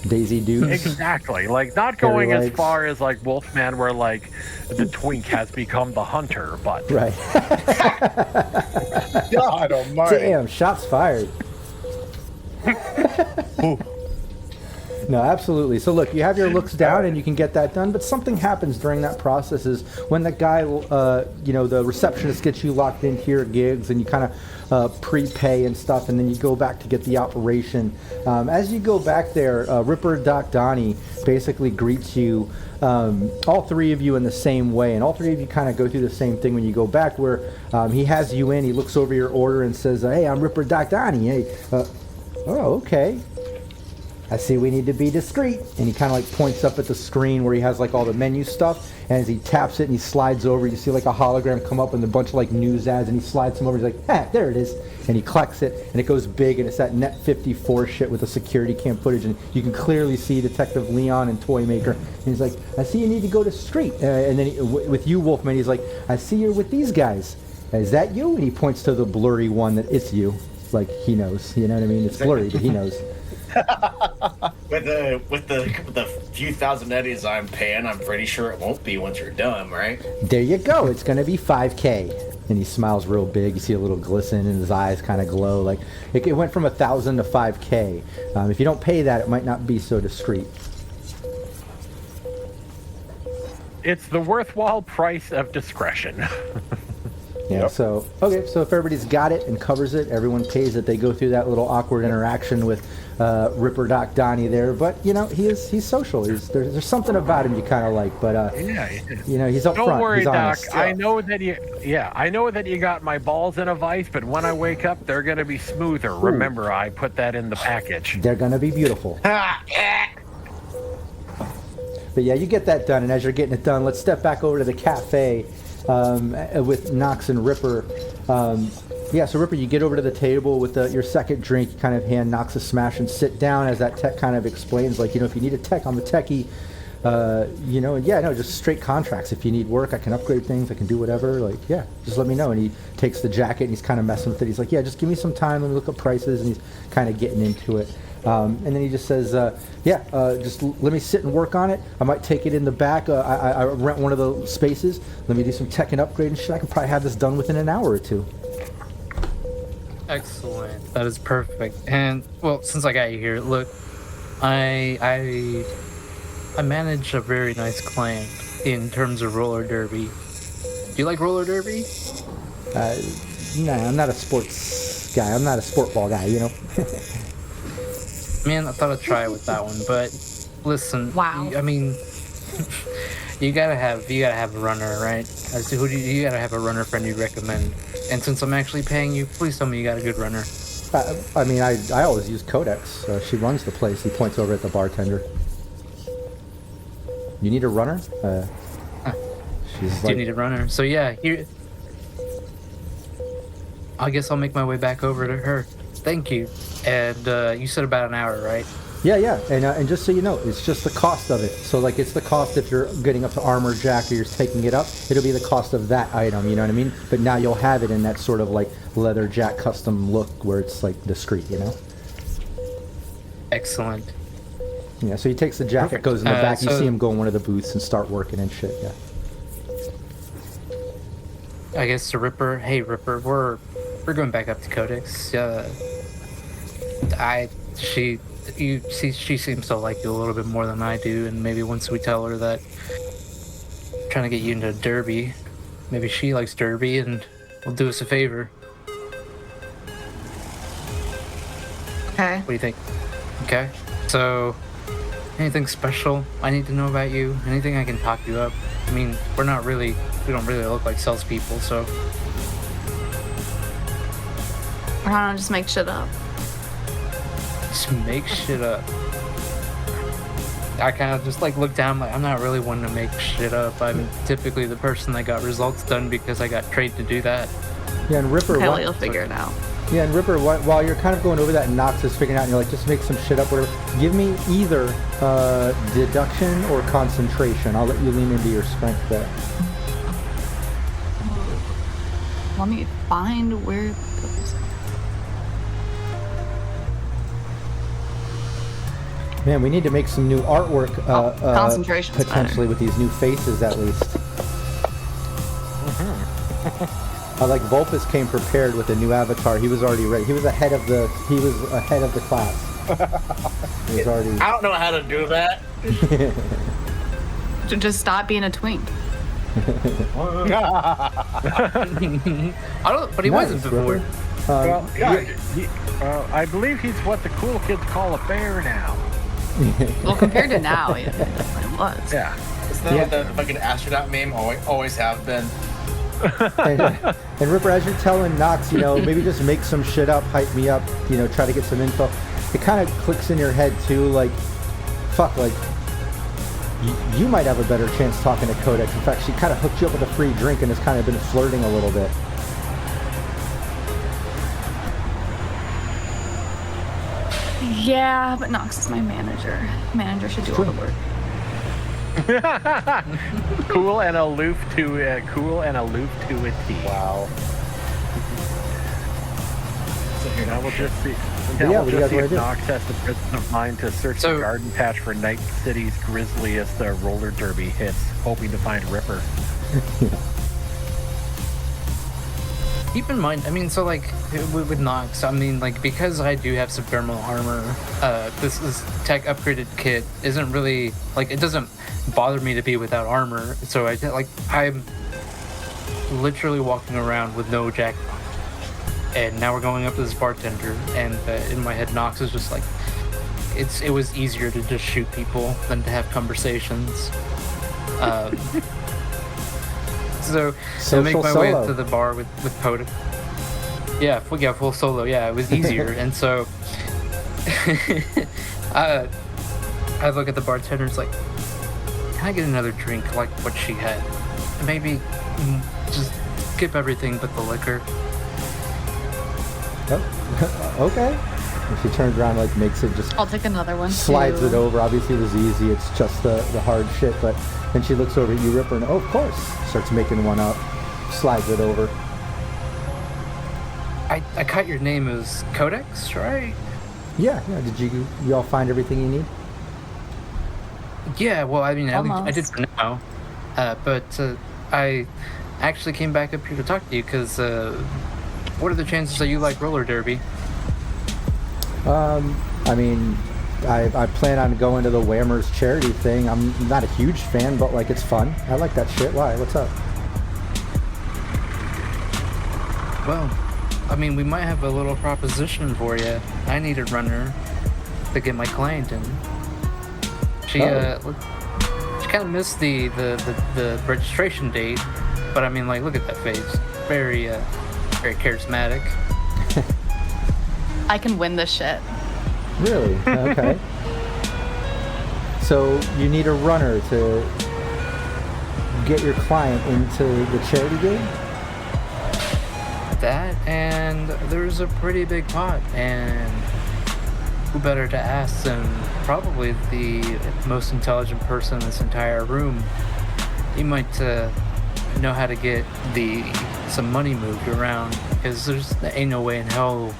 Daisy Dukes. Exactly. Like, not going as far as like Wolfman, where like the twink has become the hunter, but right. God almighty. Damn, shots fired. No, absolutely. So look, you have your looks down and you can get that done, but something happens during that process is when the guy, the receptionist gets you locked into your gigs and you kind of prepay and stuff, and then you go back to get the operation. As you go back there, Ripper Doc Donnie basically greets you, all three of you in the same way, and all three of you kind of go through the same thing when you go back, where he has you in, he looks over your order and says, "Hey, I'm Ripper Doc Donnie. Hey, oh, okay. I see we need to be discreet." And he kind of like points up at the screen where he has like all the menu stuff, and as he taps it and he slides over, you see like a hologram come up and a bunch of like news ads, and he slides them over, he's like, there it is, and he clicks it, and it goes big, and it's that Net 54 shit with the security cam footage, and you can clearly see Detective Leon and Toymaker, and he's like, "I see you need to go discreet," and then with you, Wolfman, he's like, "I see you're with these guys. Is that you?" And he points to the blurry one that it's you, like he knows, you know what I mean? It's blurry, but he knows. With the few thousand eddies I'm paying, I'm pretty sure it won't be once you're done, right? There you go. It's going to be 5K. And he smiles real big. You see a little glisten and his eyes kind of glow. Like it went from 1,000 to 5K. If you don't pay that, it might not be so discreet. It's the worthwhile price of discretion. Yeah. Yep. So so if everybody's got it and covers it, everyone pays it. They go through that little awkward interaction with Ripper Doc Donnie there, but he's social. There's something about him you kind of like, but he's up Don't front. worry, He's Doc. honest. I know that you got my balls in a vice, but when I wake up, they're gonna be smoother. Ooh. Remember, I put that in the package. They're gonna be beautiful. But yeah, you get that done, and as you're getting it done, let's step back over to the cafe with Knox and Ripper. So Ripper, you get over to the table with your second drink, you kind of hand Knox a smash and sit down as that tech kind of explains, like, if you need a tech, I'm a techie, just straight contracts. If you need work, I can upgrade things, I can do whatever, like, yeah, just let me know. And he takes the jacket and he's kind of messing with it. He's like, yeah, just give me some time, let me look up prices, and he's kind of getting into it. And then he just says, just let me sit and work on it. I might take it in the back. I rent one of the spaces. Let me do some tech and upgrade and shit. I can probably have this done within an hour or two. Excellent. That is perfect. And, well, since I got you here, look, I manage a very nice client in terms of roller derby. Do you like roller derby? No, I'm not a sports guy. I'm not a sport ball guy, Man, I thought I'd try it with that one, but listen. Wow. You gotta have a runner, right? As to you gotta have a runner friend you recommend. And since I'm actually paying you, please tell me you got a good runner. I always use Codex. She runs the place. He points over at the bartender. You need a runner? She's Do you need a runner? So yeah, here. I guess I'll make my way back over to her. Thank you. And you said about an hour, right? Yeah. And just so you know, it's just the cost of it. So, like, it's the cost if you're getting up to armor jack or you're taking it up. It'll be the cost of that item, you know what I mean? But now you'll have it in that sort of, like, leather jack custom look where it's, like, discreet, Excellent. Yeah, so he takes the jacket, Perfect. goes in the back. You so- see him go in one of the booths and start working and shit, yeah. I guess to Ripper. Hey, Ripper, we're going back up to Codex. She seems to like you a little bit more than I do, and maybe once we tell her that I'm trying to get you into derby, maybe she likes derby and will do us a favor. Okay. What do you think? Okay. So, anything special I need to know about you? Anything I can talk you up? I mean, we don't really look like salespeople, so. Or I don't just make shit up. Just make shit up. I kind of just look down, I'm not really one to make shit up. I'm typically the person that got results done because I got trained to do that. Yeah, and Ripper... Hell, you'll figure it out. Yeah, and Ripper, while you're kind of going over that and Nox is figuring out, and you're like, just make some shit up, whatever, give me either deduction or concentration. I'll let you lean into your strength there. Let me find where it goes. Man, we need to make some new artwork, concentration's potentially better. with these new faces at least. Like Vulpus came prepared with a new avatar. He was already ready. He was ahead of the class. He was already. I don't know how to do that. To just stop being a twink. I don't, but he Nice, wasn't before. brother. I believe he's what the cool kids call a bear now. Well, compared to now, it was. Yeah. Isn't that what the fucking astronaut meme always have been? And Ripper, as you're telling Nox, maybe just make some shit up, hype me up, try to get some info. It kind of clicks in your head too, like, fuck, like, you might have a better chance talking to Codex. In fact, she kind of hooked you up with a free drink and has kind of been flirting a little bit. Yeah, but Nox is my manager. Manager should do all the work. Cool and aloof to a T. Wow. So here, Now we'll just see. Yeah, We'll what do you just guys see wanna if do? Nox has the presence of mind to search So- the garden patch for Night City's grisliest roller derby hits, hoping to find Ripper. Keep in mind, with Nox, because I do have subdermal armor, this tech upgraded kit isn't really, it doesn't bother me to be without armor, so literally walking around with no jacket on. And now we're going up to this bartender, and in my head, Knox is just like, it was easier to just shoot people than to have conversations. So I make my way up to the bar with Kodak. Yeah, full solo. Yeah, it was easier, and so I look at the bartender. It's like, can I get another drink like what she had? Maybe just skip everything but the liquor. Oh, okay. And she turns around, like, makes it just... I'll take another one, slides too. it over. Obviously, it was easy. It's just the hard shit. But then she looks over at you, Ripper, and, oh, of course, starts making one up. Slides it over. I caught your name as Codex, right? Yeah. Did you all find everything you need? Yeah, well, I mean, I did Almost. for now. But I actually came back up here to talk to you because what are the chances that you like roller derby? I mean, I plan on going to the Whammers charity thing. I'm not a huge fan, but, like, it's fun. I like that shit. Why? What's up? Well, I mean, we might have a little proposition for you. I need a runner to get my client in. She kind of missed the registration date, but I mean, like, look at that face. Very charismatic. I can win this shit. Really? Okay. So you need a runner to get your client into the charity game? That, and there's a pretty big pot, and who better to ask than probably the most intelligent person in this entire room. He might know how to get some money moved around, because there ain't no way in hell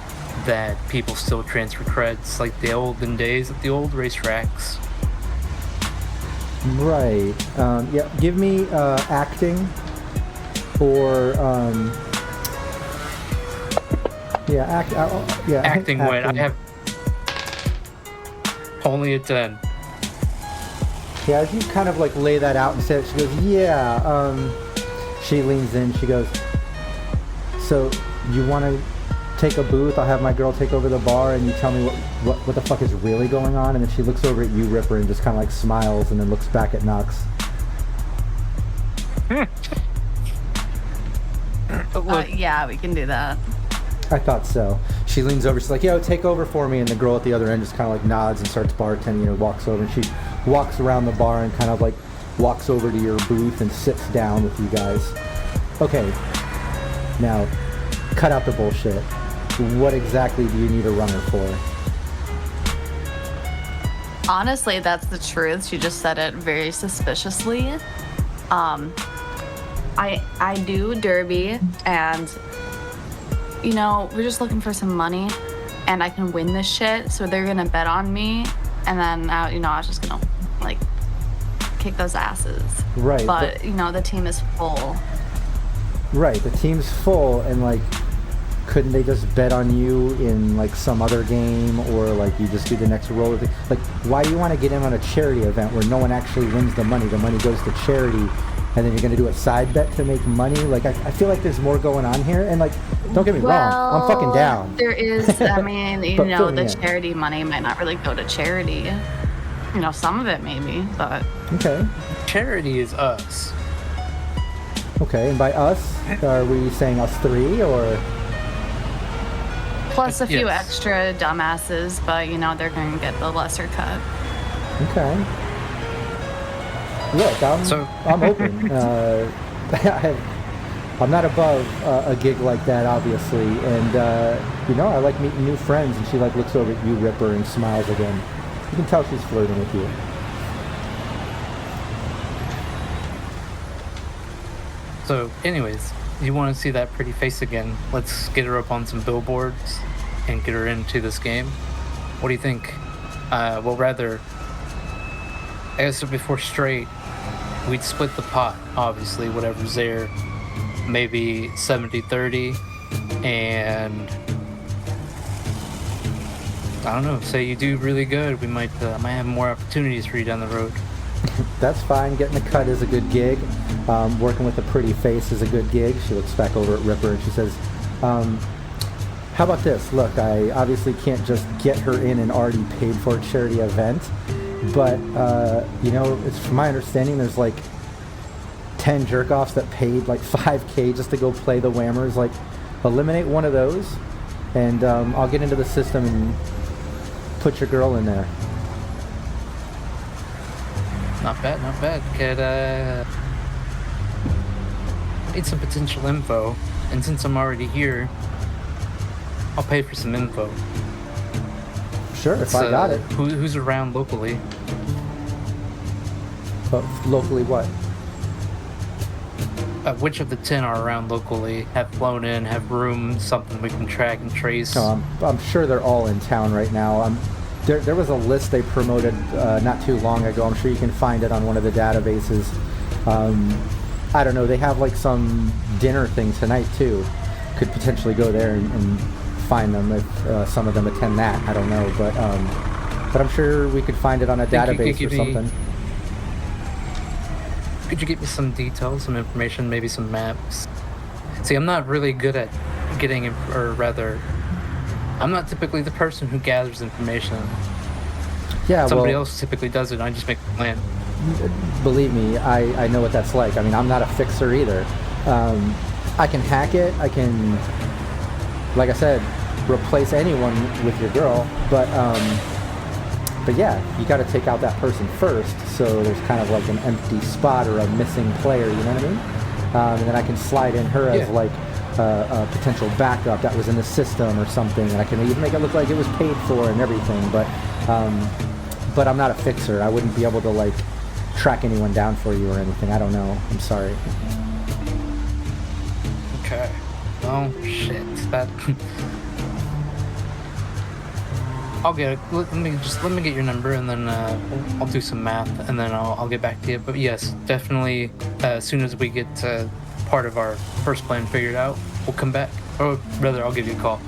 that people still transfer creds like the olden days at the old racetracks. Right. Yeah. Give me acting or Acting what? I have only a 10. Yeah, as you kind of like lay that out and say it, she goes, yeah. She leans in. She goes, so you want to take a booth? I'll have my girl take over the bar, and you tell me what the fuck is really going on. And then she looks over at you, Ripper, and just kind of like smiles, and then looks back at Knox. Yeah, we can do that. I thought so. She leans over. She's like, yo, take over for me. And the girl at the other end just kind of like nods and starts bartending, walks over. And she walks around the bar and kind of like walks over to your booth and sits down with you guys. Okay, now cut out the bullshit. What exactly do you need a runner for? Honestly, that's the truth. She just said it very suspiciously. I do derby, and we're just looking for some money, and I can win this shit. So they're gonna bet on me, and then I was just gonna like kick those asses. Right. But the team is full. Right. The team's full, and like, couldn't they just bet on you in like some other game, or like you just do the next roller thing? Like, why do you want to get in on a charity event where no one actually wins the money? The money goes to charity. And then you're going to do a side bet to make money? Like, I feel like there's more going on here. And, like, don't get me wrong. I'm fucking down. There is, I mean, the charity money might not really go to charity. Some of it maybe, but... Okay. Charity is us. Okay, and by us, are we saying us three, or...? Plus a few Yes. extra dumbasses, but, they're going to get the lesser cut. Okay. Look, I'm open. I'm not above a gig like that, obviously, and I like meeting new friends. And she like looks over at you, Ripper, and smiles again. You can tell she's flirting with you. So, anyways, you want to see that pretty face again? Let's get her up on some billboards and get her into this game. What do you think? I guess before straight, we'd split the pot, obviously, whatever's there. Maybe 70-30, and I don't know, say you do really good, we might have more opportunities for you down the road. That's fine. Getting a cut is a good gig. Working with a pretty face is a good gig. She looks back over at Ripper and she says, how about this? Look, I obviously can't just get her in an already paid for charity event, but, it's from my understanding there's like 10 jerk-offs that paid like $5K just to go play the Whammers. Like, eliminate one of those, and I'll get into the system and put your girl in there. Not bad, not bad. Could, need some potential info, and since I'm already here, I'll pay for some info. Sure, if I got it. Who's around locally? Locally what? Which of the 10 are around locally, have flown in, have room, something we can track and trace? No, I'm sure they're all in town right now. There was a list they promoted not too long ago. I'm sure you can find it on one of the databases. I don't know, they have like some dinner thing tonight too. Could potentially go there and find them if some of them attend that. I don't know, but I'm sure we could find it on a database or something. Could you give me some details, some information, maybe some maps? See, I'm not really good at getting, or rather, I'm not typically the person who gathers information. Yeah, Somebody else typically does it, and I just make a plan. Believe me, I know what that's like. I mean, I'm not a fixer either. I can hack it. I can, like I said, replace anyone with your girl. But yeah, you got to take out that person first. So there's kind of like an empty spot or a missing player. You know what I mean? And then I can slide in her as like a potential backup that was in the system or something, and I can even make it look like it was paid for and everything. But I'm not a fixer. I wouldn't be able to like track anyone down for you or anything. I don't know. I'm sorry. Okay. Oh shit. That. I'll get it. Let me get your number, and then I'll do some math, and then I'll get back to you. But yes, definitely. As soon as we get part of our first plan figured out, we'll come back. Or rather, I'll give you a call.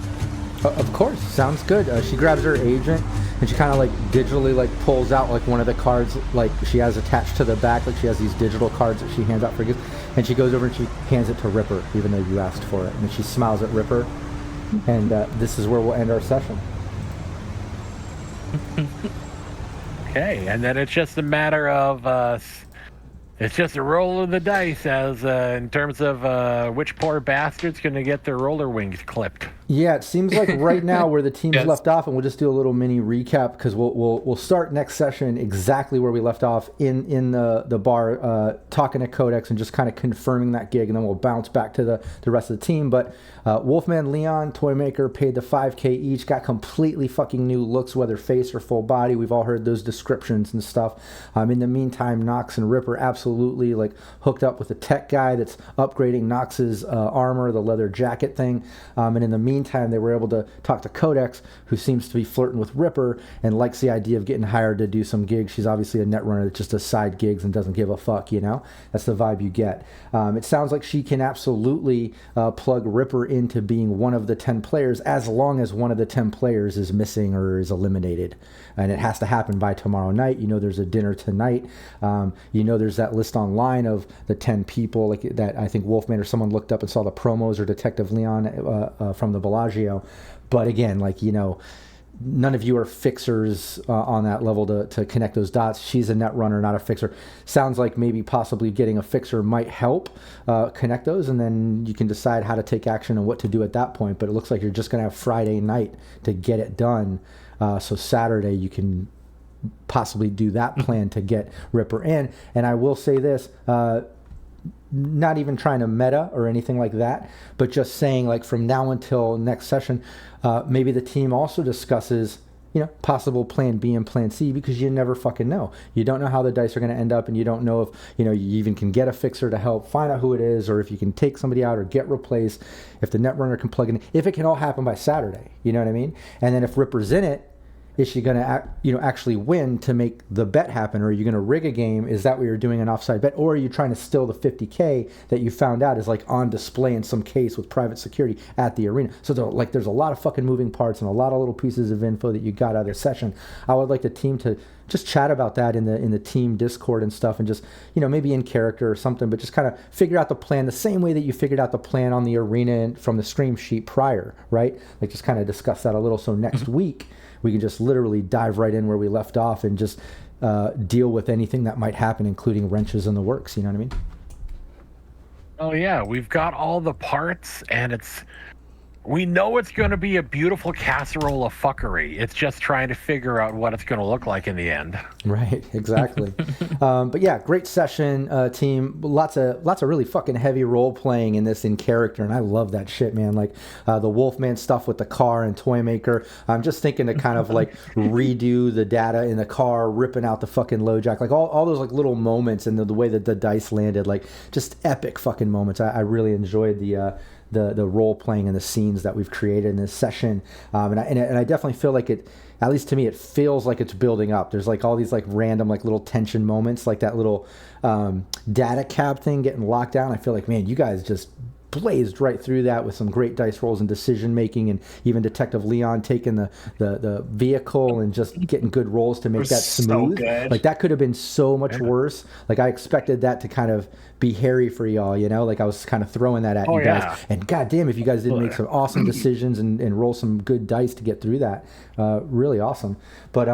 Of course, sounds good. She grabs her agent, and she kind of like digitally like pulls out like one of the cards like she has attached to the back. Like she has these digital cards that she hands out for gifts, and she goes over and she hands it to Ripper, even though you asked for it. And then she smiles at Ripper, and this is where we'll end our session. Okay, and then it's just a matter of it's just a roll of the dice as in terms of which poor bastard's going to get their roller wings clipped. Yeah, it seems like right now where the team's Yes. left off, and we'll just do a little mini recap because we'll start next session exactly where we left off in the bar, talking to Codex and just kind of confirming that gig, and then we'll bounce back to the rest of the team. But Wolfman, Leon, Toymaker paid the $5K each, got completely fucking new looks, whether face or full body. We've all heard those descriptions and stuff. In the meantime, Nox and Ripper absolutely like hooked up with a tech guy that's upgrading Nox's armor, the leather jacket thing, and in the meantime they were able to talk to Codex, who seems to be flirting with Ripper and likes the idea of getting hired to do some gigs. She's obviously a net runner that just does side gigs and doesn't give a fuck, you know. That's the vibe you get. It sounds like she can absolutely plug Ripper into being one of the 10 players as long as one of the 10 players is missing or is eliminated, and it has to happen by tomorrow night. You know there's a dinner tonight. You know there's that list online of the 10 people like that. I think Wolfman or someone looked up and saw the promos, or Detective Leon from the Bellagio. But again, like, you know, none of you are fixers on that level to connect those dots. She's a net runner, not a fixer. Sounds like maybe possibly getting a fixer might help connect those, and then you can decide how to take action and what to do at that point. But it looks like you're just going to have Friday night to get it done. So Saturday you can possibly do that plan to get Ripper in. And I will say this, not even trying to meta or anything like that, but just saying like from now until next session, maybe the team also discusses, you know, possible plan B and plan C, because you never fucking know. You don't know how the dice are going to end up, and you don't know if, you know, you even can get a fixer to help find out who it is, or if you can take somebody out or get replaced, if the netrunner can plug in, if it can all happen by Saturday, you know what I mean? And then if Ripper's in it, is she going to actually win to make the bet happen, or are you going to rig a game? Is that what you're doing, an offside bet, or are you trying to steal the 50K that you found out is like on display in some case with private security at the arena? So there's a lot of fucking moving parts and a lot of little pieces of info that you got out of the session. I would like the team to just chat about that in the team Discord and stuff, and just, you know, maybe in character or something, but just kind of figure out the plan the same way that you figured out the plan on the arena from the stream sheet prior, right? Like, just kind of discuss that a little, so next week we can just literally dive right in where we left off and just deal with anything that might happen, including wrenches in the works. You know what I mean? Oh yeah, we've got all the parts, and we know it's going to be a beautiful casserole of fuckery. It's just trying to figure out what it's going to look like in the end. Right, exactly. But yeah, great session, team. Lots of really fucking heavy role playing in this, in character, and I love that shit, man. Like the Wolfman stuff with the car and toy maker. I'm just thinking to kind of like redo the data in the car, ripping out the fucking low jack, like all those like little moments, and the way that the dice landed, like just epic fucking moments. I really enjoyed the role playing and the scenes that we've created in this session, and I definitely feel like it, at least to me, it feels like it's building up. There's like all these like random like little tension moments, like that little data cab thing getting locked down. I feel like, man, you guys just blazed right through that with some great dice rolls and decision making, and even Detective Leon taking the vehicle and just getting good rolls to make that smooth. So like that could have been so much worse. Like I expected that to kind of be hairy for y'all, you know, like I was kind of throwing that at you guys, and goddamn if you guys didn't make some awesome decisions and roll some good dice to get through that. Really awesome. But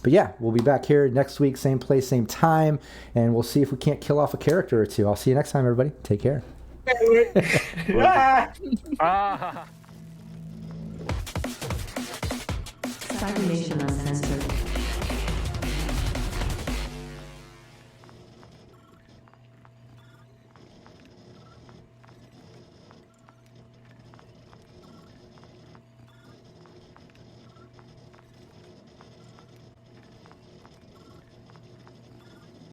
yeah, we'll be back here next week, same place, same time, and we'll see if we can't kill off a character or two. I'll see you next time, everybody. Take care. Cybernation Uncensored.